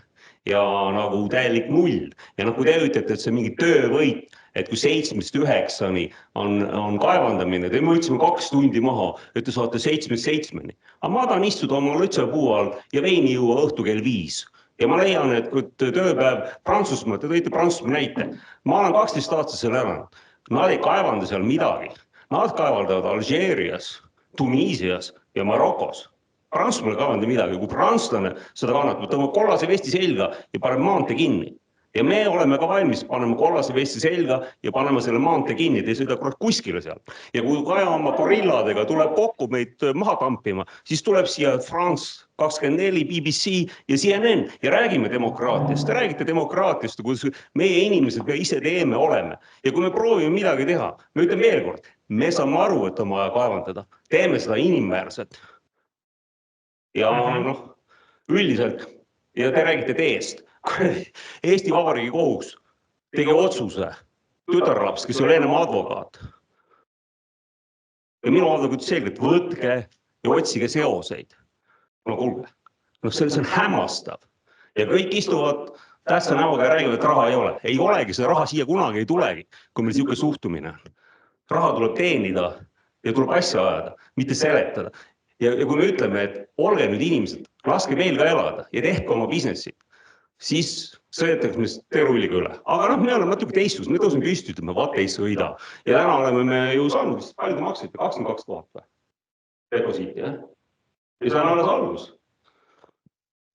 Ja nagu täielik null. Ja kui te ütlete, et see mingi töövõit, et kui 7-9 on kaevandamine, te mõõtsime 2 tundi maha, et te saate 7-7. Aga ma tahan istuda oma lõtsapuu all ja veini juua õhtu kell 5. Ja ma leian, et kui tööpäev Prantsusmaa, te tõite Prantsusmaa näite, ma olen 12 aastat seal elanud. Nad ei kaevanda seal midagi. Nad kaevaldavad Alžeerias, Tuniisias ja Marokos. Prantsusmaal ei kaevanda midagi. Kui prantslane seda kannatab, tõmbab kollase vesti selga ja paneb maantee kinni. Ja me oleme ka valmis panema kollase vesti selga ja panema selle maantee kinni, te ei sõida kuskile seal. Ja kui Kaja oma gorilladega tuleb kokku meid maha tampima, siis tuleb siia France 24, BBC ja CNN ja räägime demokraatiast. Te räägite demokraatiast, kus meie inimesed ka ise teeme oleme. Ja kui me proovime midagi teha, me ütleme veel kord, me saame aru, et on vaja kaevandada. Teeme seda inimväärselt. Ja üldiselt, ja te räägite teest. Eesti Vabariigi kohus tegi otsuse, tütarlaps, kes oli ennem advokaat. Ja minu advokaat selgelt, võtke ja otsige seoseid. No kuulge, see on hämmastav. Ja kõik istuvad tähtsa näoga ja räägivad, et raha ei ole. Ei olegi, see raha siia kunagi ei tulegi, kui meil niisugune suhtumine on. Raha tuleb teenida ja tuleb asja ajada, mitte seletada. Ja kui me ütleme, et olge nüüd inimesed, laske meil ka elada ja tehke oma businessi, siis sõidetaks me teerulliga üle. Aga me oleme natuke teistus, me tõusime püsti, ütleme, vaat ei sõida. Ja täna oleme me ju saanud, palju te maksite, 22 000 või? Deposiiti, jah? Ja see on alles algus.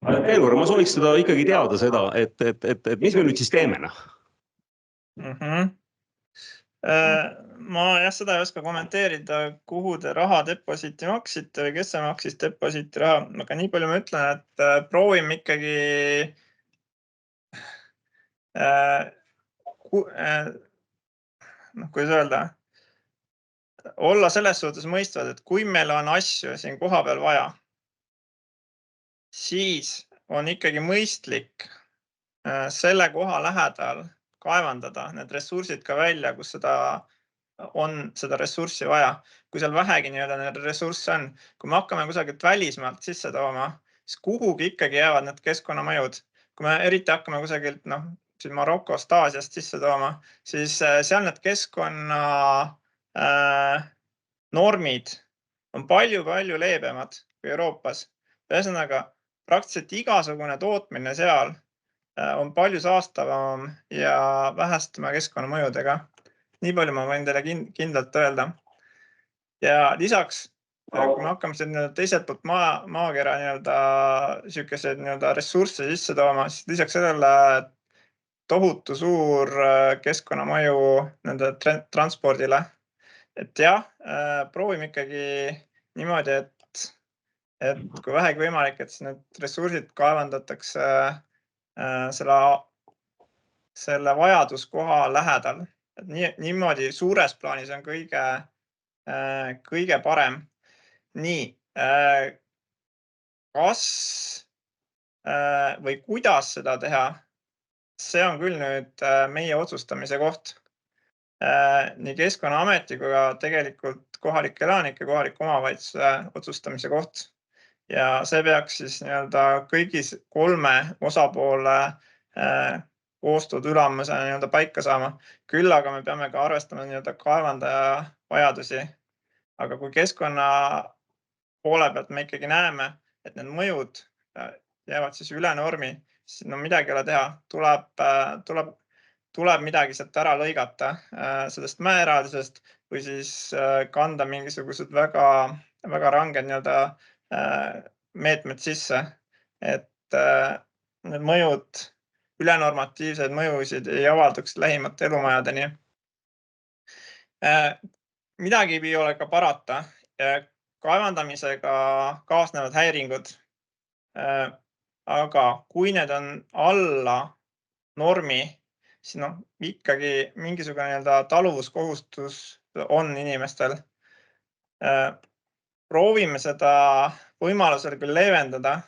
Ma sooviks seda ikkagi teada seda, et mis me nüüd siis teeme? Ma seda ei oska kommenteerida, kuhu te raha deposiiti maksite või kes see maksis deposiiti raha. Aga nii palju ma ütlen, et proovime ikkagi kuidas öelda, olla selles suhtes mõistvad, et kui meil on asju siin koha peal vaja, siis on ikkagi mõistlik selle koha lähedal kaevandada need ressursid ka välja, kus seda ressurssi vaja. Kui seal vähegi need ressursse on, kui me hakkame kusagilt välismaalt sisse tooma, siis kuhugi ikkagi jäävad need keskkonnamõjud. Kui me eriti hakkame kusagilt siin Marokost, Aasiast sisse tooma, siis seal need keskkonna normid on palju-palju leebemad kui Euroopas. Ühesõnaga, praktiliselt igasugune tootmine seal on palju saastavam ja vähestama keskkonnamõjudega. Nii palju ma võin teile kindlalt öelda. Ja lisaks, kui me hakkame siin teiselt poolt maakera sihukesed ressursse sisse tooma, siis lisaks sellele tohutu suur keskkonnamõju nende transpordile. Et jah, proovime ikkagi niimoodi, et kui vähegi võimalik, et need ressursid kaevandatakse selle vajaduskoha lähedal. Et niimoodi suures plaanis on kõige parem. Nii, kas või kuidas seda teha, see on küll nüüd meie otsustamise koht. Nii Keskkonnaameti kui ka tegelikult kohalike elanike, kohaliku omavalitsuse otsustamise koht. Ja see peaks siis kõigis 3 osapoole koostööd ülemusena paika saama. Küll aga me peame ka arvestama kaevandaja vajadusi. Aga kui keskkonna poole pealt me ikkagi näeme, et need mõjud jäävad siis üle normi, siis midagi ei ole teha. Tuleb midagi sealt ära lõigata sellest mäeeraldisest või siis kanda mingisugused väga ranged meetmed sisse, et need mõjud, ülenormatiivseid mõjusid ei avalduks lähimate elumajadeni. Midagi ei ole ka parata. Kaevandamisega kaasnevad häiringud. Aga kui need on alla normi, siis ikkagi mingisugune taluvuskohustus on inimestel. Proovime seda võimalusel küll leevendada,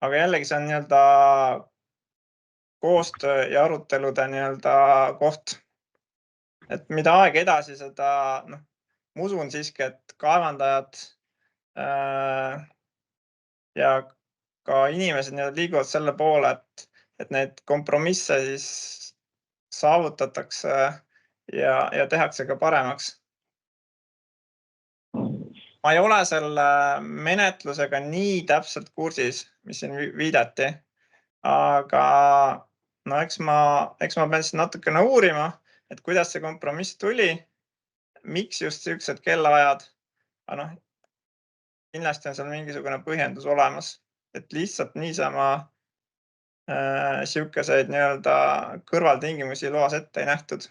aga jällegi see on koostöö ja arutelude koht. Et mida aeg edasi, seda ma usun siiski, et kaevandajad ja ka inimesed liiguvad selle poole, et need kompromisse siis saavutatakse ja tehakse ka paremaks. Ma ei ole selle menetlusega nii täpselt kursis, mis siin viidati, aga eks ma pean siis natukene uurima, et kuidas see kompromiss tuli, miks just sellised kellaajad. Kindlasti on seal mingisugune põhjendus olemas, et lihtsalt niisama siukeseid kõrvaltingimusi loas ette ei nähtud.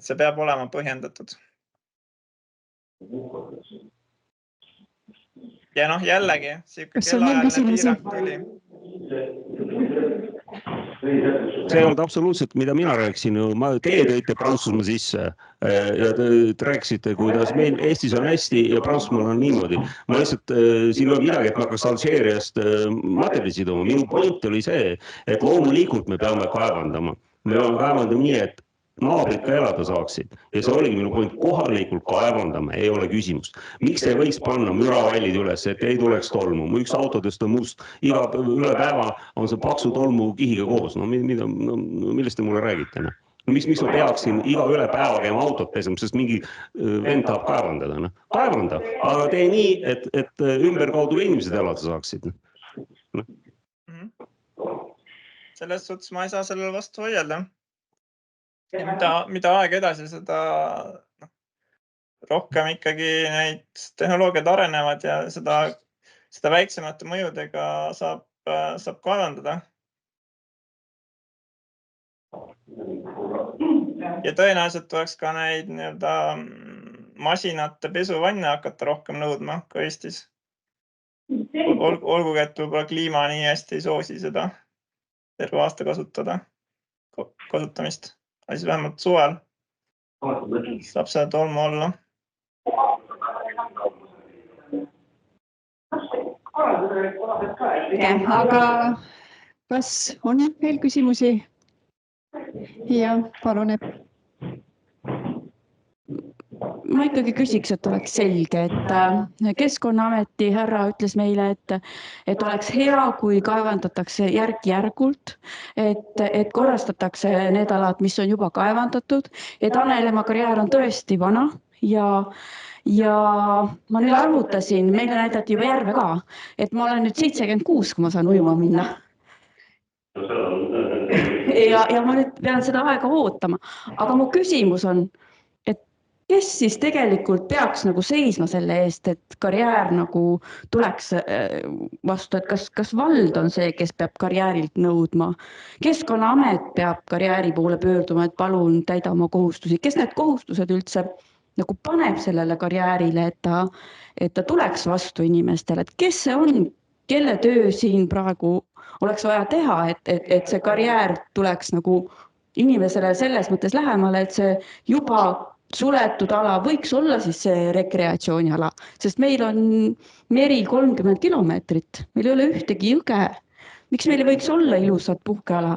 Et see peab olema põhjendatud. Ja jällegi, siuke kellaajaline piirang tuli. See ei olnud absoluutselt, mida mina rääkisin. Teie tõite Prantsusmaa sisse ja te rääkisite, kuidas meil Eestis on hästi ja Prantsusmaal on niimoodi. Ma lihtsalt, siin on midagi, et ma hakkas Alžeeriast materjali siduma. Minu point oli see, et loomulikult me peame kaevandama. Me peame kaevandama nii, et naabrid ka elada saaksid. Ja see oligi minu point, kohalikult kaevandame, ei ole küsimust. Miks te võiks panna müravallid üles, et ei tuleks tolmu? Üks autodest on must, üle päeva on see paksu tolmu kihiga koos. Millest te mulle räägite? Miks ma peaksin üle päeva käima autot pesema, sest mingi vend tahab kaevandada? Kaevanda, aga tee nii, et ümberkaudu inimesed elada saaksid. Selles suhtes ma ei saa sellele vastu hoielda. Mida aeg edasi, seda rohkem ikkagi neid tehnoloogiad arenevad ja seda väiksemate mõjudega saab kaevandada. Ja tõenäoliselt tuleks ka neid masinate pesuvanne hakata rohkem nõudma ka Eestis. Olgugi, et võib-olla kliima nii hästi ei soosi seda terve aasta kasutamist. Siis vähemalt suvel saab seda tolmu olla. korraldusele koha pealt ka. aga kas on veel küsimusi? Ja, palun. Ma ikkagi küsiks, et oleks selge, et Keskkonnaameti härra ütles meile, et oleks hea, kui kaevandatakse järk-järgult, et korrastatakse need alad, mis on juba kaevandatud, et Annelemaa karjäär on tõesti vana ja ma nüüd arvutasin, meile näidati juba järve ka, et ma olen nüüd 76, kui ma saan ujuma minna. Ja ma nüüd pean seda aega ootama, aga mu küsimus on, kes siis tegelikult peaks nagu seisma selle eest, et karjäär nagu tuleks vastu, et kas vald on see, kes peab karjäärilt nõudma? Keskkonnaamet peab karjääri poole pöörduma, et palun täida oma kohustusi. Kes need kohustused üldse nagu paneb sellele karjäärile, et ta tuleks vastu inimestele? Et kes see on, kelle töö siin praegu oleks vaja teha, et see karjäär tuleks nagu inimesele selles mõttes lähemale, et see juba suletud ala võiks olla siis see rekreatsiooniala, sest meil on meri 30 kilomeetrit, meil ei ole ühtegi jõge. Miks meil võiks olla ilusad puhkeala?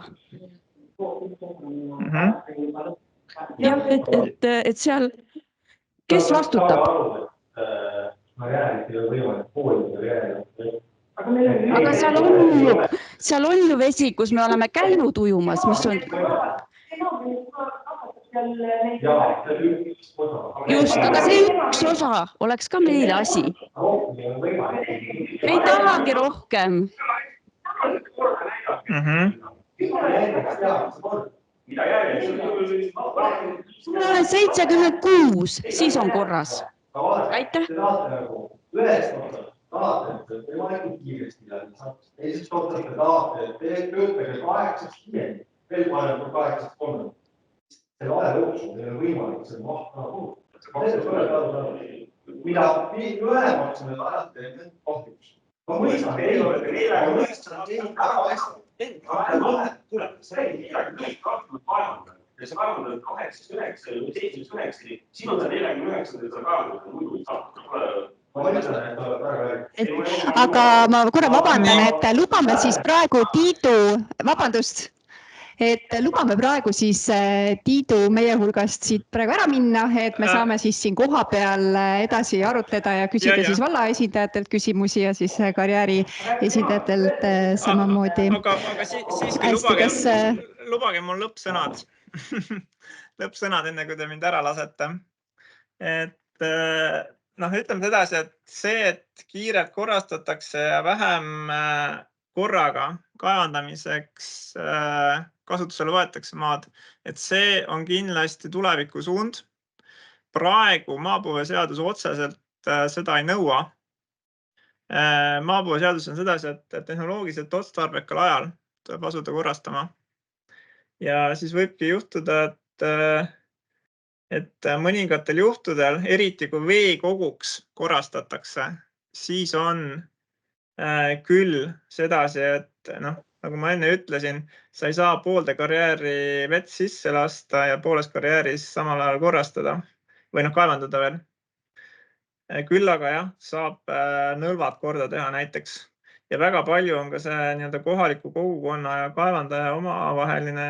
Jah, et seal, kes vastutab? Aga seal on ju vesi, kus me oleme käinud ujumas, mis on... Just, aga see üks osa oleks ka meile asi. Me ei tahagi rohkem. Ma olen 76, siis on korras. Aitäh. Selle aja jooksul meil on võimalik selle mahta puudutada. Mida ühemaks me ajate kahjuks. Ma mõistan, teil olete 40 väga hästi. Kuule, see räägib 40 kahtlemata kaevandada. Ja see kaevandada 8-9 või 7-9, siis on see 49, et sa kaevandada muidu ei saa. Ma mõtlen, et oled väga hästi. Aga ma korra vabandan, et lubame siis praegu Tiidu, vabandust, et lubame praegu siis Tiidu meie hulgast siit praegu ära minna, et me saame siis siin koha peal edasi arutleda ja küsida siis valla esindajatelt küsimusi ja siis karjääri esindajatelt samamoodi. Aga siiski lubage mul lõppsõnad. Lõppsõnad enne, kui te mind ära lasete. Et ütleme sedasi, et see, et kiirelt korrastatakse ja vähem korraga kaevandamiseks kasutusele võetakse maad, et see on kindlasti tuleviku suund. Praegu maapõueseadus otseselt seda ei nõua. Maapõueseadus on sedasi, et tehnoloogiliselt otstarbekal ajal tuleb asuda korrastama. Ja siis võibki juhtuda, et mõningatel juhtudel, eriti kui veekoguks korrastatakse, siis on küll sedasi, et nagu ma enne ütlesin, sa ei saa poolde karjääri vett sisse lasta ja pooles karjääris samal ajal korrastada või kaevandada veel. Küll aga jah, saab nõlvad korda teha näiteks. Ja väga palju on ka see kohaliku kogukonna ja kaevandaja omavaheline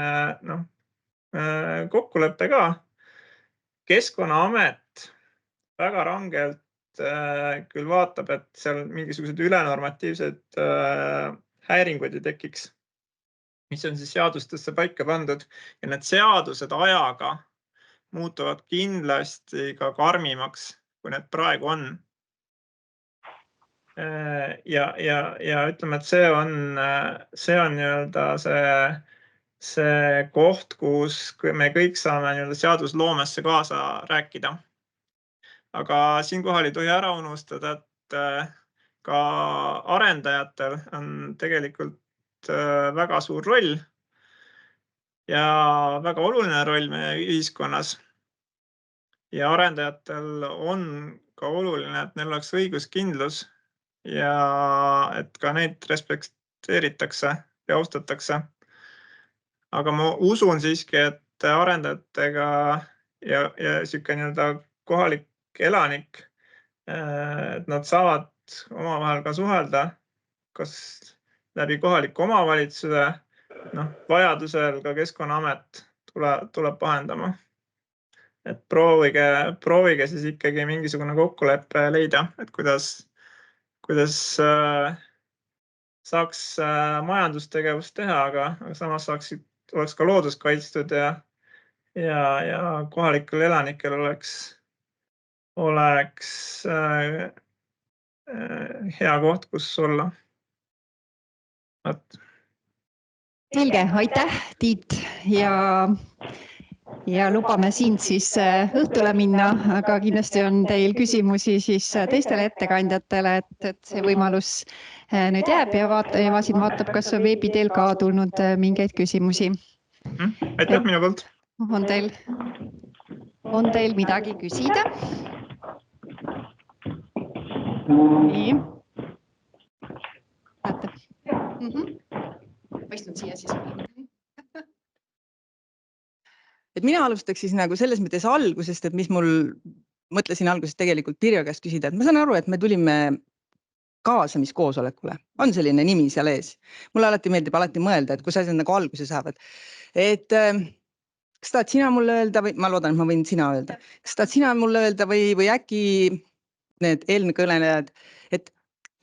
kokkulepe ka. Keskkonnaamet väga rangelt küll vaatab, et seal mingisugused ülenormatiivsed häiringud ei tekiks, mis on siis seadustesse paika pandud ja need seadused ajaga muutuvad kindlasti ka karmimaks, kui need praegu on. Ja ütleme, et see on see koht, kus me kõik saame seadusloomesse kaasa rääkida. Aga siinkohal ei tohi ära unustada, et ka arendajatel on tegelikult väga suur roll ja väga oluline roll meie ühiskonnas. Ja arendajatel on ka oluline, et neil oleks õiguskindlus ja et ka neid respekteeritakse ja austatakse. Aga ma usun siiski, et arendajatega ja selline kohalik elanik, et nad saavad omavahel ka suhelda kas läbi kohaliku omavalitsuse, vajadusel ka Keskkonnaamet tuleb vahendama. Et proovige siis ikkagi mingisugune kokkuleppe leida, et kuidas saaks majandustegevust teha, aga samas oleks ka loodus kaitstud ja kohalikel elanikel oleks hea koht, kus olla. Selge, aitäh, Tiit ja lubame sind siis õhtule minna, aga kindlasti on teil küsimusi siis teistele ettekandjatele, et see võimalus nüüd jääb ja Vasim vaatab, kas on veebi teel ka tulnud mingeid küsimusi. Aitäh minu poolt. On teil midagi küsida? Nii. Näete. Paistnud siia siis. Et mina alustaks siis nagu selles mõttes algusest, et mis mul mõtlesin alguses tegelikult Pirjo käest küsida, et ma saan aru, et me tulime kaasamiskoosolekule. On selline nimi seal ees. Mulle meeldib mõelda, et kus asjad nagu alguse saavad. Et kas tahad sina mulle öelda või ma loodan, et ma võin sina öelda. Kas tahad sina mulle öelda või äkki need eelkõnelejad, et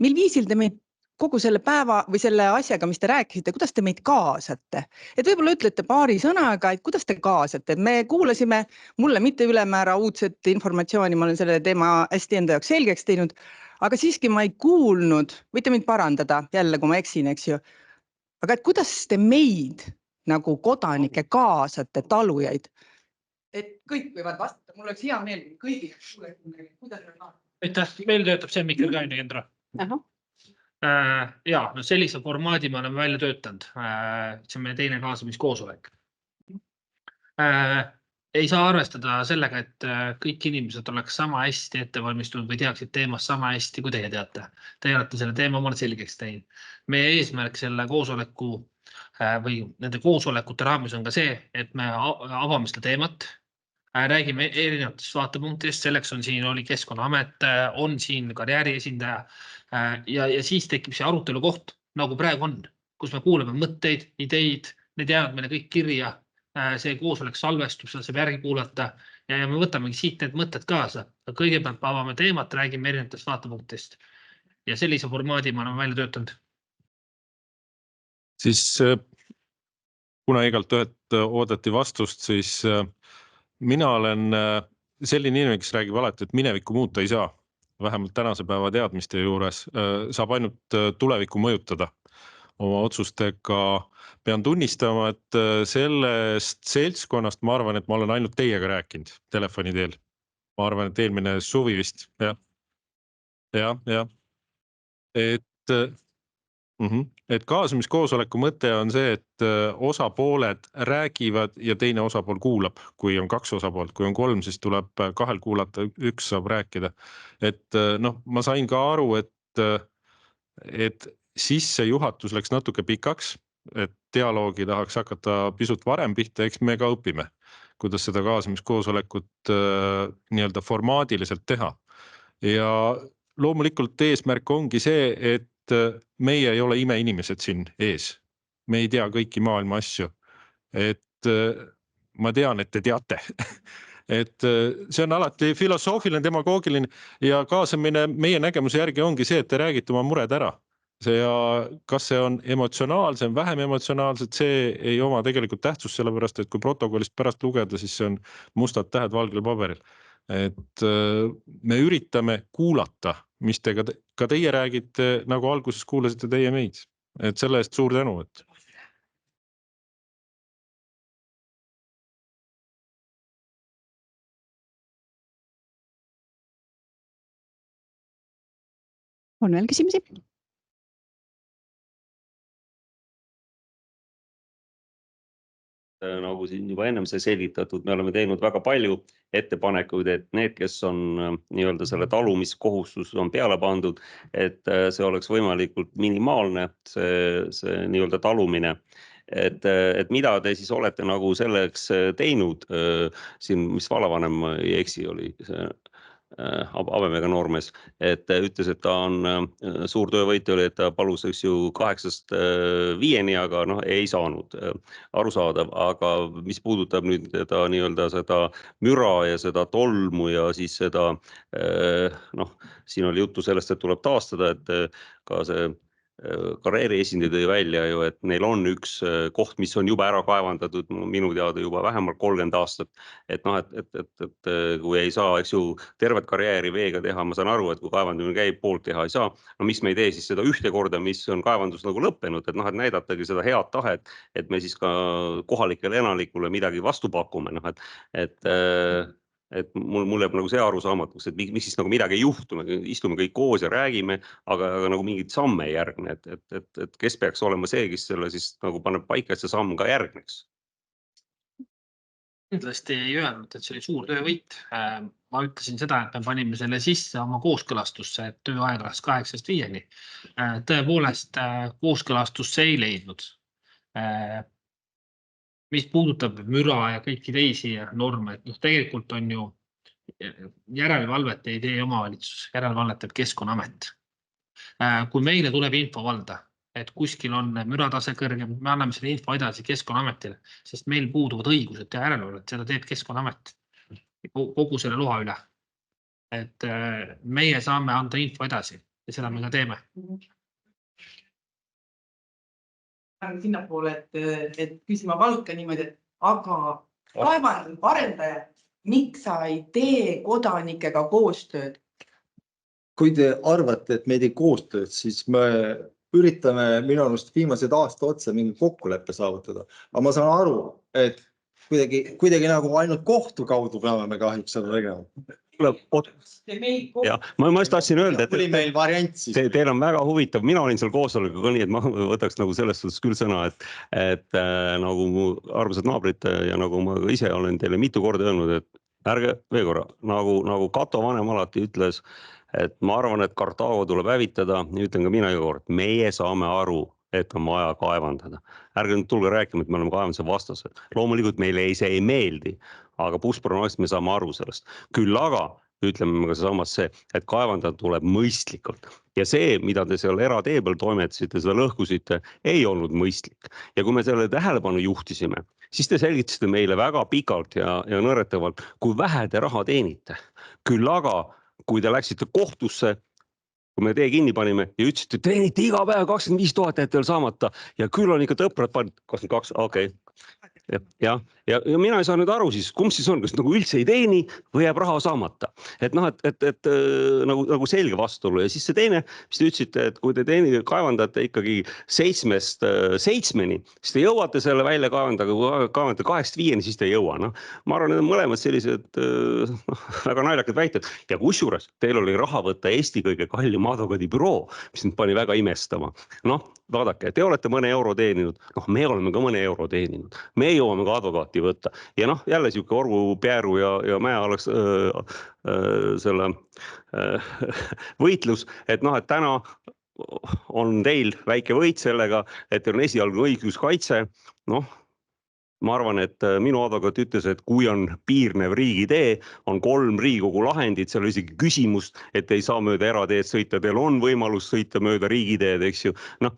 mil viisil te meid kogu selle päeva või selle asjaga, mis te rääkisite, kuidas te meid kaasate? Et võib-olla ütlete paari sõnaga, et kuidas te kaasate? Et me kuulasime mulle mitte ülemäära uudset informatsiooni, ma olen selle teema hästi enda jaoks selgeks teinud, aga siiski ma ei kuulnud, võite mind parandada jälle, kui ma eksin, eks ju. Aga et kuidas te meid nagu kodanike kaasate, talujaid? Et kõik võivad vastata, mul oleks hea meel kõigi. Aitäh, meil töötab see mikro ka, Kendra. Ja, sellise formaadi me oleme välja töötanud. See on meie teine kaasamiskoosolek. Ei saa arvestada sellega, et kõik inimesed oleks sama hästi ettevalmistunud või teaksid teemast sama hästi, kui teie teate. Teie olete selle teema omale selgeks teinud. Meie eesmärk selle koosoleku või nende koosolekute raames on ka see, et me avame seda teemat, räägime erinevatest vaatepunktidest, selleks on siin oli Keskkonnaamet, on siin karjääri esindaja ja siis tekib see arutelu koht, nagu praegu on, kus me kuuleme mõtteid, ideid, need jäävad meile kõik kirja, see koosolek salvestub, seda saab järgi kuulata ja me võtamegi siit need mõtted kaasa. Kõigepealt avame teemat, räägime erinevatest vaatepunktidest ja sellise formaadi me oleme välja töötanud. Siis kuna igalt ühelt oodati vastust, siis mina olen selline inimene, kes räägib alati, et minevikku muuta ei saa. Vähemalt tänase päeva teadmiste juures saab ainult tulevikku mõjutada. Oma otsustega pean tunnistama, et sellest seltskonnast ma arvan, et ma olen ainult teiega rääkinud telefoni teel. Ma arvan, et eelmine suvi vist. Ja. Et kaasamiskoosoleku mõte on see, et osapooled räägivad ja teine osapool kuulab, kui on 2 osapoolt, kui on 3, siis tuleb 2 kuulata, 1 saab rääkida. Et ma sain ka aru, et sissejuhatus läks natuke pikaks, et dialoogi tahaks hakata pisut varem pihta, eks me ka õpime, kuidas seda kaasamiskoosolekut nii-öelda formaadiliselt teha. Ja loomulikult eesmärk ongi see, et meie ei ole imeinimesed siin ees. Me ei tea kõiki maailma asju. Et ma tean, et te teate. Et see on alati filosoofiline, demagoogiline ja kaasamine meie nägemuse järgi ongi see, et te räägite oma mured ära. Ja kas see on emotsionaalsem, vähem emotsionaalselt, see ei oma tegelikult tähtsust, sellepärast, et kui protokollist pärast lugeda, siis see on mustad tähed valgel paberil. Et me üritame kuulata, mis te ka teie räägite, nagu alguses kuulasite teie meid. Et selle eest suur tänu. On veel küsimusi? Nagu siin juba ennem see selgitatud, me oleme teinud väga palju ettepanekuid, et need, kes on nii-öelda selle talumiskohustus on peale pandud, et see oleks võimalikult minimaalne, see nii-öelda talumine. Et mida te siis olete nagu selleks teinud siin, mis valavanem ei eksi oli, Abemega noormees, et ütles, et ta on suur töövõit oli, et ta palus, eks ju, 8-st 5-ni, aga noh, ei saanud arusaadav, aga mis puudutab nüüd ta nii-öelda seda müra ja seda tolmu ja siis seda, noh, siin oli juttu sellest, et tuleb taastada, et ka see karjääri esindaja tõi välja ju, et neil on üks koht, mis on juba ära kaevandatud minu teada juba vähemalt 30 aastat. Et noh, et kui ei saa, eks ju, tervet karjääri veega teha, ma saan aru, et kui kaevandamine käib, poolt teha ei saa. No mis me ei tee siis seda ühte korda, mis on kaevandus nagu lõppenud, et noh, et näidatagi seda head tahet, et me siis ka kohalikele elanikule midagi vastu pakume, noh, et mul jääb nagu see arusaamatuks, et miks siis nagu midagi ei juhtu, me istume kõik koos ja räägime, aga nagu mingit samme ei järgne, et kes peaks olema see, kes selle siis nagu paneb paika, et see samm ka järgneks. Kindlasti ei öelnud, et see oli suur töövõit. Ma ütlesin seda, et me panime selle sisse oma kooskõlastusse, et tööaeg oleks 8-st 5-ni. Tõepoolest kooskõlastusse ei leidnud. Mis puudutab müra ja kõiki teisi norme, et tegelikult on ju järelevalvet ei tee omavalitsus, järelevalvet teeb Keskkonnaamet. Kui meile tuleb info valda, et kuskil on müratase kõrgem, me anname selle info edasi Keskkonnaametile, sest meil puuduvad õigused ja järelevalvet, seda teeb Keskkonnaamet kogu selle loa üle. Et meie saame anda info edasi ja seda me ka teeme. Sinnapoole, et küsima Valka niimoodi, et aga kaevanduse arendaja, miks sa ei tee kodanikega koostööd? Kui te arvate, et me ei tee koostööd, siis me üritame minu arust viimased aasta otsa mingi kokkuleppe saavutada. Aga ma saan aru, et kuidagi nagu ainult kohtu kaudu peame me kahjuks seda tegema. Ja, ma just tahtsin öelda, et teil on väga huvitav, mina olin seal koosolekuga nii, et ma võtaks nagu selles suhtes küll sõna, et nagu mu armsad naabrid ja nagu ma ise olen teile mitu korda öelnud, et ärge veel korra, nagu Kato vanem alati ütles, et ma arvan, et Kartaago tuleb hävitada ja ütlen ka mina iga kord, meie saame aru, et on vaja kaevandada. Ärge nüüd tulge rääkima, et me oleme kaevanduse vastased. Loomulikult meile see ei meeldi, aga pushpronoist me saame aru sellest. Küll aga ütleme ka samas see, et kaevandada tuleb mõistlikult. Ja see, mida te seal eratee peal toimetasite, seda lõhkusite, ei olnud mõistlik. Ja kui me selle tähelepanu juhtisime, siis te selgitasite meile väga pikalt ja nõretavalt, kui vähe te raha teenite. Küll aga, kui te läksite kohtusse, kui me tee kinni panime ja ütlesite, teenite iga päev 25 000 et veel saamata ja küll on ikka tõprad pannud 22, okei. Ja mina ei saa nüüd aru siis, kumb siis on, kas nagu üldse ei teeni või jääb raha saamata. Et noh, et nagu selge vastuolu ja siis see teine, mis te ütlesite, et kui te kaevandate ikkagi 7-st 7-ni, siis te jõuate selle välja kaevandada, kui kaevandate 8-st 5-ni, siis te ei jõua. No, ma arvan, need on mõlemad sellised väga naljakad väited ja kusjuures teil oli raha võtta Eesti kõige kallim advokaadibüroo, mis nüüd pani väga imestama. Noh, vaadake, te olete mõne euro teeninud, noh, me oleme ka mõne euro teeninud, me jõuame ka advokaati võtta ja noh, jälle siuke Orgu, Peeru ja Mäe oleks selle võitlus, et noh, et täna on teil väike võit sellega, et teil on esialgne õiguskaitse, noh, ma arvan, et minu advokaat ütles, et kui on piirnev riigitee, on 3 Riigikogu lahendit, seal on isegi küsimus, et ei saa mööda erateed sõita, teil on võimalus sõita mööda riigiteed, eks ju. Noh,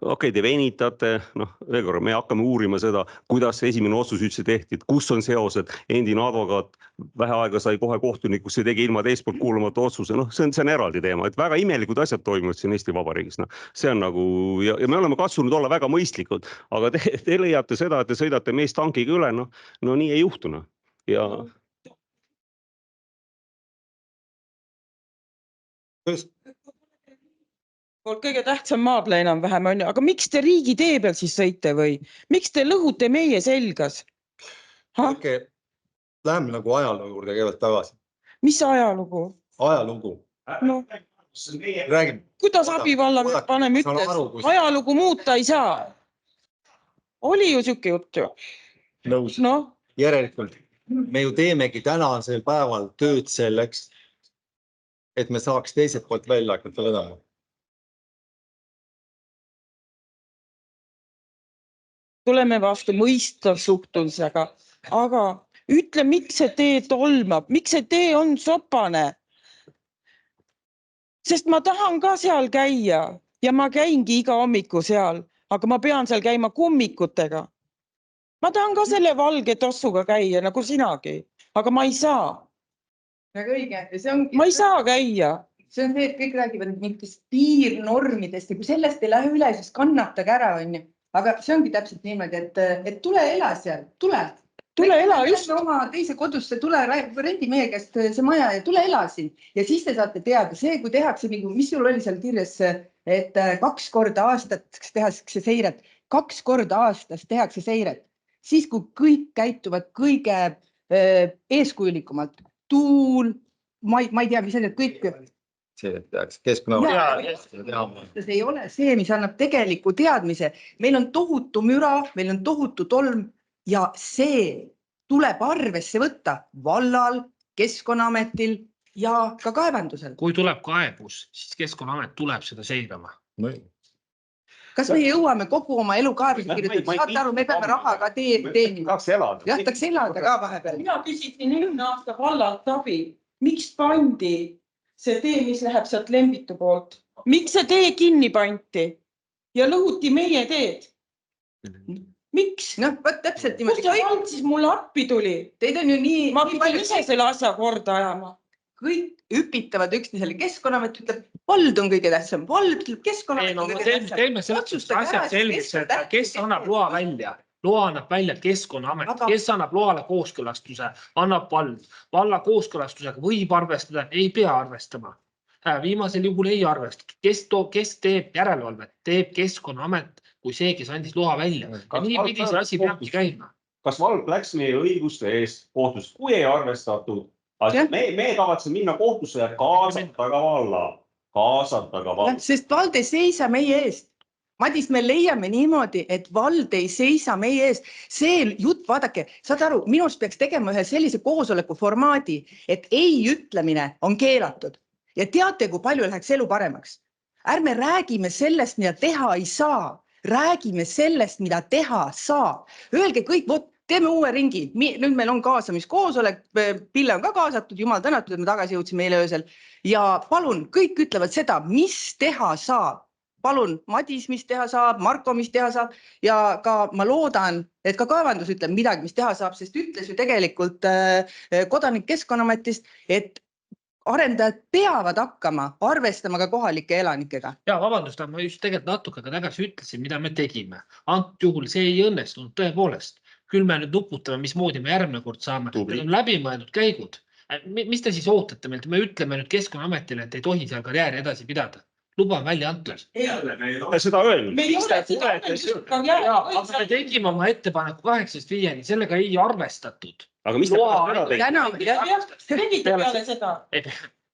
okei, te venitate, noh, veel korra, me hakkame uurima seda, kuidas see esimene otsus üldse tehti, et kus on seosed, endine advokaat vähe aega sai kohe kohtunikuks ja tegi ilma teist poolt kuulamata otsuse, noh, see on eraldi teema, et väga imelikud asjad toimuvad siin Eesti Vabariigis, noh, see on nagu, ja me oleme katsunud olla väga mõistlikud, aga te leiate seda, et te sõidate meest tankiga üle, no nii ei juhtu, noh, ja kõige tähtsam maadle enam-vähem on, aga miks te riigi tee peal siis sõite või? Miks te lõhute meie selgas? Läheme nagu ajalugu juurde kõigepealt tagasi. Mis ajalugu? Ajalugu. No. Räägime. Kuidas abivallanem ütles? Ajalugu muuta ei saa. Oli ju siuke jutt ju. Nõus. Järelikult me ju teemegi tänasel päeval tööd selleks, et me saaks teiselt poolt välja hakata vedama. Tuleme vastu mõistav suhtumisega, aga ütle, miks see tee tolmab, miks see tee on sopane, sest ma tahan ka seal käia ja ma käingi iga hommiku seal, aga ma pean seal käima kummikutega. Ma tahan ka selle valge tossuga käia nagu sinagi, aga ma ei saa. Väga õige. Ma ei saa käia. See on see, et kõik räägivad mingitest piirnormidest ja kui sellest ei lähe üle, siis kannatage ära, on ju. Aga see ongi täpselt niimoodi, et tule ela seal, tule. Tule ela just. Oma teise kodusse, tule rendi meie käest see maja ja tule ela siin. Ja siis te saate teada see, kui tehakse, mis sul oli seal kirjas, et 2 korda aastas tehakse seiret. 2 korda aastas tehakse seiret. Siis, kui kõik käituvad kõige eeskujulikumalt, tuul, ma ei tea, mis need kõik. See tehakse keskkonna. See ei ole see, mis annab tegeliku teadmise. Meil on tohutu müra, meil on tohutu tolm ja see tuleb arvesse võtta vallal, Keskkonnaametil ja ka kaevandusel. Kui tuleb kaebus, siis Keskkonnaamet tuleb seda seirama. Kas me jõuame kogu oma elu kaebuse kirjutada? Saate aru, me peame raha ka teenima. Jah, taks elada ka vahepeal. Mina küsisin eelmine aasta vallalt abi. Miks pandi see tee, mis läheb sealt Lembitu poolt? Miks see tee kinni pandi ja lõhuti meie teed? Miks? Noh, täpselt niimoodi. Kus see vald siis mulle appi tuli? Teid on ju nii... Ma pidin ise selle asja korda ajama. Kõik hüpitavad üksteisele. Keskkonnaamet ütleb, vald on kõige tähtsam. Vald ütleb, Keskkonnaamet on kõige tähtsam. Teeme sellest asjad selgeks, et kes annab loa välja. Loa annab välja Keskkonnaamet, kes annab loale kooskõlastuse, annab vald. Valla kooskõlastusega võib arvestada, ei pea arvestama. Viimasel juhul ei arvestatud. Kes teeb järelevalvet? Teeb Keskkonnaamet kui see, kes andis loa välja. Ja nii pidi see asi peabki käima. Kas vald läks meie õiguste eest kohtusse, kui ei arvestatud? Me tavatsen minna kohtusse ja kaasata ka valla. Sest vald ei seisa meie eest. Madis, me leiame niimoodi, et vald ei seisa meie eest. See jutt, vaadake, saad aru, minust peaks tegema ühe sellise koosoleku formaadi, et ei ütlemine on keelatud. Ja teate, kui palju läheks elu paremaks. Ärme räägime sellest, mida teha ei saa. Räägime sellest, mida teha saab. Öelge kõik, teeme uue ringi. Nüüd meil on kaasamiskoosolek, Pille on ka kaasatud, jumal tänatud, et me tagasi jõudsime eile öösel. Ja palun, kõik ütlevad seda, mis teha saab. Palun, Madis, mis teha saab, Marko, mis teha saab ja ka ma loodan, et ka kaevandus ütleb midagi, mis teha saab, sest ütles ju tegelikult kodanik Keskkonnaametist, et arendajad peavad hakkama arvestama ka kohalike elanikega. Ja vabandust, ma just tegelikult natuke tagasi ütlesin, mida me tegime. Antud juhul see ei õnnestunud tõepoolest. Küll me nüüd nuputame, mismoodi me järgmine kord saame. Need on läbimõeldud käigud. Mis te siis ootate meilt? Me ütleme nüüd Keskkonnaametile, et ei tohi seal karjääri edasi pidada. Luba on välja antud. Seda öelnud. Aga me tegime oma ettepaneku 8.5, sellega ei arvestatud. Aga mis tegite peale seda?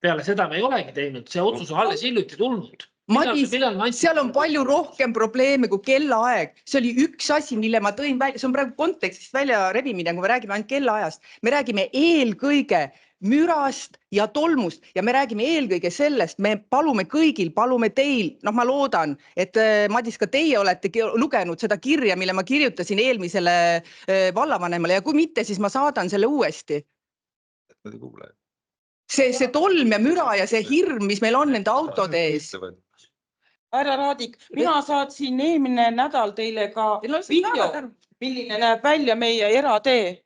Peale seda me ei olegi teinud, see otsus on alles hiljuti tulnud. Madis, seal on palju rohkem probleeme kui kellaaeg. See oli üks asi, mille ma tõin välja. See on praegu kontekstist välja rebimine, kui me räägime ainult kellaajast. Me räägime eelkõige mürast ja tolmust ja me räägime eelkõige sellest, me palume kõigil, palume teil, ma loodan, et Madis, ka teie olete lugenud seda kirja, mille ma kirjutasin eelmisele vallavanemale ja kui mitte, siis ma saadan selle uuesti. See tolm ja müra ja see hirm, mis meil on nende autode ees. Härra Raadik, mina saatsin eelmine nädal teile ka video, milline näeb välja meie eratee.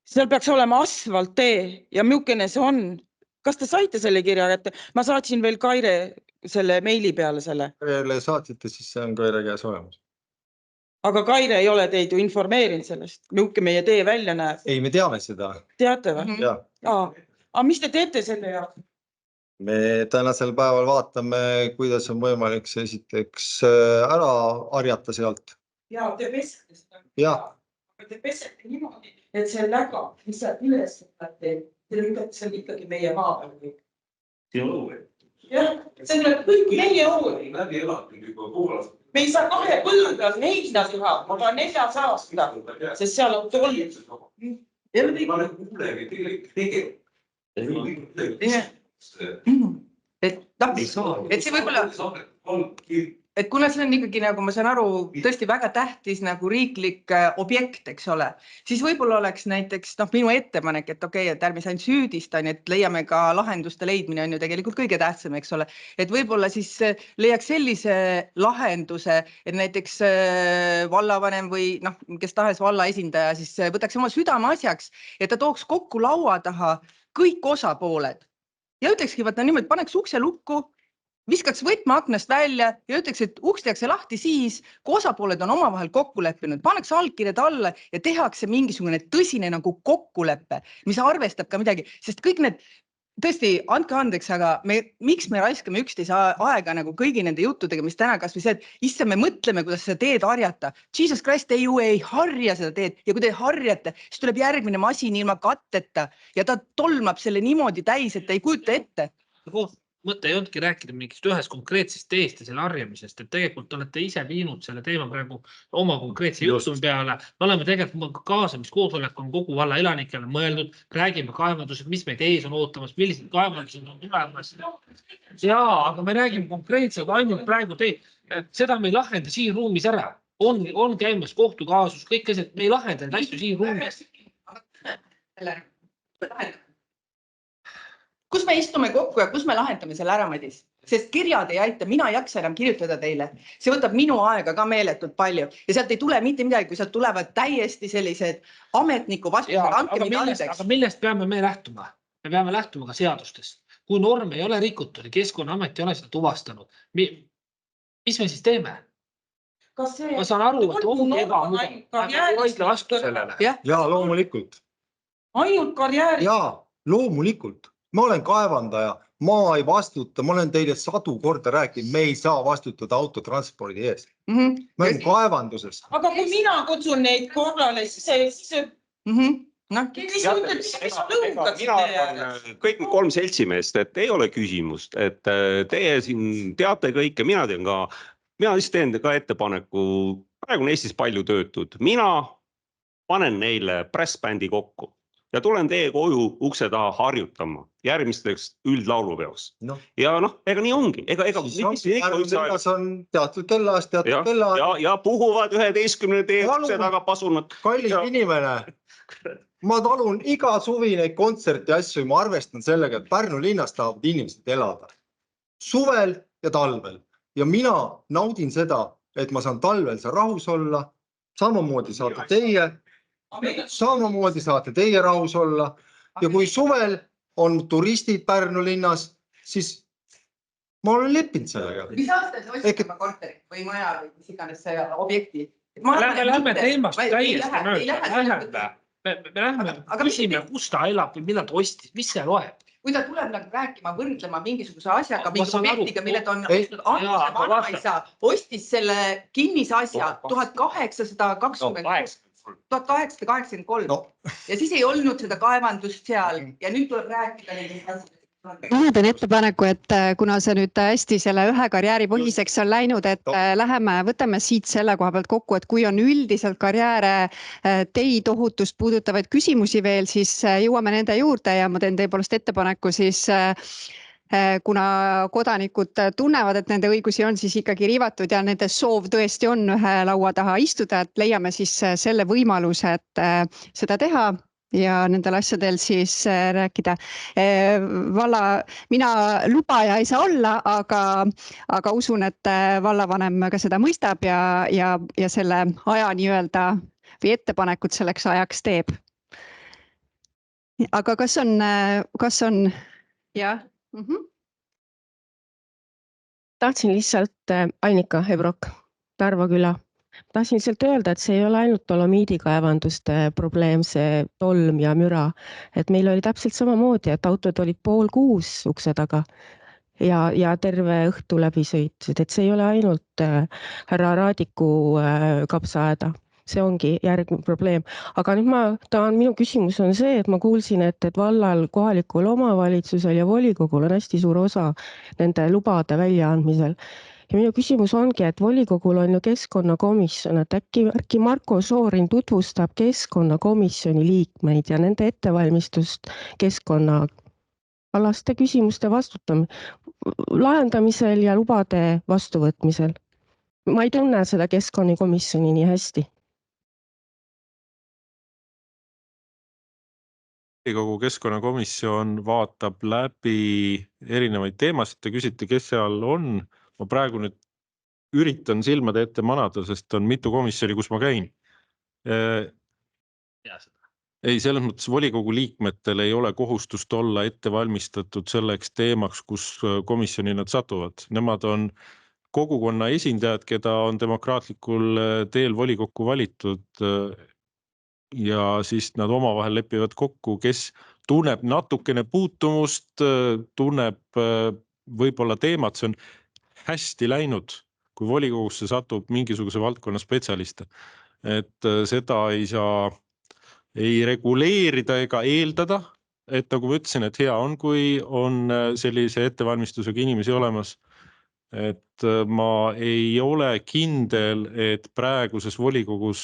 Seal peaks olema asfalttee ja milline see on. Kas te saite selle kirja kätte? Ma saatsin veel Kaire selle meili peale selle. Kairele saatsite, siis see on Kaire käes olemas. Aga Kaire ei ole teid ju informeerinud sellest, milline meie tee välja näeb. Ei, me teame seda. Teate või? Aga mis te teete selle jaoks? Me tänasel päeval vaatame, kuidas on võimalik see esiteks ära harjata sealt. Ja, te pesete seda. Ja. Te pesete niimoodi, et see läga, mis sealt üles võtate, te lükkate seal ikkagi meie maa peal kõik. See on õue. Jah, see on kõik meie õue. Läbi elatud juba kuulas. Me ei saa 2 põlgal heina teha, aga 4 aasta, sest seal on tolm. Ma olen kuulegi tegelikult. Et see võib-olla... et kuna see on ikkagi, nagu ma saan aru, tõesti väga tähtis nagu riiklik objekt, eks ole, siis võib-olla oleks näiteks minu ettepanek, et okei, et ärme ainult süüdista, et leiame ka lahenduste leidmine on ju tegelikult kõige tähtsam, eks ole, et võib-olla siis leiaks sellise lahenduse, et näiteks vallavanem või kes tahes valla esindaja siis võtaks oma südameasjaks, et ta tooks kokku laua taha kõik osapooled ja ütlekski, vaata niimoodi, paneks ukse lukku, viskaks võtma aknast välja ja ütleks, et uks tehakse lahti siis, kui osapooled on omavahel kokku leppinud, pannakse allkirjad alla ja tehakse mingisugune tõsine nagu kokkulepe, mis arvestab ka midagi, sest kõik need, tõesti, andke andeks, aga miks me raiskame üksteise aega nagu kõigi nende juttudega, mis täna kas või see, et issa me mõtleme, kuidas seda teed harjata. Jesus Christ, te ju ei harja seda teed ja kui te harjate, siis tuleb järgmine masin ilma katteta ja ta tolmab selle niimoodi täis, et te ei kujuta ette. Mõte ei olnudki rääkida mingist ühest konkreetsest teest ja selle harjamisest, et tegelikult olete ise viinud selle teema praegu oma konkreetse juhtumi peale. Me oleme tegelikult kaasamiskoosolek on kogu valla elanikele mõeldud, räägime kaevandused, mis meid ees on ootamas, millised kaevandused on tulemas. Jaa, aga me räägime konkreetselt ainult praegu seda me ei lahenda siin ruumis ära. On käimas kohtukaasus, kõik asjad, me ei lahenda neid asju siin ruumis. Kus me istume kokku ja kus me lahendame selle ära, Madis? Sest kirjad ei aita, mina ei jaksa enam kirjutada teile. See võtab minu aega ka meeletult palju ja sealt ei tule mitte midagi, kui sealt tulevad täiesti sellised ametniku vastused. Aga millest peame me lähtuma? Me peame lähtuma ka seadustest. Kui norm ei ole rikutud ja Keskkonnaamet ei ole seda tuvastanud, mis me siis teeme? Ma saan aru, et ongi ebamugav vastu sellele. Jaa, loomulikult. Ainult karjääri. Jaa, loomulikult. Ma olen kaevandaja, ma ei vastuta, ma olen teile 100 korda rääkinud, me ei saa vastutada autotranspordi eest. Me olen kaevanduses. Aga kui mina kutsun neid korrale, siis kõik 3 seltsimeest, et ei ole küsimust, et teie siin teate kõike, mina lihtsalt teen ka ettepaneku, praegu on Eestis palju töötud, mina panen neile pressbändi kokku ja tulen teie koju ukse taha harjutama järgmisteks üldlaulupeos. Ja ega nii ongi. Pärnulinnas on teatud kellaast, teatud kellaast. Ja puhuvad 11 tee ukse taga pasunad. Kallis inimene, ma talun iga suvi neid kontserti asju ja ma arvestan sellega, et Pärnu linnas tahavad inimesed elada. Suvel ja talvel. Ja mina naudin seda, et ma saan talvel seal rahus olla, samamoodi saate teie rahus olla ja kui suvel on turistid Pärnu linnas, siis ma olen leppinud sellega. Mis aastas ostime korterit või maja või mis iganes see objekti? Lähme teemast täiesti mööda. Me lähme küsime, kus ta elab või millal ta ostis, mis see loeb? Kui ta tuleb rääkima, võrdlema mingisuguse asjaga, mingi objektiga, mille ta on Andruse vanaisa, ostis selle kinnise asja 1883 ja siis ei olnud seda kaevandust seal ja nüüd tuleb rääkida nendest asjadest. Ma teen ettepaneku, et kuna see nüüd hästi selle ühe karjääri põhiseks on läinud, et võtame siit selle koha pealt kokku, et kui on üldiselt karjääre teid ohutust puudutavaid küsimusi veel, siis jõuame nende juurde ja ma teen tõepoolest ettepaneku siis, kuna kodanikud tunnevad, et nende õigusi on siis ikkagi riivatud ja nende soov tõesti on ühe laua taha istuda, et leiame siis selle võimaluse, et seda teha. Ja nendel asjadel siis rääkida. Mina lubaja ei saa olla, aga usun, et vallavanem ka seda mõistab ja selle aja nii-öelda või ettepanekut selleks ajaks teeb. Aga kas on, jah? Tahtsin lihtsalt Annika Hebrok, Tarva küla. Tahtsin lihtsalt öelda, et see ei ole ainult dolomiidikaevanduste probleem, see tolm ja müra. Et meil oli täpselt samamoodi, et autod olid 5:30 ukse taga ja terve õhtu läbi sõitsid. Et see ei ole ainult härra Raadiku kapsaaeda. See ongi järgmine probleem. Aga nüüd minu küsimus on see, et ma kuulsin, et vallal, kohalikul omavalitsusel ja volikogul on hästi suur osa nende lubade väljaandmisel. Ja minu küsimus ongi, et volikogul on ju keskkonnakomisjon, et äkki Marko Soorin tutvustab keskkonnakomisjoni liikmeid ja nende ettevalmistust keskkonnaalaste küsimuste lahendamisel ja lubade vastuvõtmisel. ma ei tunne seda keskkonnakomisjoni nii hästi. Volikogu keskkonnakomisjon vaatab läbi erinevaid teemasid, te küsite, kes seal on. Ma praegu nüüd üritan silmade ette manada, sest on mitu komisjoni, kus ma käin. Ei, selles mõttes volikogu liikmetel ei ole kohustust olla ette valmistatud selleks teemaks, kus komisjoni nad satuvad. Nemad on kogukonna esindajad, keda on demokraatlikul teel volikokku valitud ja siis nad omavahel lepivad kokku, kes tunneb natukene puutumust, tunneb võib-olla teemat, see on hästi läinud, kui volikogusse satub mingisuguse valdkonna spetsialiste. Et seda ei saa ei reguleerida ega eeldada, et nagu ma ütlesin, et hea on, kui on sellise ettevalmistusega inimesi olemas. Et ma ei ole kindel, et praeguses volikogus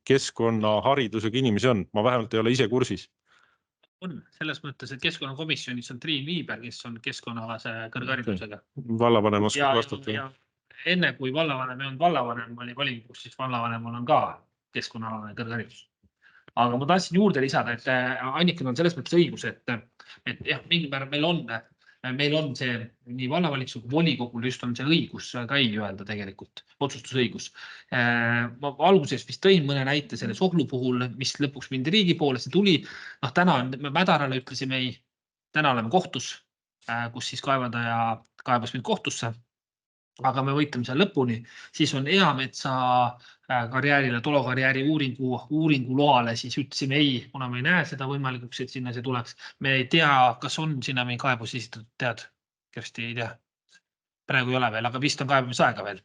keskkonnaharidusega inimesi on. Ma vähemalt ei ole ise kursis. On selles mõttes, et keskkonnakomisjonis on Triin Viiber, kes on keskkonnaalase kõrgharidusega. Vallavanem oskab vastata. Ja enne kui vallavanem ei olnud vallavanem, oli volikogus, siis vallavanemal on ka keskkonnaalane kõrgharidus. Aga ma tahtsin juurde lisada, et Annikul on selles mõttes õigus, et jah, mingil määral meil on see nii vallavalitsus kui volikogul just on see õigus ka ei öelda tegelikult, otsustusõigus. Ma alguses vist tõin mõne näite selle Sohlu puhul, mis lõpuks mindi riigi poole, see tuli. Täna Mädarale ütlesime ei, täna oleme kohtus, kus siis kaevandaja kaebas mind kohtusse, aga me võitleme seal lõpuni. Siis on Eametsa karjäärile, tolokarjääri uuringu loale, siis ütlesime ei, kuna me ei näe seda võimalikuks, et sinna see tuleks. Me ei tea, kas on sinna meie kaebus esitatud, tead? Kersti ei tea. Praegu ei ole veel, aga vist on kaebamisaega veel.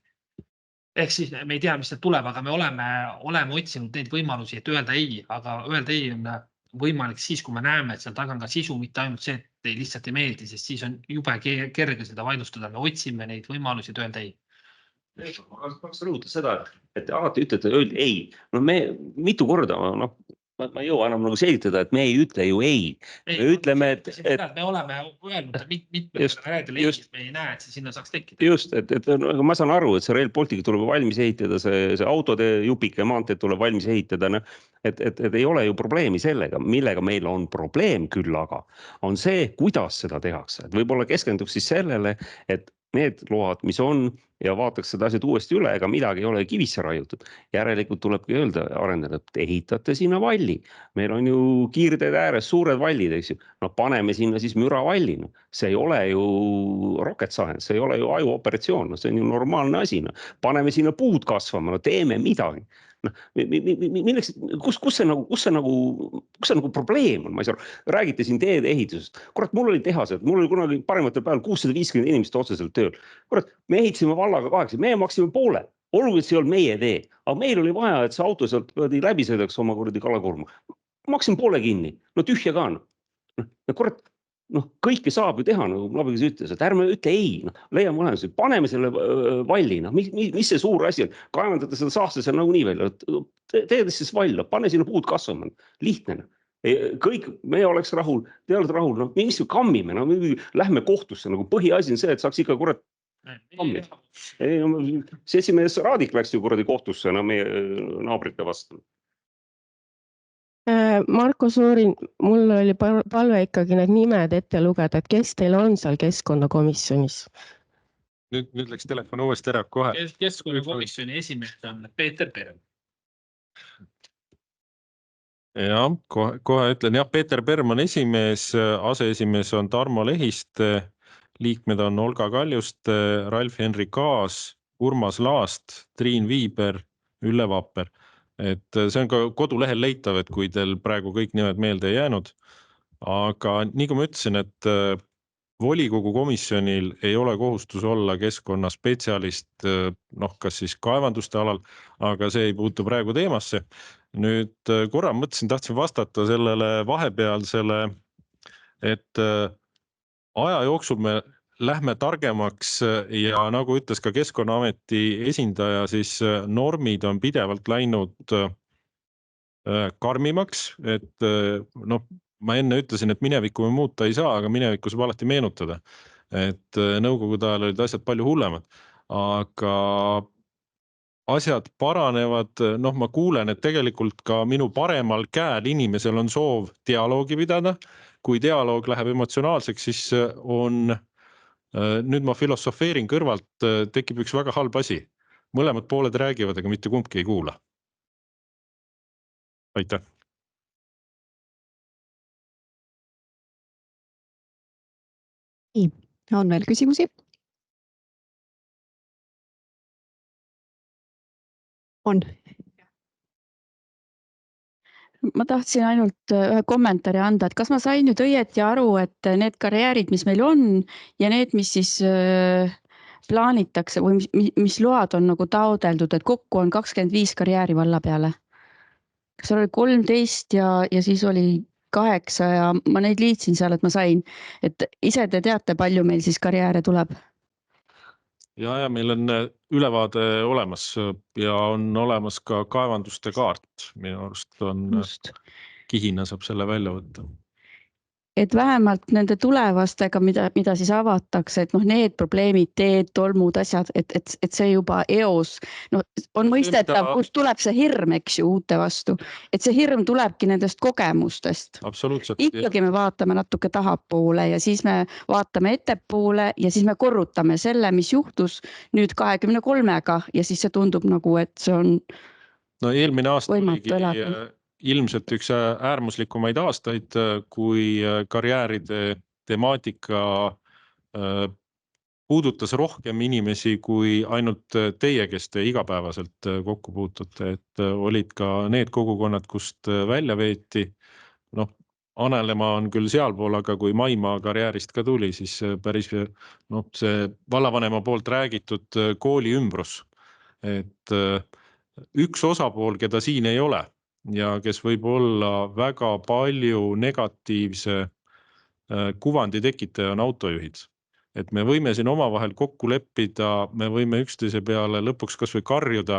Ehk siis me ei tea, mis sealt tuleb, aga me oleme otsinud neid võimalusi, et öelda ei, aga öelda ei on võimalik siis, kui me näeme, et seal taga on ka sisu, mitte ainult see, et ei lihtsalt ei meeldi, sest siis on jube kerge seda vaidlustada. Me otsime neid võimalusi, et öelda ei. Ma rõhutan seda, et alati ütlete, öeldi ei. No me mitu korda, ma ei jõua enam nagu selgitada, et me ei ütle ju ei. Me ütleme, et me oleme öelnud, et me ei näe, et see sinna saaks tekkida. Just, et ma saan aru, et see Rail Baltic tuleb valmis ehitada, see autode jupike maanteed tuleb valmis ehitada, et ei ole ju probleemi sellega, millega meil on probleem küll, aga on see, kuidas seda tehakse. Et võib-olla keskenduks siis sellele, et need load, mis on ja vaataks seda asjad uuesti üle, ega midagi ei ole kivisse raiutud. Järelikult tulebki öelda arendada, et ehitate sinna valli. Meil on ju kiirteed ääres suured vallid, eks ju. No paneme sinna siis müravalli. See ei ole ju rocket science, see ei ole ju ajuoperatsioon, see on ju normaalne asi. Paneme sinna puud kasvama, teeme midagi. Milleks, kus see nagu probleem on, ma ei saa aru, räägite siin teede ehitusest, kurat, mul oli tehased, mul oli kunagi parimatel päeval 650 inimest otseselt tööl, kurat, me ehitasime vallaga 8, me maksime poole, olgu, et see ei olnud meie tee, aga meil oli vaja, et see auto sealt läbi sõidaks oma kuradi kalakurma, maksime poole kinni, no tühja ka, kurat, kõike saab ju teha, nagu Labigas ütles, et ärme ütle ei, leiame olemas, paneme selle valli, mis see suur asi on, kaevandate seda saasta seal nagunii välja, teed siis valla, pane sinna puud kasvama, lihtne. Kõik, me oleks rahul, te olete rahul, mis ju kammime, lähme kohtusse, nagu põhiasi on see, et saaks ikka kurat kammida. Seltsimees Raadik läks ju kuradi kohtusse meie naabrite vastu. Marko Suurin, mul oli palve ikkagi need nimed ette lugeda, et kes teil on seal keskkonnakomisjonis? Nüüd läks telefon uuesti ära kohe. Keskkonnakomisjoni esimees on Peeter Perm. Jah, kohe ütlen. Jah, Peeter Perm on esimees, aseesimees on Tarmo Lehiste, liikmed on Olga Kaljuste, Ralf-Henri Kaas, Urmas Laast, Triin Viiber, Ülle Vapper. Et see on ka kodulehel leitav, et kui teil praegu kõik nimed meelde ei jäänud. Aga nii kui ma ütlesin, et volikogu komisjonil ei ole kohustus olla keskkonnaspetsialist, kas siis kaevanduste alal, aga see ei puutu praegu teemasse. Nüüd korra mõtlesin, tahtsin vastata sellele vahepealsele, et aja jooksul me lähme targemaks ja nagu ütles ka Keskkonnaameti esindaja, siis normid on pidevalt läinud karmimaks, et ma enne ütlesin, et minevikku me muuta ei saa, aga minevikku saab alati meenutada, et nõukogude ajal olid asjad palju hullemad, aga asjad paranevad, noh, ma kuulen, et tegelikult ka minu paremal käel inimesel on soov dialoogi pidada. Kui dialoog läheb emotsionaalseks, siis on, nüüd ma filosofeerin kõrvalt, tekib üks väga halb asi. Mõlemad pooled räägivad, aga mitte kumbki ei kuula. Aitäh. On veel küsimusi? On. Ma tahtsin ainult ühe kommentaari anda, et kas ma sain nüüd õieti aru, et need karjäärid, mis meil on ja need, mis siis plaanitakse või mis load on nagu taodeldud, et kokku on 25 karjääri valla peale. Kas oli 13 ja siis oli 8 ja ma neid liitsin seal, et ma sain, et ise te teate, palju meil siis karjääre tuleb? Ja meil on ülevaade olemas ja on olemas ka kaevanduste kaart. Minu arust on Kihina saab selle välja võtta. Et vähemalt nende tulevastega, mida siis avatakse, et noh, need probleemid, teed, tolmud, asjad, et see juba eos on mõistetav, kust tuleb see hirm, eks ju, uute vastu. Et see hirm tulebki nendest kogemustest. Absoluutselt. Ikkagi me vaatame natuke tahapoole ja siis me vaatame ettepoole ja siis me korrutame selle, mis juhtus nüüd 23-ga ja siis see tundub nagu, et see on no eelmine aasta võimatu elada. Ilmselt üks äärmuslikumaid aastaid, kui karjääride temaatika puudutas rohkem inimesi kui ainult teie, kes te igapäevaselt kokku puutute, et olid ka need kogukonnad, kust välja veeti. Noh, Anelemaa on küll sealpool, aga kui Maimaa karjäärist ka tuli, siis päris see vallavanema poolt räägitud kooli ümbrus. Et üks osapool, keda siin ei ole, ja kes võib olla väga palju negatiivse kuvandi tekitaja on autojuhid. Et me võime siin omavahel kokku leppida, me võime üksteise peale lõpuks kas või karjuda,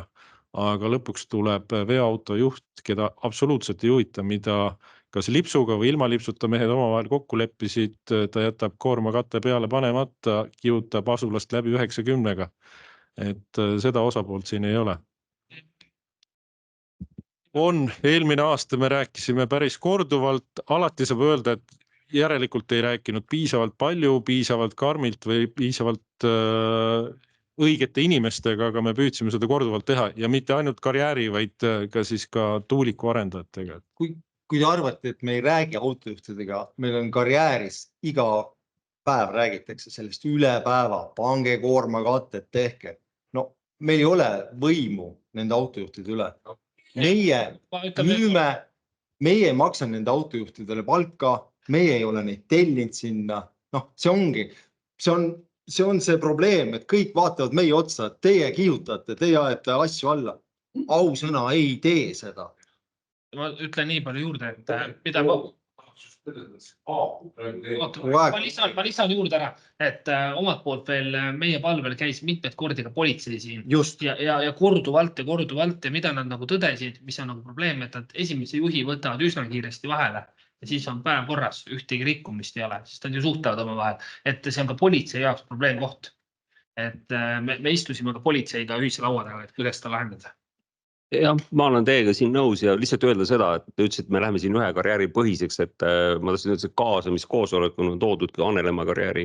aga lõpuks tuleb veoautojuht, keda absoluutselt ei huvita, mida kas lipsuga või ilma lipsuta mehed omavahel kokku leppisid, ta jätab koorma katte peale panemata, kihutab asulast läbi 90-ga. Et seda osapoolt siin ei ole. Eelmine aasta me rääkisime päris korduvalt, alati saab öelda, et järelikult ei rääkinud piisavalt palju, piisavalt karmilt või piisavalt õigete inimestega, aga me püüdsime seda korduvalt teha ja mitte ainult karjääri, vaid ka siis ka tuuliku arendajatega. Kui te arvate, et me ei räägi autojuhtidega, meil on karjääris iga päev räägitakse sellest üle päeva, pange koorma katted, tehke. No meil ei ole võimu nende autojuhtide üle. Meie ei maksa nende autojuhtidele palka, meie ei ole neid tellinud sinna. Noh, see on see probleem, et kõik vaatavad meie otsa, et teie kihutate, teie ajate asju alla. Ausõna ei tee seda. Ma ütlen nii palju juurde, et mida ma lisan juurde ära, et omalt poolt veel meie palvel käis mitmed kordi ka politsei siin ja korduvalt ja mida nad nagu tõdesid, mis on nagu probleem, et nad esimese juhi võtavad üsna kiiresti vahele ja siis on päev korras, ühtegi rikkumist ei ole, sest nad ju suhtlevad omavahel, et see on ka politsei jaoks probleemkoht. Et me istusime ka politseiga ühise laua taga, et kuidas seda lahendada. Jah, ma olen teiega siin nõus ja lihtsalt öelda seda, et te ütlesid, et me läheme siin ühe karjääri põhiseks, et ma tahtsin öelda, et kaasamiskoosolekul on toodud ka Anelemaa karjääri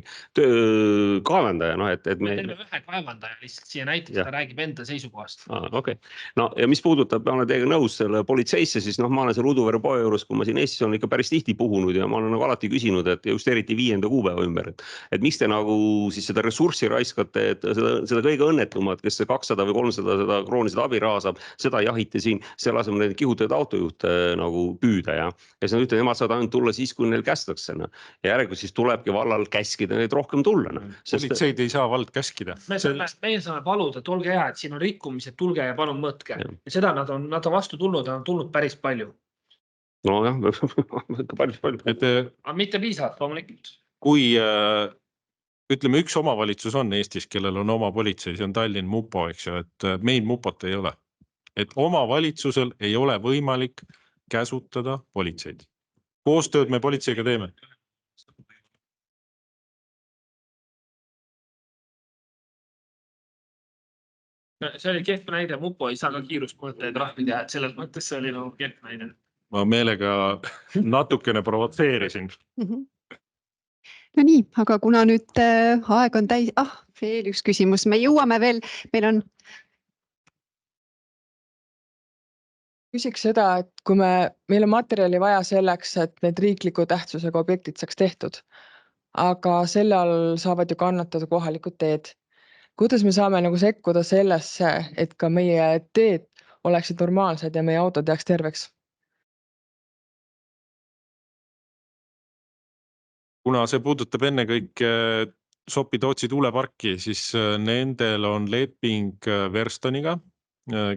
kaevandaja. Me teeme ühe kaevandaja lihtsalt siia näiteks, ta räägib enda seisukohast. Okay. No ja mis puudutab, ma olen teiega nõus selle politseisse, siis ma olen seal Uduvere poe juures, kui ma siin Eestis on ikka päris tihti puhunud ja ma olen nagu alati küsinud, et just eriti 5. kuupäeva ümber, et miks te nagu siis seda ressurssi raiskate, et seda kõige õnnetumad, kes 200 või 300 seda kroonilist abiraha saab, seda jahiti siin, selle asemel neid kihutajaid autojuhte nagu püüda ja siis nad ütlevad, nemad saavad ainult tulla siis, kui neil kästakse. Ja järelikult siis tulebki vallal käskida neid rohkem tulla. Politseid ei saa vald käskida. Me saame paluda, et olge hea, et siin on rikkumised, tulge ja palun mõõtke. Ja seda nad on vastu tulnud ja on tulnud päris palju. No jah, päris palju. Aga mitte piisavalt, loomulikult. Kui ütleme, üks omavalitsus on Eestis, kellel on oma politsei, see on Tallinn Mupo, eks ju, et meil Mupot ei ole. Et omavalitsusel ei ole võimalik käsutada politseid. Koostööd me politseiga teeme. See oli kehv näide, Mupo ei saa ka kiirusmõõtajaid trahvi teha, et selles mõttes see oli nagu kehv näide. Ma meelega natukene provotseerisin. No nii, aga kuna nüüd aeg on täis, veel üks küsimus, me jõuame veel, meil on. Küsiks seda, et kui meil on materjali vaja selleks, et need riikliku tähtsusega objektid saaks tehtud, aga selle all saavad ju kannatada kohalikud teed. Kuidas me saame nagu sekkuda sellesse, et ka meie teed oleksid normaalsed ja meie autod jääks terveks? Kuna see puudutab ennekõike Sopi-Tootsi tuuleparki, siis nendel on leping Verstoniga,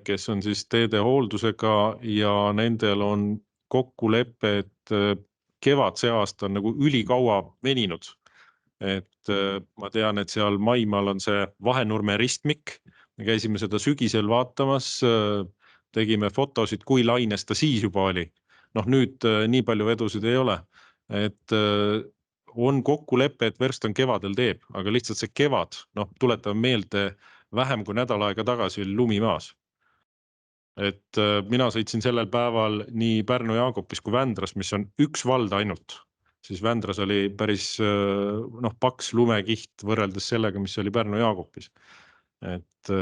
kes on siis teede hooldusega ja nendel on kokkulepe, et kevad see aasta on nagu ülikaua veninud. Et ma tean, et seal Maimaal on see Vahenurme ristmik. Me käisime seda sügisel vaatamas, tegime fotosid, kui laines ta siis juba oli. Nüüd nii palju vedusid ei ole. Et on kokkulepe, et Verston kevadel teeb, aga lihtsalt see kevad, tuletame meelde, vähem kui nädal aega tagasi oli lumi maas. Et mina sõitsin sellel päeval nii Pärnu-Jaagopis kui Vändras, mis on üks vald ainult. Siis Vändras oli päris paks lumekiht võrreldes sellega, mis oli Pärnu-Jaagopis. Et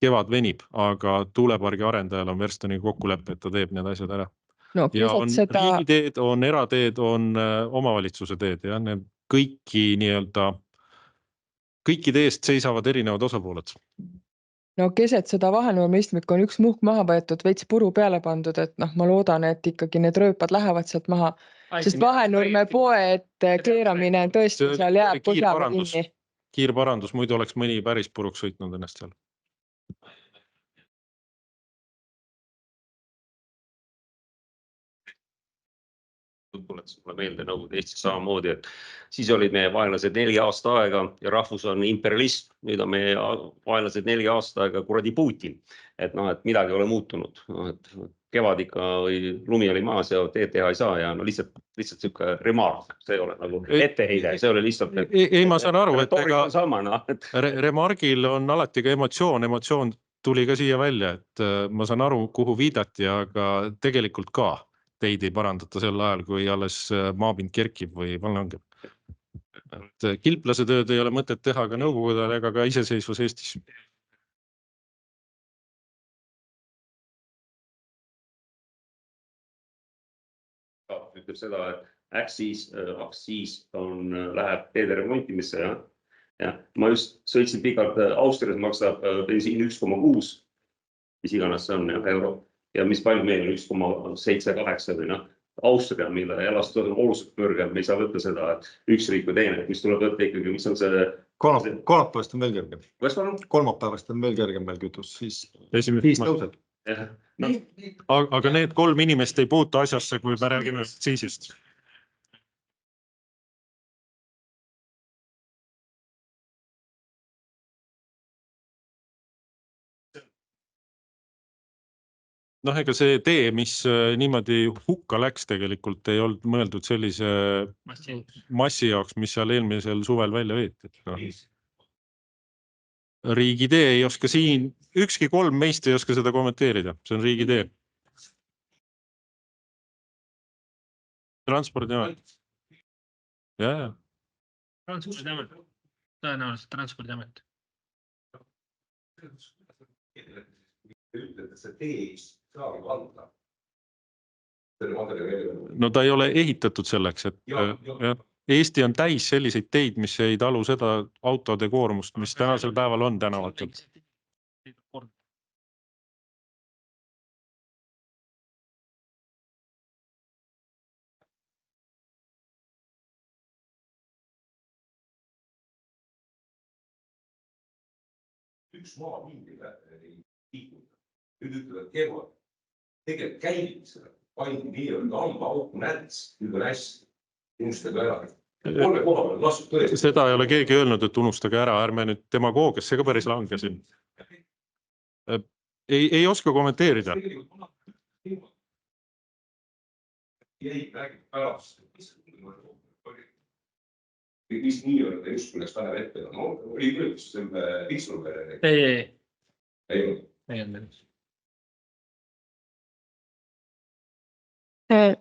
kevad venib, aga tuulepargi arendajal on Verstoni kokkulepe, et ta teeb need asjad ära. No, ja on riigiteed, on erateed, on omavalitsuse teed ja need kõiki eest seisavad erinevad osapooled. No keset seda Vahenurme ristmikku on üks muhk maha võetud, veits puru peale pandud, et ma loodan, et ikkagi need rööpad lähevad sealt maha, sest Vahenurme poe ette keeramine tõesti seal jääb põhjaga kinni. Kiirparandus, muidu oleks mõni päris puruks sõitnud ennast seal. Tuletas mulle meelde Nõukogude Eestis samamoodi, et siis olid meie vaenlased 4 aasta aega ja rahvus on imperialism. Nüüd on meie vaenlased 4 aasta aega kuradi Putin. Et midagi ei ole muutunud. Kevad ikka või lumi oli maas ja teed teha ei saa ja lihtsalt siuke remark. See ei ole nagu etteheide, see oli lihtsalt. Ei, ma saan aru, et remargil on alati ka emotsioon tuli ka siia välja, et ma saan aru, kuhu viidati, aga tegelikult ka. Teid ei parandata sel ajal, kui alles maapind kerkib või langeb. Kilplase tööd ei ole mõtet teha ka nõukogudel ega ka iseseisvus Eestis. Ütleb seda, et aktsiis läheb teede remontimisse. Ja ma just sõitsin pikalt Austrias maksab bensiin 1,6, mis iganes see on euro. Ja mis palju meil on 1,78 või Austria, mille elastus on oluliselt kõrgem, me ei saa võtta seda, et üks riik või teine, mis tuleb võtta ikkagi, mis on see... Kolmapäevast on veel kergem. Kolmapäevast on veel kergem veel kütus, siis tõuseb. Aga need 3 inimest ei puutu asjasse, kui me räägime aktsiisist. Ega see tee, mis niimoodi hukka läks tegelikult, ei olnud mõeldud sellise massi jaoks, mis seal eelmisel suvel välja veeti. Riigitee ei oska siin, ükski 3 meist ei oska seda kommenteerida, see on riigitee. Transpordiamet. Ja. Transpordiamet. Tõenäoliselt Transpordiamet. Ütlete, see tee saagi valda. No ta ei ole ehitatud selleks, et Eesti on täis selliseid teid, mis ei talu seda autode koormust, mis tänasel päeval on tänavatel. Üks maa viimile ei liikuda. Nüüd ütlevad kevad. Tegelikult käimisele pandi nii-öelda amba auku näts, nüüd on hästi. Unustage ära. 3 koha peal lasub tõesti. Seda ei ole keegi öelnud, et unustage ära, ärme nüüd demagoogiasse ka päris langesin. Ei oska kommenteerida. Ei räägib pärast. Mis nii-öelda just kuidas läheb ette? Oli üldse selle Pitsnurpere? Ei. ei olnud.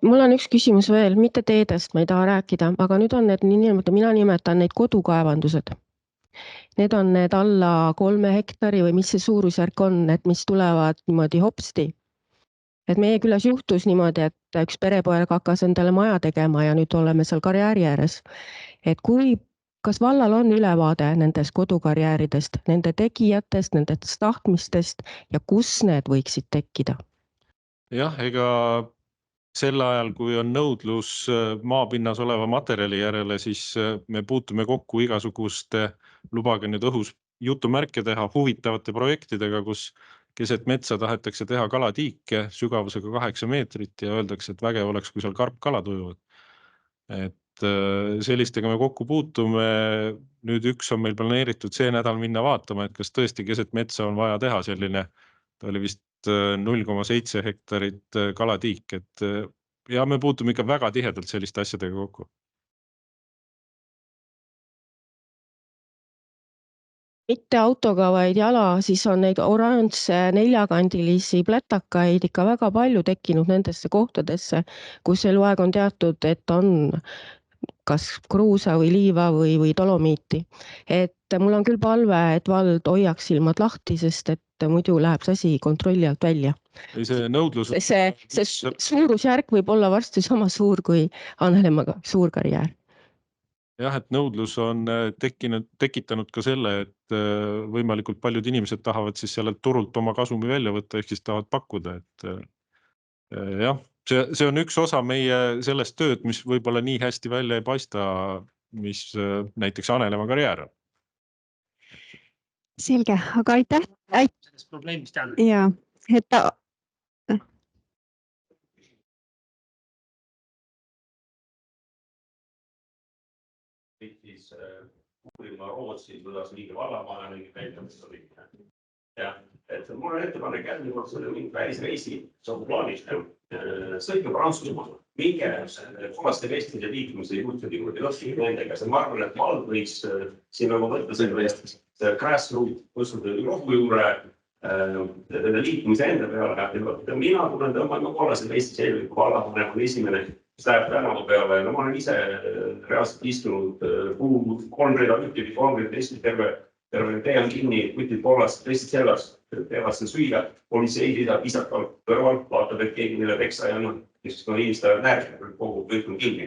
Mul on üks küsimus veel, mitte teedest ma ei taha rääkida, aga nüüd on need mina nimetan neid kodukaevandused. Need on need alla 3 hektari või mis see suurusjärk on, et mis tulevad niimoodi hopsti. Et meie külas juhtus niimoodi, et üks perepoeg hakkas endale maja tegema ja nüüd oleme seal karjääri ääres. Et kas vallal on ülevaade nendest kodukarjääridest, nende tegijatest, nendest tahtmistest ja kus need võiksid tekkida? Jah, ega sel ajal, kui on nõudlus maapinnas oleva materjali järele, siis me puutume kokku igasuguste, lubage nüüd õhus jutumärke teha, huvitavate projektidega, kus keset metsa tahetakse teha kalatiike sügavusega 8 meetrit ja öeldakse, et vägev oleks, kui seal karpkalad ujuvad. Et sellistega me kokku puutume. Nüüd üks on meil planeeritud see nädal minna vaatama, et kas tõesti keset metsa on vaja teha selline, ta oli vist 0,7 hektarit kalatiik, et ja me puutume ikka väga tihedalt selliste asjadega kokku. Mitte autoga, vaid jala, siis on neid oranžse 4-kandilisi plätakaid ikka väga palju tekkinud nendesse kohtadesse, kus eluaeg on teatud, et on kas kruusa või liiva või dolomiiti. Et mul on küll palve, et vald hoiaks silmad lahti, sest et muidu läheb see asi kontrolli alt välja. See nõudlus... See suurusjärk võib olla varsti sama suur kui Annelemma suur karjäär. Jah, et nõudlus on tekitanud ka selle, et võimalikult paljud inimesed tahavad siis sellelt turult oma kasumi välja võtta, ehk siis tahavad pakkuda, et jah, see on üks osa meie sellest tööd, mis võib-olla nii hästi välja ei paista, mis näiteks Annelemma karjäär on. Selge, aga aitäh. Sellest probleemist jälle. Ja, et siis uurima Rootsi, kuidas liige vallamaja mingi käitamist oli. Jah, et mul on ettepanek järgmine kord selle mingi välisreisi, see on plaanis, sõitme Prantsusmaa, minge kollaste vestide liikumise juhtide juurde, lõpsige nendega. Ma arvan, et vald võiks siin nagu võtta selle grassroot, võtsuda rohku juurde liikumise enda peale. Mina tulen tõmbama kollase vesti selline, kui vallamaja on esimene, mis läheb tänava peale. No ma olen ise reaalselt istunud 3 rida ühtegi, 3 rida Eesti terve tee on kinni, võtid kollast vestid sellas, teevad seda süüa, politsei rida pisakal kõrval, vaatab, et keegi neile peksa ei anna, siis on inimestel närv, kogu kõik on kinni.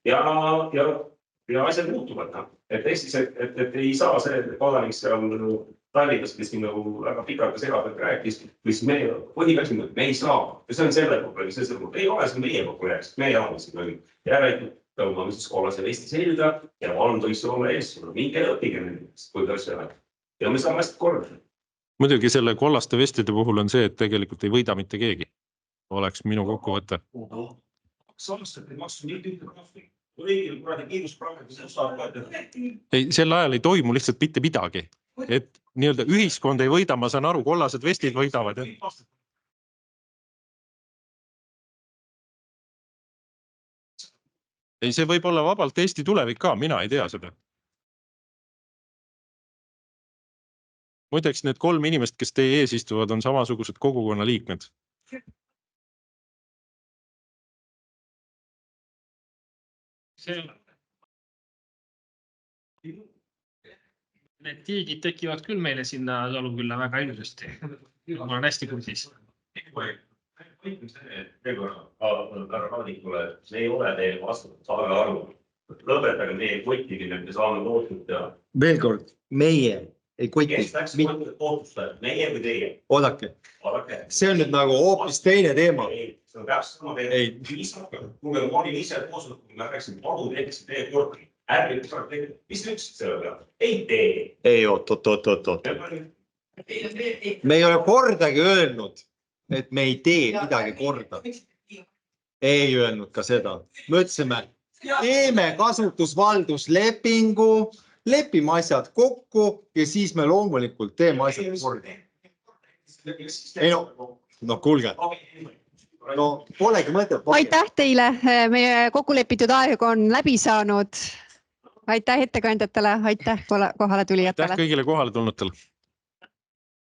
Ja asjad muutuvad. Et Eestis, et ei saa see kodanik seal Tallinnas, kes siin nagu väga pikalt ja segavalt rääkis, mis me põhikasime, et me ei saa. Ja see on selle probleem, see ei ole see meie probleem, sest me elame siin järelikult tõmbame siis kollase vesti selga ja vald võiks olla ees, minge õppige nendest, kui ta asja läheb. Ja me saame hästi korda. Muidugi selle kollaste vestide puhul on see, et tegelikult ei võida mitte keegi. Oleks minu kokkuvõte. Ei, sel ajal ei toimu lihtsalt mitte midagi. Et nii-öelda ühiskond ei võida, ma saan aru, kollased vestid võidavad. Ei, see võib olla vabalt Eesti tulevik ka, mina ei tea seda. Muideks need 3 inimest, kes teie ees istuvad, on samasugused kogukonna liikmed. Need tiigid tekivad küll meile sinna Talukülla väga ilusasti. Ma olen hästi kursis. Härra Radikule, see ei ole teie vastutus, saage aru. Lõpetage meie kotimine, me saame tootnud ja... Veel kord, meie ei koti. Kes läks tootust, meie või teie? Oodake. See on nüüd nagu hoopis teine teema. See on täpselt sama teema. Kui me olin ise tootnud, kui me rääksin, palun teeks teie kordi. Ärge, mis te ütlesid selle peale? Ei tee. Ei, oot. Me ei ole kordagi öelnud, et me ei tee midagi korda. Ei öelnud ka seda. Me ütlesime, teeme kasutusvalduslepingu, lepime asjad kokku ja siis me loomulikult teeme asjad korda. Ei no kuulge. No polegi mõtet. Aitäh teile. Meie kokkulepitud aeg on läbi saanud. Aitäh ettekandjatele, aitäh kohale tulijatele. Aitäh kõigile kohale tulnutele.